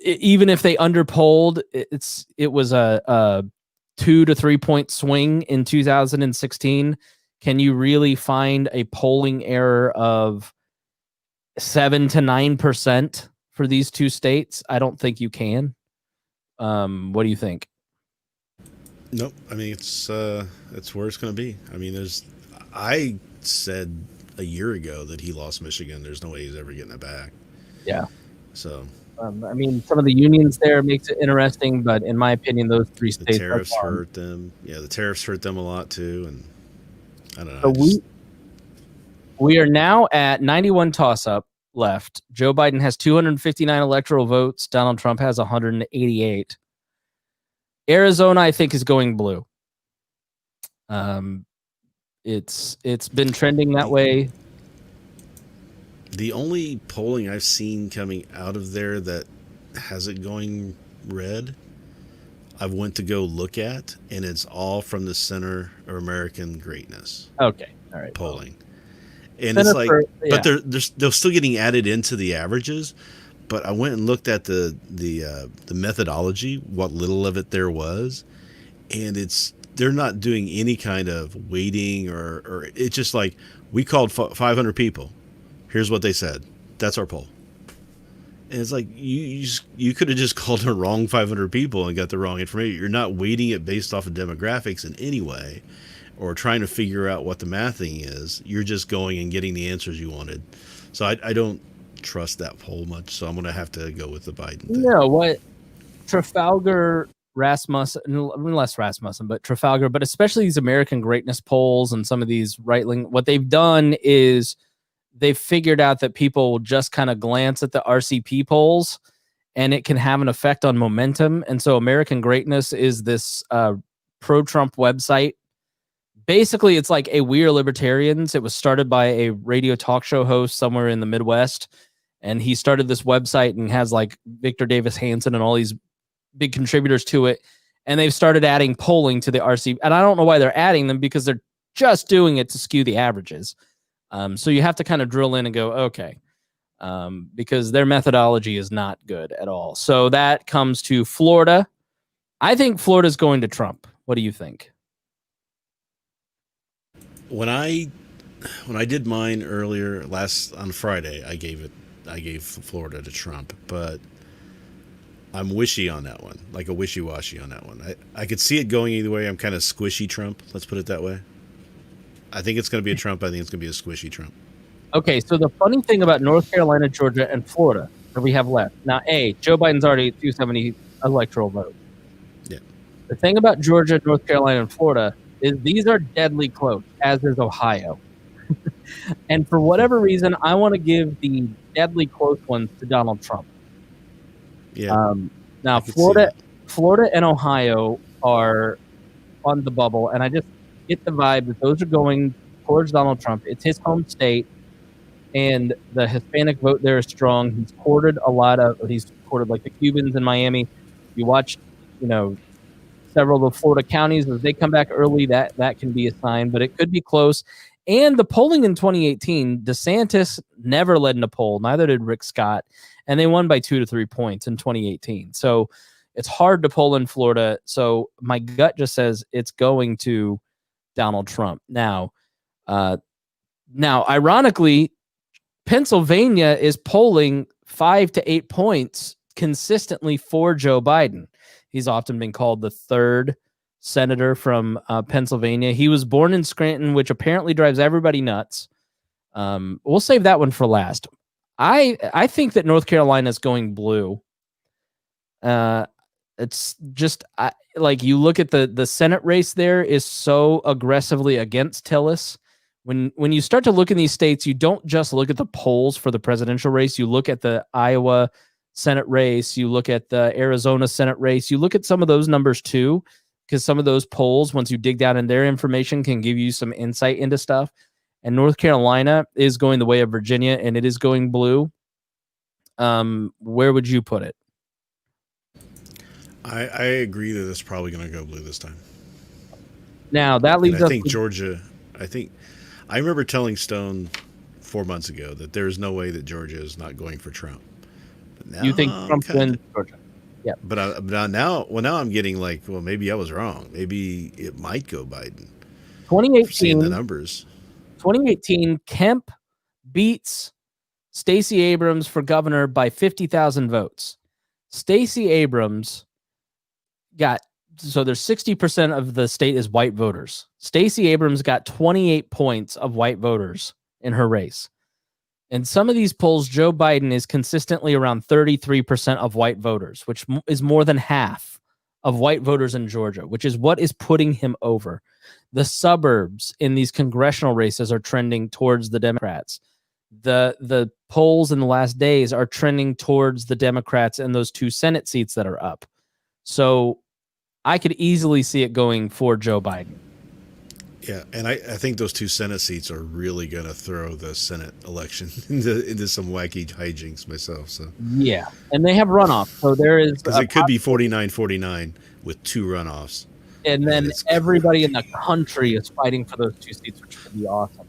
even if they underpolled, it was a 2 to 3 point swing in 2016. Can you really find a polling error of 7 to 9% for these two states? I don't think you can. What do you think? Nope. I mean, it's where it's going to be. I mean, I said a year ago that he lost Michigan. There's no way he's ever getting it back. Yeah. So. I mean, some of the unions there makes it interesting, but in my opinion, those three states. The tariffs hurt them. Yeah, the tariffs hurt them a lot too, and I don't know. So we are now at 91 toss-up left. Joe Biden has 259 electoral votes. Donald Trump has 188. Arizona, I think, is going blue. It's been trending that way. The only polling I've seen coming out of there that has it going red, I went to go look at, and it's all from the Center of American Greatness. Okay, all right. Polling, and it's like, but they're still getting added into the averages. But I went and looked at the methodology, what little of it there was, and they're not doing any kind of weighting or it's just like, we called 500 people. Here's what they said. That's our poll. And it's like, you could have just called the wrong 500 people and got the wrong information. You're not weighting it based off of demographics in any way, or trying to figure out what the mathing is. You're just going and getting the answers you wanted. So I don't trust that poll much. So I'm going to have to go with the Biden thing. No, what Trafalgar, Rasmussen, less Rasmussen, but Trafalgar, but especially these American Greatness polls and some of these right-wing, what they've done is they've figured out that people will just kind of glance at the RCP polls and it can have an effect on momentum. And so American Greatness is this pro-Trump website. Basically, it's like a We Are Libertarians. It was started by a radio talk show host somewhere in the Midwest. And he started this website and has like Victor Davis Hanson and all these big contributors to it. And they've started adding polling to the RCP. And I don't know why they're adding them, because they're just doing it to skew the averages. So you have to kind of drill in and go, okay, because their methodology is not good at all. So that comes to Florida. I think Florida's going to Trump. What do you think? When I did mine earlier on Friday, I gave Florida to Trump, but I'm wishy on that one, like a wishy-washy on that one. I could see it going either way. I'm kind of squishy Trump. Let's put it that way. I think it's going to be a Trump. I think it's going to be a squishy Trump. Okay, so the funny thing about North Carolina, Georgia, and Florida that we have left. Now, Joe Biden's already at 270 electoral votes. Yeah. The thing about Georgia, North Carolina, and Florida is these are deadly close, as is Ohio. And for whatever reason, I want to give the deadly close ones to Donald Trump. Yeah. Now, Florida and Ohio are on the bubble, and I just get the vibe that those are going towards Donald Trump. It's his home state, and the Hispanic vote there is strong. He's courted like the Cubans in Miami. You watch, several of the Florida counties, as they come back early, that can be a sign, but it could be close. And the polling in 2018, DeSantis never led in a poll, neither did Rick Scott, and they won by 2 to 3 points in 2018. So it's hard to poll in Florida. So my gut just says it's going to Donald Trump. Now, ironically, Pennsylvania is polling 5 to 8 points consistently for Joe Biden. He's often been called the third senator from Pennsylvania. He was born in Scranton, which apparently drives everybody nuts. We'll save that one for last. I think that North Carolina is going blue. It's just like you look at the Senate race there is so aggressively against Tillis. When you start to look in these states, you don't just look at the polls for the presidential race. You look at the Iowa, Senate race, you look at the Arizona Senate race, you look at some of those numbers too, because some of those polls, once you dig down in their information, can give you some insight into stuff. And North Carolina is going the way of Virginia, and it is going blue. Where would you put it? I agree that it's probably going to go blue this time. Now that leaves and I us think with- Georgia. I remember telling Stone 4 months ago that there is no way that Georgia is not going for Trump. But You think now Trump I'm wins Georgia? Yeah. But now I'm getting like, well, maybe I was wrong. Maybe it might go Biden. 2018. Seeing the numbers. 2018, Kemp beats Stacey Abrams for governor by 50,000 votes. Stacey Abrams so there's 60% of the state is white voters. Stacey Abrams got 28 points of white voters in her race. In some of these polls, Joe Biden is consistently around 33% of white voters, which is more than half of white voters in Georgia, which is what is putting him over. The suburbs in these congressional races are trending towards the Democrats. The polls in the last days are trending towards the Democrats and those 2 Senate seats that are up. So I could easily see it going for Joe Biden. Yeah, and I think those 2 Senate seats are really going to throw the Senate election into some wacky hijinks myself. So yeah, and they have runoffs, so there is because it could be 49-49 with 2 runoffs, and then everybody in the country is fighting for those 2 seats, which would be awesome.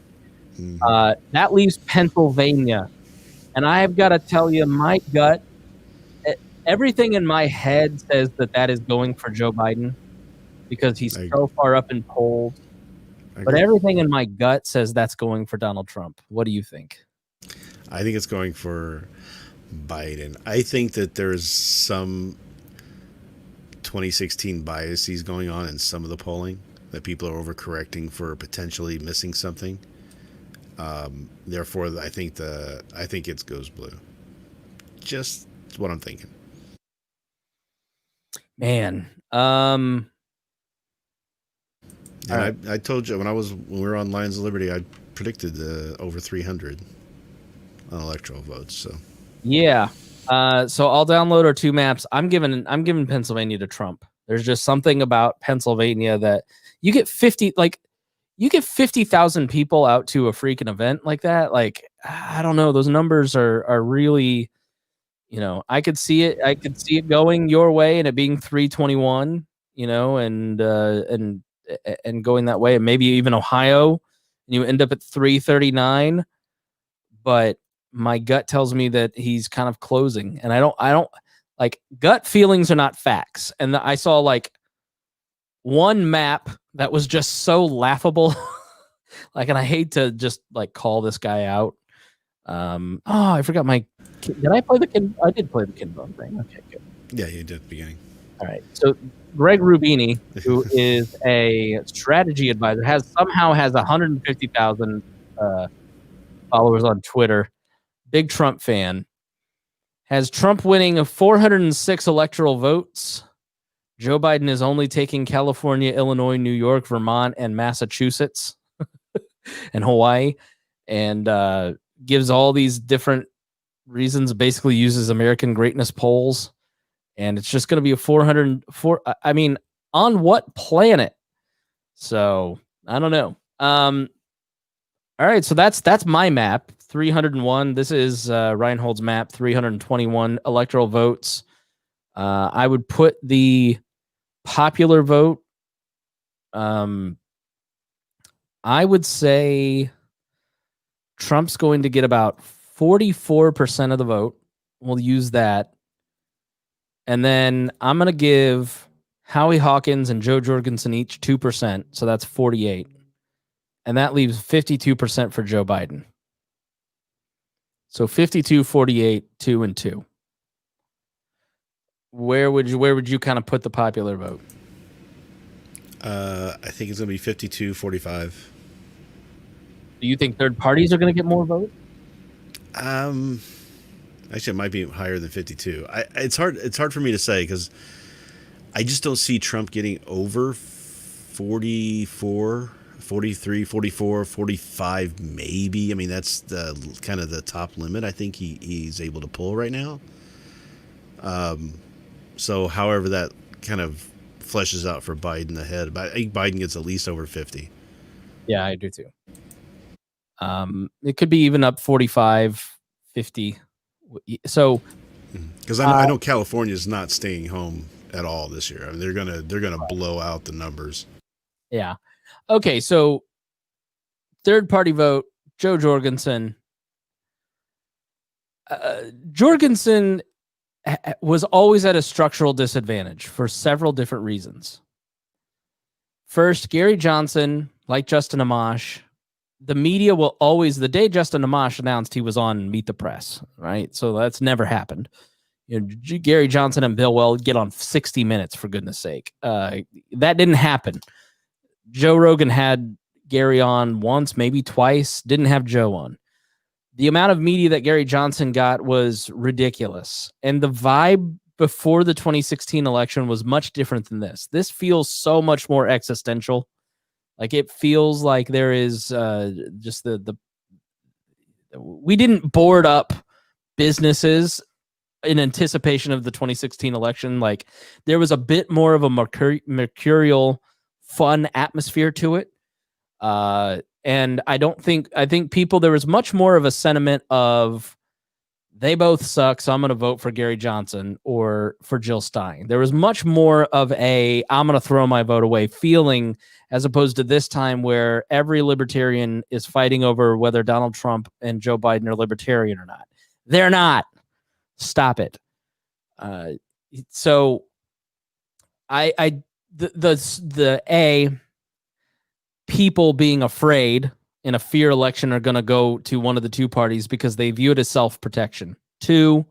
That leaves Pennsylvania, and I've got to tell you, my gut, everything in my head says that is going for Joe Biden because he's so far up in polls. But everything in my gut says that's going for Donald Trump. What do you think? I think it's going for Biden. I think that there's some 2016 biases going on in some of the polling, that people are overcorrecting for potentially missing something. Therefore, I think it goes blue. Just what I'm thinking. Man, and I told you when we were on Lions of Liberty, I predicted over 300 on electoral votes. So yeah, so I'll download our 2 maps. I'm giving Pennsylvania to Trump. There's just something about Pennsylvania that you get 50,000 people out to a freaking event like that. Like, I don't know, those numbers are really, I could see it. I could see it going your way and it being 321. And going that way, and maybe even Ohio, and you end up at 339. But my gut tells me that he's kind of closing, and I don't like gut feelings are not facts. And I saw like one map that was just so laughable, like, and I hate to just like call this guy out. I forgot did I play the Ken? I did play the Ken Bone thing. Okay, good. Yeah, you did at the beginning. All right, so Greg Rubini, who is a strategy advisor, has 150,000 followers on Twitter. Big Trump fan. Has Trump winning 406 electoral votes. Joe Biden is only taking California, Illinois, New York, Vermont, and Massachusetts, and Hawaii, and gives all these different reasons. Basically, uses American Greatness polls. And it's just going to be a 404. I mean, on what planet? So I don't know. All right, so that's my map. 301. This is Rhinehold's map. 321 electoral votes. I would put the popular vote. I would say Trump's going to get about 44% of the vote. We'll use that. And then I'm going to give Howie Hawkins and Joe Jorgensen each 2%. So that's 48. And that leaves 52% for Joe Biden. So 52, 48, 2 and 2. Where would you kind of put the popular vote? I think it's going to be 52, 45. Do you think third parties are going to get more votes? Actually, it might be higher than 52. It's hard for me to say because I just don't see Trump getting over 44, 43, 44, 45 maybe. I mean, that's the kind of the top limit I think he's able to pull right now. So however that kind of fleshes out for Biden ahead, but I think Biden gets at least over 50. Yeah, I do too. It could be even up 45, 50. So, because I know California is not staying home at all this year. I mean, they're gonna blow out the numbers. yeah. Okay, so third party vote, Joe Jorgensen. Jorgensen was always at a structural disadvantage for several different reasons. First, Gary Johnson, like Justin Amash, the media will always, the day Justin Amash announced he was on Meet the Press, right? So that's never happened. You know, Gary Johnson and Bill Weld get on 60 Minutes, for goodness sake. That didn't happen. Joe Rogan had Gary on once, maybe twice, didn't have Joe on. The amount of media that Gary Johnson got was ridiculous. And the vibe before the 2016 election was much different than this. This feels so much more existential. Like, it feels like there is just we didn't board up businesses in anticipation of the 2016 election. Like, there was a bit more of a mercurial, fun atmosphere to it. And I think people, there was much more of a sentiment of they both suck, so I'm going to vote for Gary Johnson or for Jill Stein. There was much more of a I'm going to throw my vote away feeling, as opposed to this time where every libertarian is fighting over whether Donald Trump and Joe Biden are libertarian or not. They're not. Stop it. So people being afraid in a fear election are going to go to one of the two parties because they view it as self-protection. Two,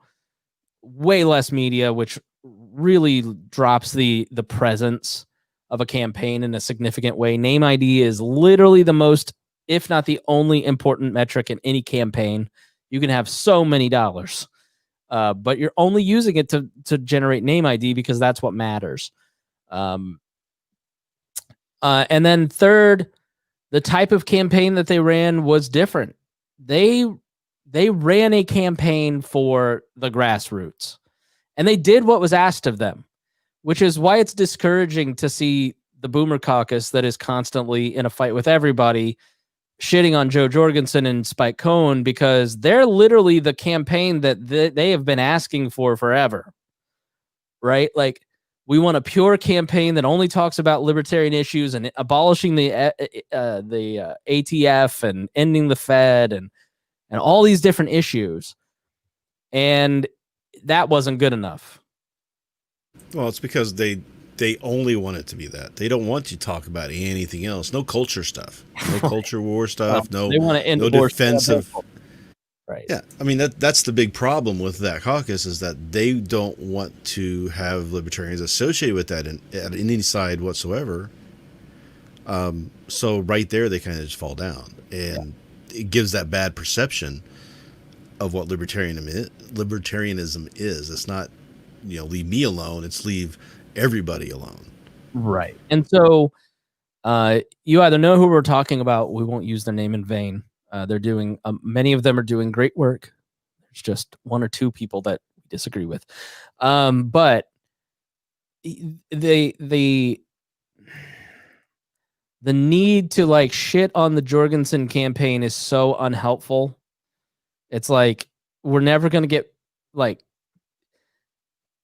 way less media, which really drops the presence of a campaign in a significant way. Name ID is literally the most, if not the only important metric in any campaign. You can have so many dollars, but you're only using it to generate name ID because that's what matters. And then third, the type of campaign that they ran was different. They ran a campaign for the grassroots, and they did what was asked of them, which is why it's discouraging to see the Boomer Caucus that is constantly in a fight with everybody shitting on Joe Jorgensen and Spike Cohen, because they're literally the campaign that they have been asking for forever, right? Like, we want a pure campaign that only talks about libertarian issues and abolishing the ATF and ending the Fed and all these different issues. And that wasn't good enough. Well, it's because they only want it to be that. They don't want to talk about anything else. No culture stuff. No culture war stuff. Well, they want to end no defensive. Right. Yeah. I mean, that's the big problem with that caucus, is that they don't want to have libertarians associated with that at any side whatsoever. So right there, they kind of just fall down, and it gives that bad perception of what libertarianism is. It's not, leave me alone. It's leave everybody alone. Right. And so you either know who we're talking about. We won't use their name in vain. They're doing, many of them are doing great work. There's just one or two people that we disagree with. But the need to like shit on the Jorgensen campaign is so unhelpful. It's like, we're never going to get, like,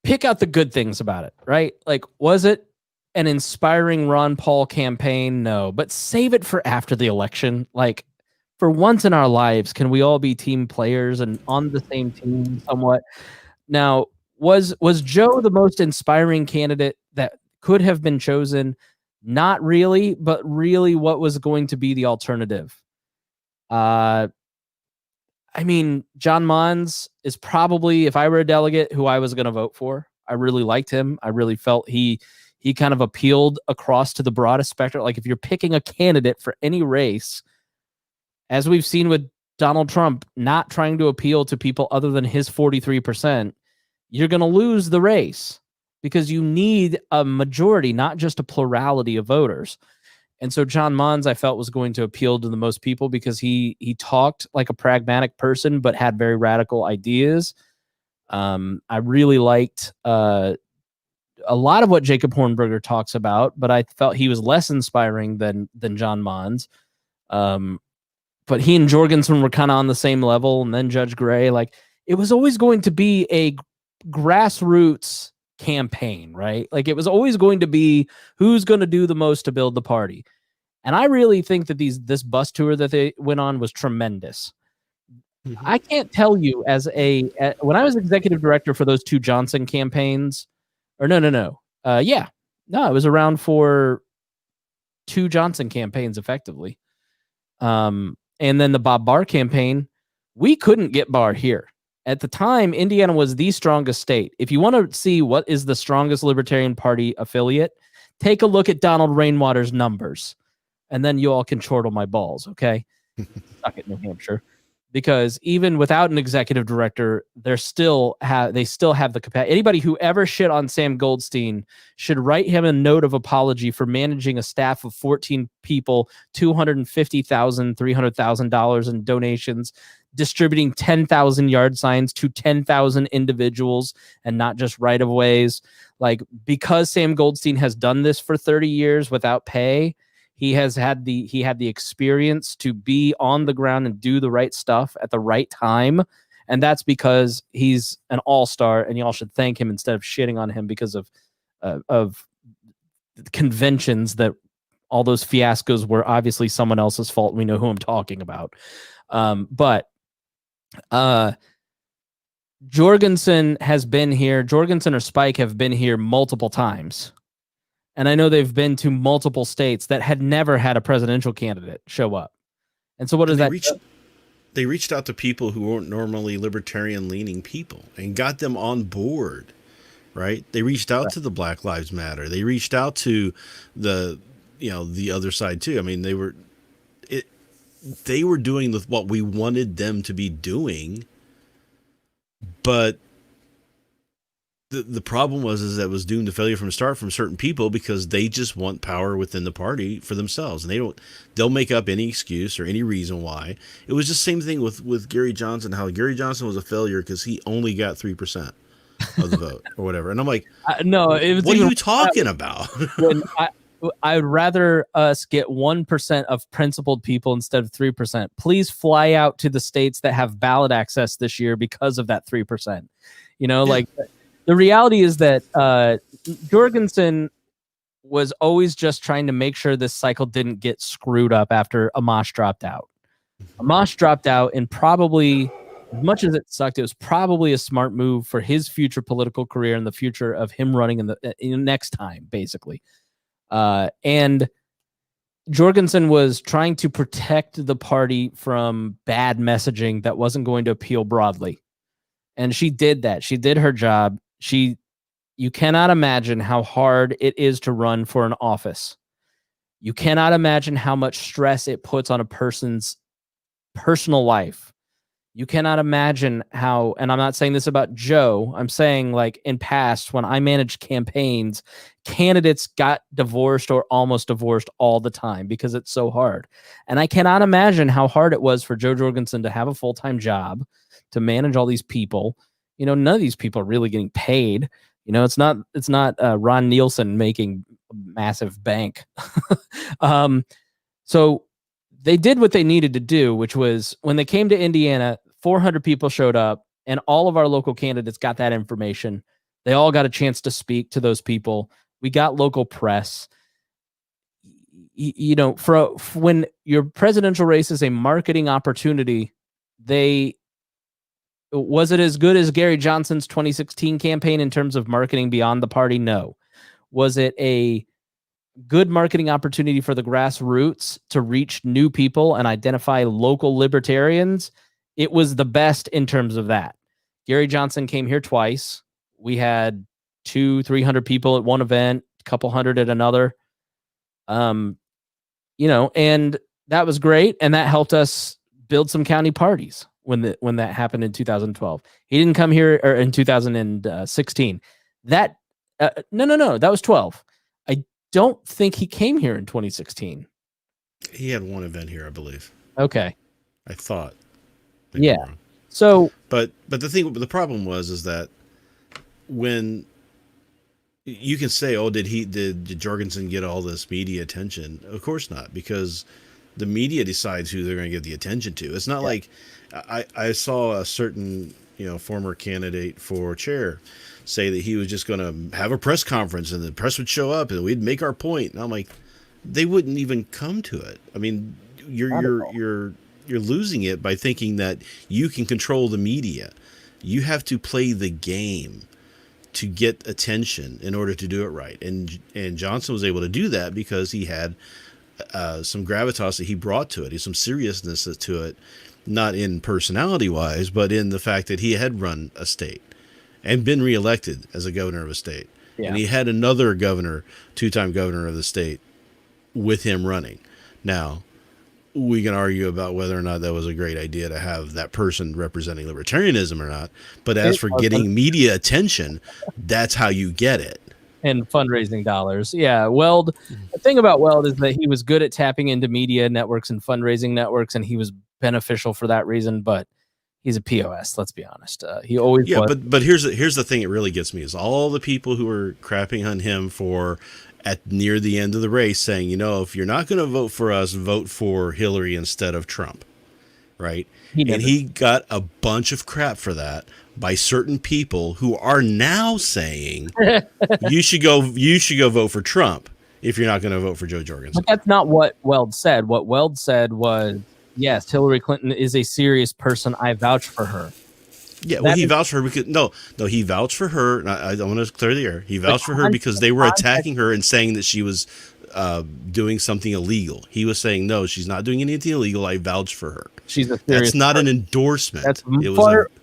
pick out the good things about it, right? Like, was it an inspiring Ron Paul campaign? No, but save it for after the election. Like, for once in our lives, can we all be team players and on the same team somewhat? Now, was Joe the most inspiring candidate that could have been chosen? Not really, but really, what was going to be the alternative? I mean, John Mons is probably, if I were a delegate, who I was going to vote for. I really liked him. I really felt he kind of appealed across to the broadest spectrum. Like, if you're picking a candidate for any race, as we've seen with Donald Trump not trying to appeal to people other than his 43%, you're going to lose the race because you need a majority, not just a plurality of voters. And so John Mons, I felt, was going to appeal to the most people because he talked like a pragmatic person, but had very radical ideas. I really liked a lot of what Jacob Hornberger talks about, but I felt he was less inspiring than John Mons. But he and Jorgensen were kind of on the same level, and then Judge Gray. Like, it was always going to be a grassroots campaign, right? Like, it was always going to be who's going to do the most to build the party. And I really think that this bus tour that they went on was tremendous. I can't tell you when I was executive director for those two Johnson campaigns, or no. It was around for two Johnson campaigns effectively. And then the Bob Barr campaign, we couldn't get Barr here. At the time, Indiana was the strongest state. If you want to see what is the strongest Libertarian Party affiliate, take a look at Donald Rainwater's numbers, and then you all can chortle my balls, okay? Suck it, New Hampshire. Because even without an executive director, they still have the capacity. Anybody who ever shit on Sam Goldstein should write him a note of apology for managing a staff of 14 people, $250,000, $300,000 in donations, distributing 10,000 yard signs to 10,000 individuals and not just right-of-ways. Like, because Sam Goldstein has done this for 30 years without pay, he had the experience to be on the ground and do the right stuff at the right time. And that's because he's an all-star, and y'all should thank him instead of shitting on him because of conventions that all those fiascos were obviously someone else's fault. We know who I'm talking about. But Jorgensen has been here. Jorgensen or Spike have been here multiple times. And I know they've been to multiple states that had never had a presidential candidate show up. And so what does that do? They reached out to people who weren't normally libertarian-leaning people and got them on board, right? They reached out to the Black Lives Matter. They reached out to the other side too. I mean, they were doing what we wanted them to be doing, but the problem was that it was doomed to failure from the start from certain people because they just want power within the party for themselves, and they'll make up any excuse or any reason why. It was just the same thing with Gary Johnson, how Gary Johnson was a failure because he only got 3% of the vote or whatever. And I'm like, no, it was what are you talking about? I'd rather us get 1% of principled people instead of 3%. Please fly out to the states that have ballot access this year because of that 3%. The reality is that Jorgensen was always just trying to make sure this cycle didn't get screwed up after Amash dropped out. Amash dropped out, and probably, as much as it sucked, it was probably a smart move for his future political career and the future of him running in the next time, basically. And Jorgensen was trying to protect the party from bad messaging that wasn't going to appeal broadly. And she did that. She did her job. You cannot imagine how hard it is to run for an office. You cannot imagine how much stress it puts on a person's personal life. You cannot imagine how, and I'm not saying this about Joe, I'm saying, like, in past, when I managed campaigns, candidates got divorced or almost divorced all the time because it's so hard. And I cannot imagine how hard it was for Joe Jorgensen to have a full-time job, to manage all these people. None of these people are really getting paid. It's not Ron Nielsen making massive bank. So they did what they needed to do, which was when they came to Indiana, 400 people showed up, and all of our local candidates got that information. They all got a chance to speak to those people. We got local press. When your presidential race is a marketing opportunity, was it as good as Gary Johnson's 2016 campaign in terms of marketing beyond the party? No. Was it a good marketing opportunity for the grassroots to reach new people and identify local libertarians? It was the best in terms of that. Gary Johnson came here twice. We had 200-300 people at one event, a couple hundred at another. And that was great. And that helped us build some county parties when that happened in 2012. He didn't come here or in 2016. That that was 12. I don't think he came here in 2016. He had one event here, I believe. Okay. I thought. Yeah. So But the problem is that when you can say, oh, did Jorgensen get all this media attention? Of course not, because the media decides who they're going to give the attention to. It's not like I saw a certain former candidate for chair say that he was just going to have a press conference and the press would show up and we'd make our point. And I'm like, they wouldn't even come to it. I mean, you're losing it by thinking that you can control the media. You have to play the game to get attention in order to do it right. And Johnson was able to do that because he had some gravitas that he brought to it. He had some seriousness to it, not in personality wise, but in the fact that he had run a state and been reelected as a governor of a state. Yeah. And he had another governor, two-time governor of the state with him running. Now, we can argue about whether or not that was a great idea to have that person representing libertarianism or not. But as for getting media attention, that's how you get it. And fundraising dollars. Yeah. Weld. The thing about Weld is that he was good at tapping into media networks and fundraising networks, and he was beneficial for that reason. But he's a POS. Let's be honest. He always was. But here's the thing that really gets me is all the people who are crapping on him for at near the end of the race saying, if you're not going to vote for us, vote for Hillary instead of Trump. Right. He got a bunch of crap for that by certain people who are now saying you should go vote for Trump if you're not going to vote for Joe Jorgensen. But that's not what Weld said. What Weld said was, yes, Hillary Clinton is a serious person. I vouch for her. Yeah, well, he vouched for her because he vouched for her. I want to clear the air. He vouched for her because they were attacking her and saying that she was doing something illegal. He was saying, no, she's not doing anything illegal. I vouch for her. She's a serious That's not an endorsement. That's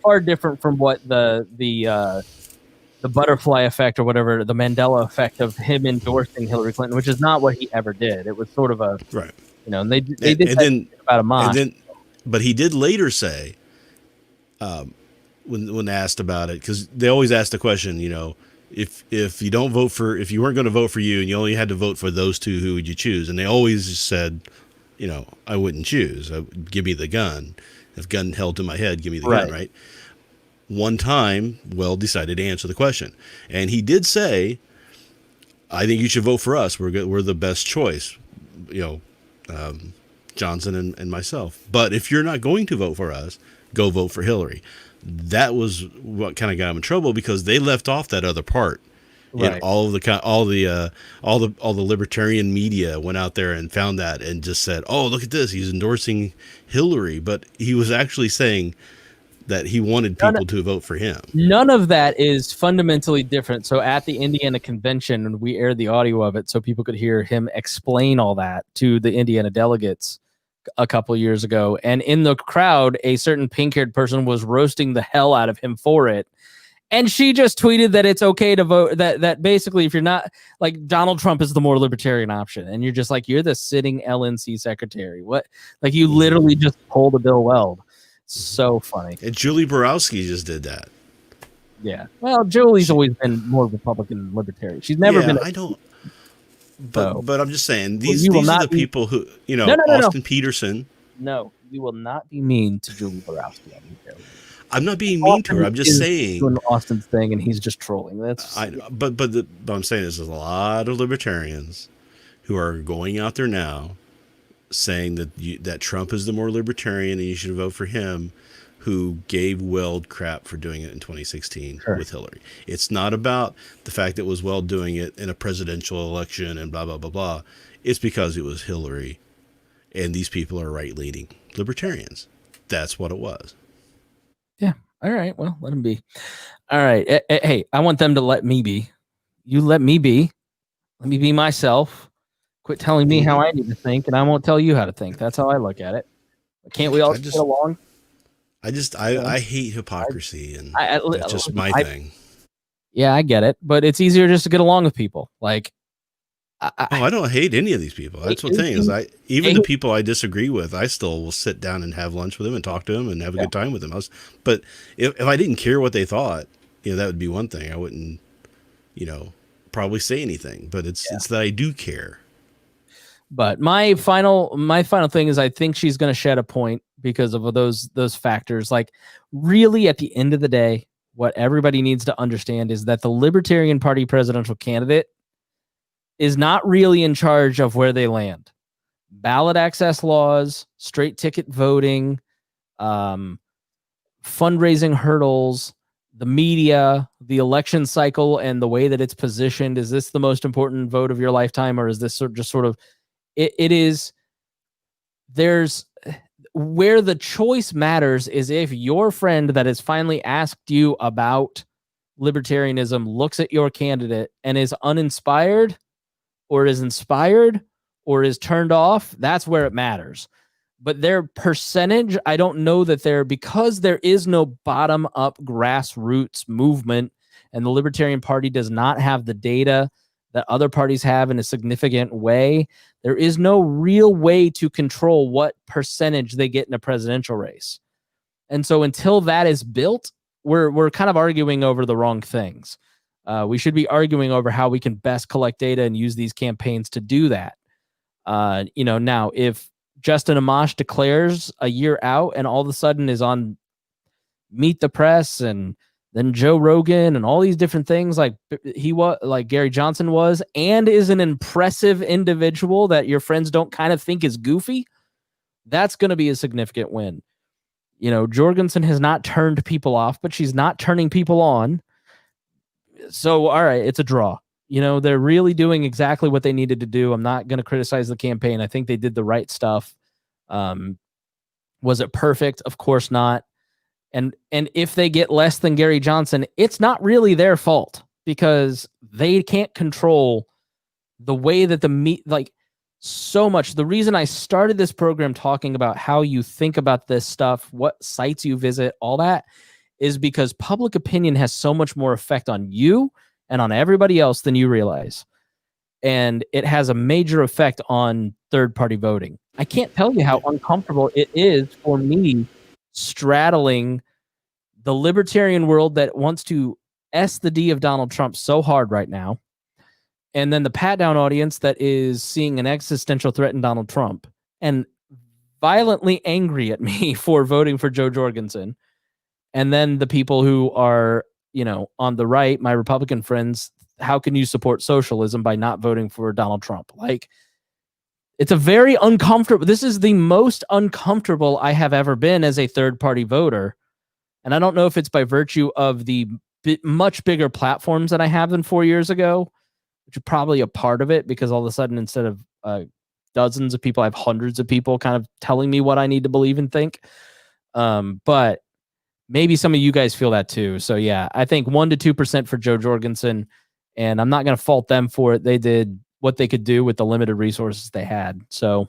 far different from what the butterfly effect or whatever, the Mandela effect of him endorsing Hillary Clinton, which is not what he ever did. It was sort of a right. And they did that about a month. But he did later say, when asked about it, because they always ask the question, if you don't vote for, if you weren't going to vote for you and you only had to vote for those two, who would you choose? And they always said, I wouldn't choose. Give me the gun. If gun held to my head, give me the gun, right? One time, Weld decided to answer the question. And he did say, I think you should vote for us. We're the best choice, Johnson and myself. But if you're not going to vote for us, go vote for Hillary. That was what kind of got him in trouble because they left off that other part. Right. And all the libertarian media went out there and found that and just said, "Oh, look at this! He's endorsing Hillary," but he was actually saying that he wanted people to vote for him. None of that is fundamentally different. So at the Indiana convention, we aired the audio of it so people could hear him explain all that to the Indiana delegates a couple of years ago. And in the crowd, a certain pink-haired person was roasting the hell out of him for it. And she just tweeted that it's okay to vote, that basically if you're not, like, Donald Trump is the more libertarian option. And you're just like, you're the sitting LNC secretary. What? Like, you literally just pulled a Bill Weld. So funny. And Julie Borowski just did that. Yeah. Well, Julie's always been more Republican than libertarian. She's never been. I don't. But I'm just saying these are the people who Austin Peterson. No, you will not be mean to Julie Borowski. I'm not being mean to her. I'm just saying doing Austin's thing, and he's just trolling. That's but I'm saying there's a lot of libertarians who are going out there now saying that Trump is the more libertarian and you should vote for him, who gave Weld crap for doing it in 2016 with Hillary. It's not about the fact that it was Weld doing it in a presidential election and blah, blah, blah, blah. It's because it was Hillary, and these people are right-leaning libertarians. That's what it was. Yeah. All right. Well, let them be. All right. Hey, I want them to let me be. You let me be. Let me be myself. Quit telling me how I need to think, and I won't tell you how to think. That's how I look at it. Can't we all just get along? I hate hypocrisy, and that's just my thing. Yeah, I get it, but it's easier just to get along with people. Like, I don't hate any of these people. That's the thing is, even the people I disagree with, I still will sit down and have lunch with them and talk to them and have a good time with them. But if I didn't care what they thought, that would be one thing. I wouldn't, probably say anything. But it's that I do care. But my final thing is, I think she's going to shed a point because of those factors. Like, really, at the end of the day, what everybody needs to understand is that the Libertarian Party presidential candidate is not really in charge of where they land. Ballot access laws, straight ticket voting, fundraising hurdles, the media, the election cycle, and the way that it's positioned. Is this the most important vote of your lifetime, or is this just sort of it is? There's where the choice matters is if your friend that has finally asked you about libertarianism looks at your candidate and is uninspired, or is inspired, or is turned off. That's where it matters. But their percentage, I don't know that because there is no bottom-up grassroots movement, and the Libertarian Party does not have the data that other parties have in a significant way. There is no real way to control what percentage they get in a presidential race. And so until that is built, we're kind of arguing over the wrong things. We should be arguing over how we can best collect data and use these campaigns to do that. Now, if Justin Amash declares a year out and all of a sudden is on Meet the Press and then Joe Rogan and all these different things like he was, like Gary Johnson was, and is an impressive individual that your friends don't kind of think is goofy, that's going to be a significant win. Jorgensen has not turned people off, but she's not turning people on. So, all right, it's a draw. They're really doing exactly what they needed to do. I'm not going to criticize the campaign. I think they did the right stuff. Was it perfect? Of course not. And if they get less than Gary Johnson, it's not really their fault because they can't control the way that so much. The reason I started this program talking about how you think about this stuff, what sites you visit, all that, is because public opinion has so much more effect on you and on everybody else than you realize. And it has a major effect on third-party voting. I can't tell you how uncomfortable it is for me straddling the libertarian world that wants to S the D of Donald Trump so hard right now, and then the pat-down audience that is seeing an existential threat in Donald Trump and violently angry at me for voting for Joe Jorgensen. And then the people who are, on the right, my Republican friends, how can you support socialism by not voting for Donald Trump? It's a very uncomfortable. This is the most uncomfortable I have ever been as a third-party voter. And I don't know if it's by virtue of the much bigger platforms that I have than 4 years ago, which are probably a part of it, because all of a sudden, instead of dozens of people, I have hundreds of people kind of telling me what I need to believe and think. But maybe some of you guys feel that too. So yeah, I think 1% to 2% for Joe Jorgensen, and I'm not going to fault them for it. They did what they could do with the limited resources they had. So,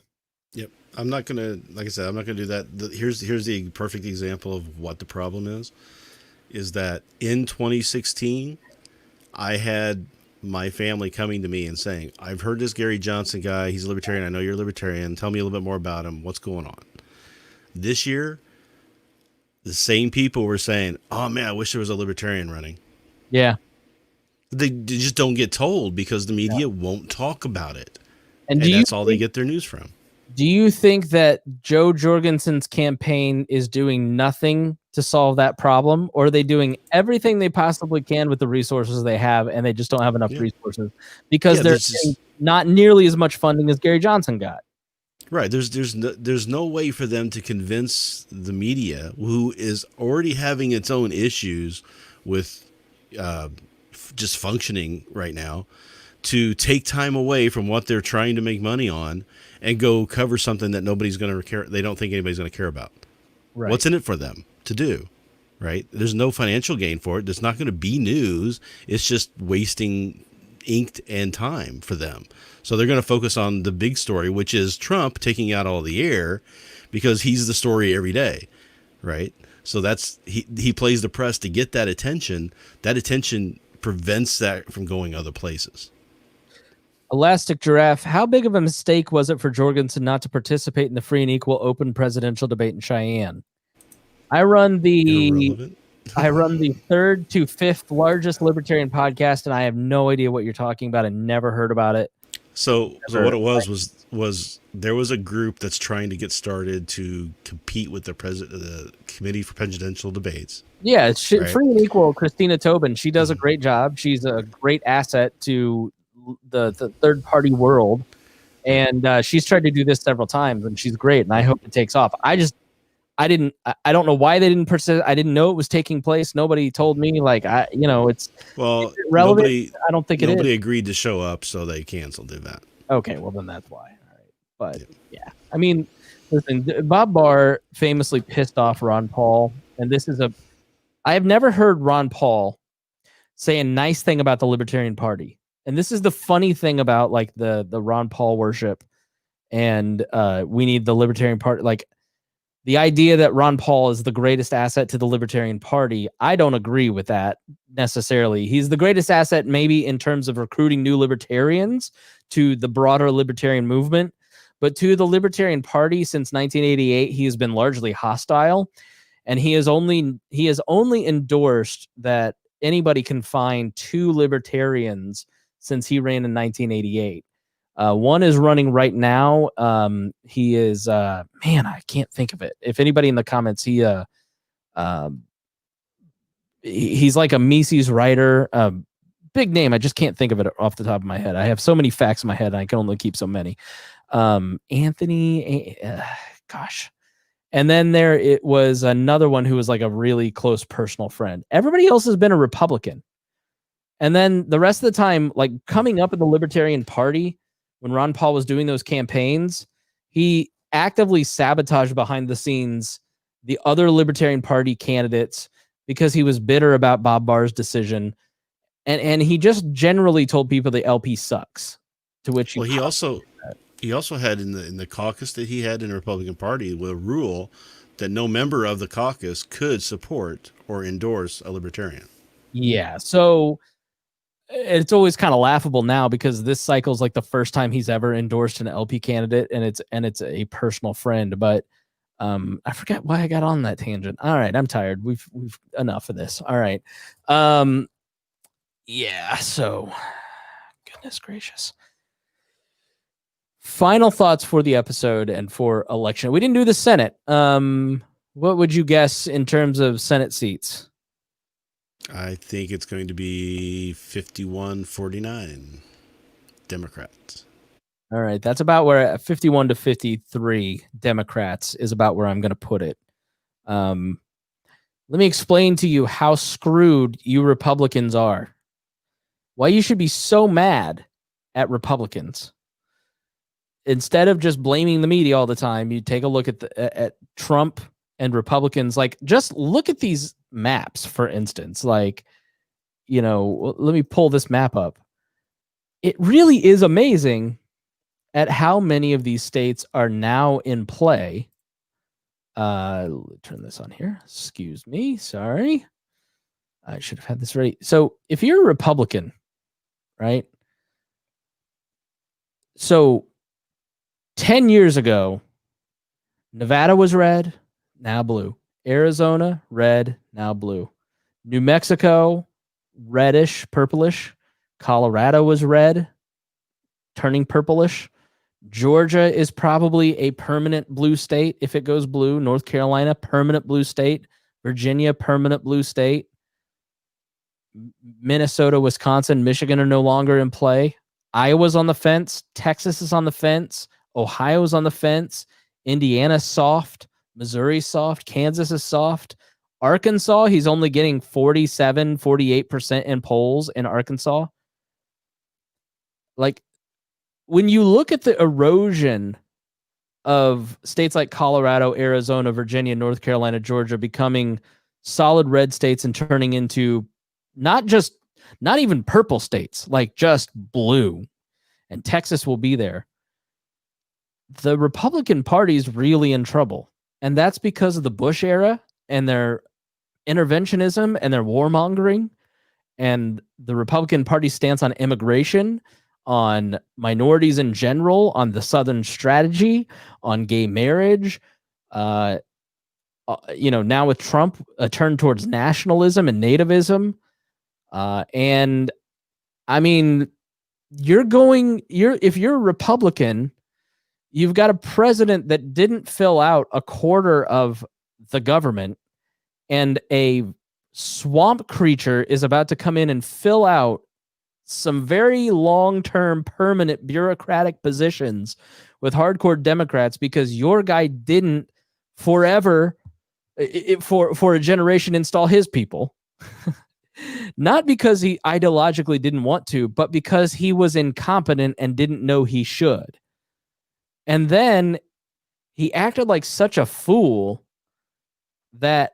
yep. I'm not going to, like I said, I'm not going to do that. Here's the perfect example of what the problem is that in 2016, I had my family coming to me and saying, I've heard this Gary Johnson guy. He's a libertarian. I know you're a libertarian. Tell me a little bit more about him. What's going on? This year, the same people were saying, oh man, I wish there was a libertarian running. Yeah. They just don't get told because the media won't talk about it. And that's all they get their news from. Do you think that Joe Jorgensen's campaign is doing nothing to solve that problem, or are they doing everything they possibly can with the resources they have, and they just don't have enough resources because they're getting not nearly as much funding as Gary Johnson got? Right. There's no way for them to convince the media, who is already having its own issues with just functioning right now, to take time away from what they're trying to make money on and go cover something that nobody's going to care. They don't think anybody's going to care about. Right. What's in it for them to do? Right. There's no financial gain for it. It's not going to be news. It's just wasting ink and time for them. So they're going to focus on the big story, which is Trump taking out all the air because he's the story every day. Right. So that's he plays the press to get that attention. That attention prevents that from going other places. Elastic Giraffe, how big of a mistake was it for Jorgensen not to participate in the free and equal open presidential debate in Cheyenne? I run the third to fifth largest libertarian podcast, and I have no idea what you're talking about. I never heard about it. So what it was there was a group that's trying to get started to compete with the Committee for Presidential Debates. Yeah, it's right? free and equal. Christina Tobin, she does a great job. She's a great asset to the third party world, and she's tried to do this several times, and she's great. And I hope it takes off. I don't know why they didn't persist. I didn't know it was taking place. Nobody told me. Like it's Well, relevant. I don't think nobody it is. agreed to show up, so they canceled the event. Okay, well then that's why. All right, but yeah, I mean, listen, Bob Barr famously pissed off Ron Paul, and I have never heard Ron Paul say a nice thing about the Libertarian Party, and this is the funny thing about like the Ron Paul worship, and we need the Libertarian Party, like the idea that Ron Paul is the greatest asset to the Libertarian Party. I don't agree with that necessarily. He's the greatest asset maybe in terms of recruiting new libertarians to the broader libertarian movement, but to the Libertarian Party since 1988, he has been largely hostile, and he has only endorsed that anybody can find 2 libertarians since he ran in 1988. One is running right now. He is man, I can't think of it. If anybody in the comments, he's like a Mises writer, big name. I just can't think of it off the top of my head. I have so many facts in my head, and I can only keep so many. Anthony, gosh. And then it was another one who was like a really close personal friend. Everybody else has been a Republican. And then the rest of the time, like coming up in the Libertarian Party, when Ron Paul was doing those campaigns, he actively sabotaged behind the scenes the other Libertarian Party candidates because he was bitter about Bob Barr's decision. And he just generally told people the LP sucks. To which he also had in the caucus that he had in the Republican Party a rule that no member of the caucus could support or endorse a libertarian. Yeah, so it's always kind of laughable now because this cycle is like the first time he's ever endorsed an LP candidate, and it's a personal friend. But I forget why I got on that tangent. All right, I'm tired. We've enough of this. All right, yeah. So, goodness gracious. Final thoughts for the episode and for election. We didn't do the Senate. What would you guess in terms of Senate seats? I think it's going to be 51-49 Democrats. All right, that's about where 51 to 53 Democrats is about where I'm going to put it. Let me explain to you how screwed you Republicans are. Why you should be so mad at Republicans. Instead of just blaming the media all the time, you take a look at Trump and Republicans. Like, just look at these maps, for instance. Like, let me pull this map up. It really is amazing at how many of these states are now in play. Turn this on here. Excuse me. Sorry. I should have had this ready. So if you're a Republican, right? So 10 years ago, Nevada was red, now blue. Arizona, red, now blue. New Mexico, reddish, purplish. Colorado was red, turning purplish. Georgia is probably a permanent blue state if it goes blue. North Carolina, permanent blue state. Virginia, permanent blue state. Minnesota, Wisconsin, Michigan are no longer in play. Iowa's on the fence. Texas is on the fence. Ohio's on the fence. Indiana's soft. Missouri's soft. Kansas is soft. Arkansas, he's only getting 47, 48% in polls in Arkansas. Like, when you look at the erosion of states like Colorado, Arizona, Virginia, North Carolina, Georgia becoming solid red states and turning into not even purple states, like just blue, and Texas will be there. The Republican Party is really in trouble. And that's because of the Bush era and their interventionism and their warmongering, and the Republican Party stance on immigration, on minorities in general, on the Southern strategy, on gay marriage. Now with Trump, a turn towards nationalism and nativism. And I mean, if you're a Republican, you've got a president that didn't fill out a quarter of the government, and a swamp creature is about to come in and fill out some very long-term permanent bureaucratic positions with hardcore Democrats because your guy didn't forever for a generation install his people. Not because he ideologically didn't want to, but because he was incompetent and didn't know he should. And then he acted like such a fool that,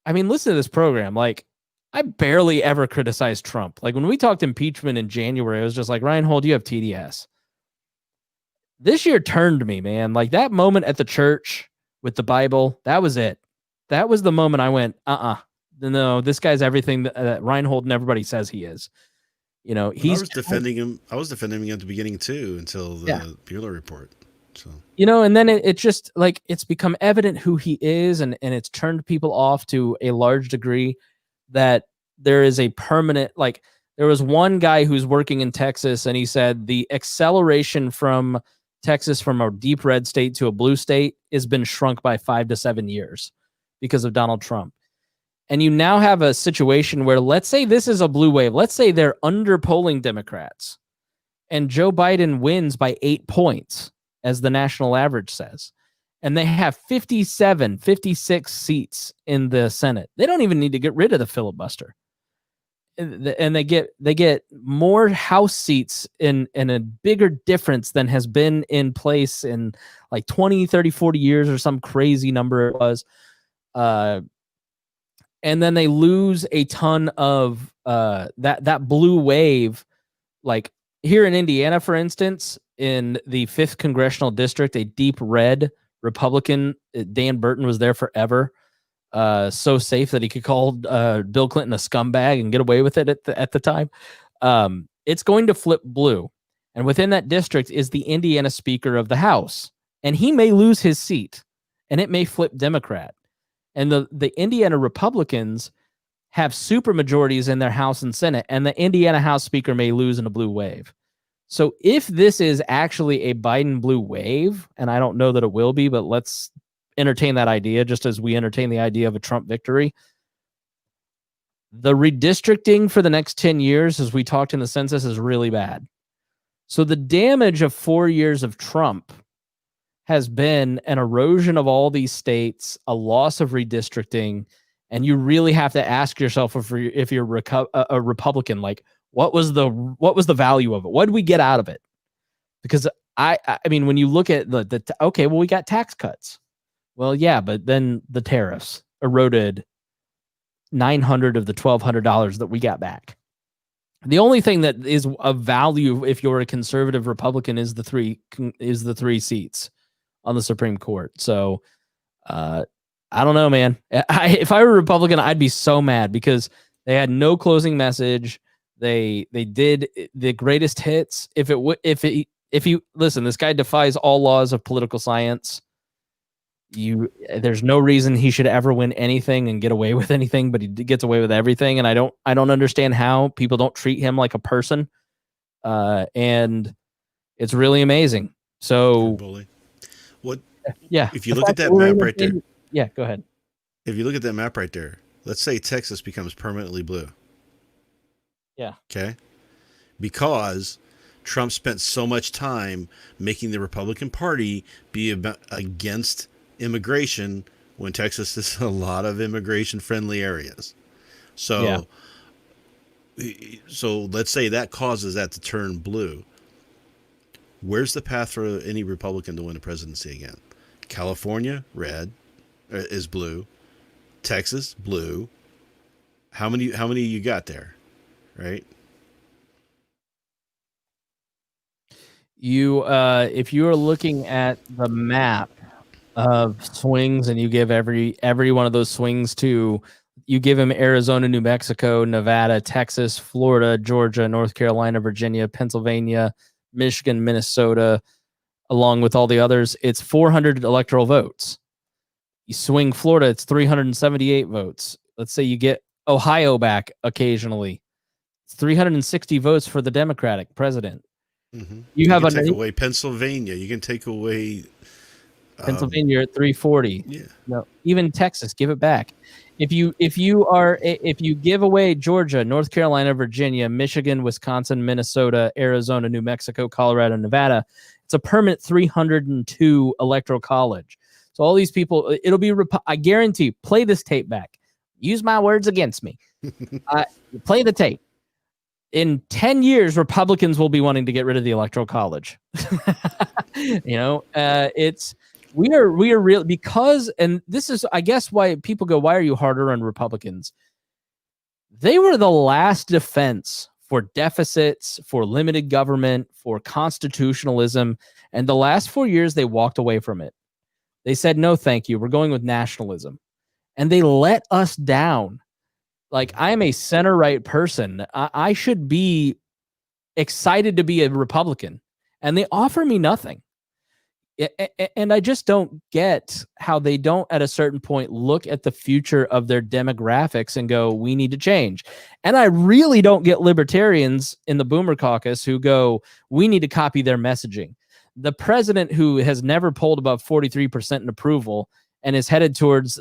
I mean, listen to this program. Like, I barely ever criticized Trump. Like, when we talked impeachment in January, I was just like, Rhinehold, you have TDS. This year turned me, man. Like, that moment at the church with the Bible, that was it. That was the moment I went, no, this guy's everything that Rhinehold and everybody says he is. You know, I was defending him. I was defending him at the beginning too, until the Bueller report. So, you know, and then it just, like, it's become evident who he is, and it's turned people off to a large degree, that there is a permanent, like, there was one guy who's working in Texas, and he said the acceleration from Texas from a deep red state to a blue state has been shrunk by 5 to 7 years because of Donald Trump. And you now have a situation where, let's say this is a blue wave. Let's say they're underpolling Democrats and Joe Biden wins by 8 points, as the national average says. And they have 57, 56 seats in the Senate. They don't even need to get rid of the filibuster. And they get more House seats in a bigger difference than has been in place in like 20, 30, 40 years, or some crazy number it was. And then they lose a ton of that blue wave. Like here in Indiana, for instance, in the 5th congressional district, a deep red Republican, Dan Burton, was there forever. So safe that he could call Bill Clinton a scumbag and get away with it at the time. It's going to flip blue. And within that district is the Indiana Speaker of the House. And he may lose his seat, and it may flip Democrat. And the Indiana Republicans have super majorities in their House and Senate, and the Indiana House Speaker may lose in a blue wave. So if this is actually a Biden blue wave, and I don't know that it will be, but let's entertain that idea just as we entertain the idea of a Trump victory. The redistricting for the next 10 years, as we talked in the census, is really bad. So the damage of 4 years of Trump has been an erosion of all these states, a loss of redistricting, and you really have to ask yourself if you're a Republican, like, what was the value of it? What did we get out of it? Because I mean, when you look at okay, well, we got tax cuts. Well, yeah, but then the tariffs eroded $900 of the $1,200 that we got back. The only thing that is of value if you're a conservative Republican is the three seats on the Supreme Court. So I don't know, man. If I were a Republican, I'd be so mad because they had no closing message. They did the greatest hits. If you listen, this guy defies all laws of political science. There's no reason he should ever win anything and get away with anything, but he gets away with everything. And I don't understand how people don't treat him like a person. And it's really amazing. So what? Yeah. If you look at that map right there. Yeah, go ahead. If you look at that map right there, let's say Texas becomes permanently blue. Yeah. Okay. Because Trump spent so much time making the Republican Party be against immigration when Texas is a lot of immigration-friendly areas. So, so let's say that causes that to turn blue. Where's the path for any Republican to win a presidency again? California, red, is blue. Texas, blue. How many you got there, right? You, if you are looking at the map of swings and you give every one of those swings to, you give him Arizona, New Mexico, Nevada, Texas, Florida, Georgia, North Carolina, Virginia, Pennsylvania, Michigan, Minnesota, along with all the others, it's 400 electoral votes. You swing Florida, it's 378 votes. Let's say you get Ohio back occasionally, It's 360 votes for the Democratic president. Mm-hmm. You have can take away Pennsylvania. You can take away Pennsylvania at 340. Yeah. No, even Texas, give it back. If you give away Georgia, North Carolina, Virginia, Michigan, Wisconsin, Minnesota, Arizona, New Mexico, Colorado, Nevada, it's a permanent 302 electoral college. So all these people, it'll be, I guarantee, play this tape back. Use my words against me. Play the tape. In 10 years, Republicans will be wanting to get rid of the electoral college. We are real because, and this is, I guess, why people go, why are you harder on Republicans? They were the last defense for deficits, for limited government, for constitutionalism. And the last 4 years, they walked away from it. They said, no, thank you. We're going with nationalism. And they let us down. Like, I am a center-right person. I should be excited to be a Republican. And they offer me nothing. And I just don't get how they don't, at a certain point, look at the future of their demographics and go, we need to change. And I really don't get libertarians in the Boomer Caucus who go, we need to copy their messaging. The president who has never polled above 43% in approval and is headed towards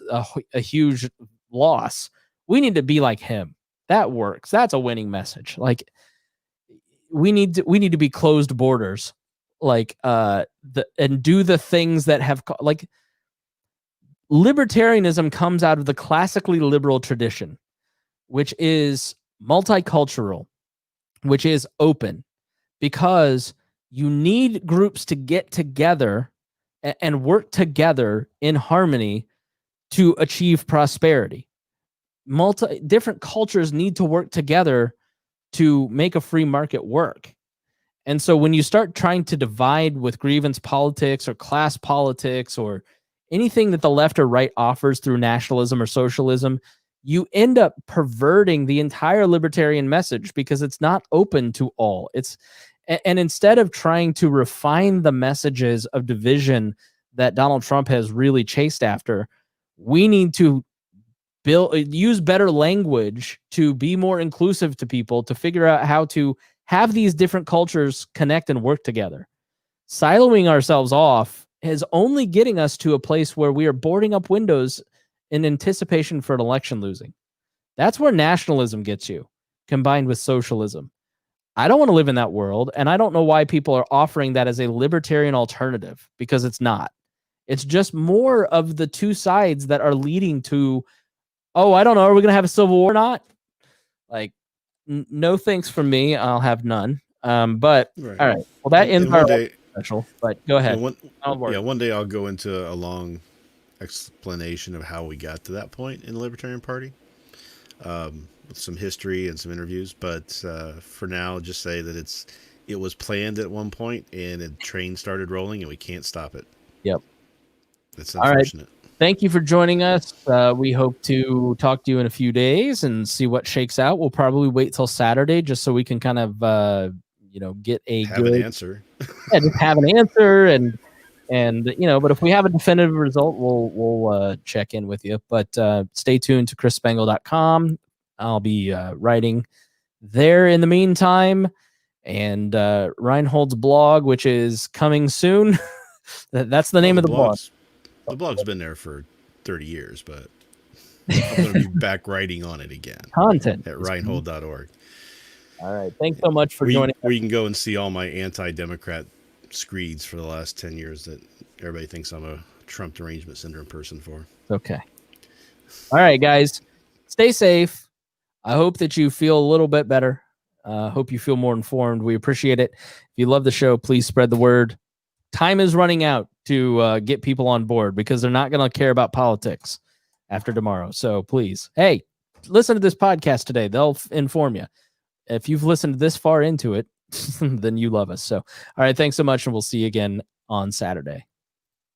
a huge loss, we need to be like him. That works. That's a winning message. Like, we need to be closed borders. Like and do the things that have, like, libertarianism comes out of the classically liberal tradition, which is multicultural, which is open, because you need groups to get together and work together in harmony to achieve prosperity. Different cultures need to work together to make a free market work. And so when you start trying to divide with grievance politics or class politics or anything that the left or right offers through nationalism or socialism, you end up perverting the entire libertarian message because it's not open to all. And instead of trying to refine the messages of division that Donald Trump has really chased after, we need to use better language to be more inclusive to people, to figure out how to have these different cultures connect and work together. Siloing ourselves off is only getting us to a place where we are boarding up windows in anticipation for an election losing. That's where nationalism gets you, combined with socialism. I don't want to live in that world, and I don't know why people are offering that as a libertarian alternative, because it's not. It's just more of the two sides that are leading to, oh, I don't know, are we going to have a civil war or not? Like, no thanks from me. I'll have none. But right. All right. Well, that ends our special. But go ahead. One day I'll go into a long explanation of how we got to that point in the Libertarian Party, with some history and some interviews. But for now, I'll just say that it was planned at one point, and a train started rolling, and we can't stop it. Yep. That's unfortunate. All right. Thank you for joining us. We hope to talk to you in a few days and see what shakes out. We'll probably wait till Saturday just so we can kind of, get an answer. Yeah, just have an answer and but if we have a definitive result, we'll check in with you. But stay tuned to chrisspangle.com. I'll be writing there in the meantime, and Rhinehold's blog, which is coming soon. That's the name of the blog. The blog's been there for 30 years, but I'm going to be back writing on it again. Content at rhinehold.org. All right. Thanks so much for joining. Where you can go and see all my anti-Democrat screeds for the last 10 years that everybody thinks I'm a Trump derangement syndrome person for. Okay. All right, guys. Stay safe. I hope that you feel a little bit better. Hope you feel more informed. We appreciate it. If you love the show, please spread the word. Time is running out to get people on board because they're not going to care about politics after tomorrow. So please, hey, listen to this podcast today. They'll inform you. If you've listened this far into it, then you love us. So, all right, thanks so much, and we'll see you again on Saturday.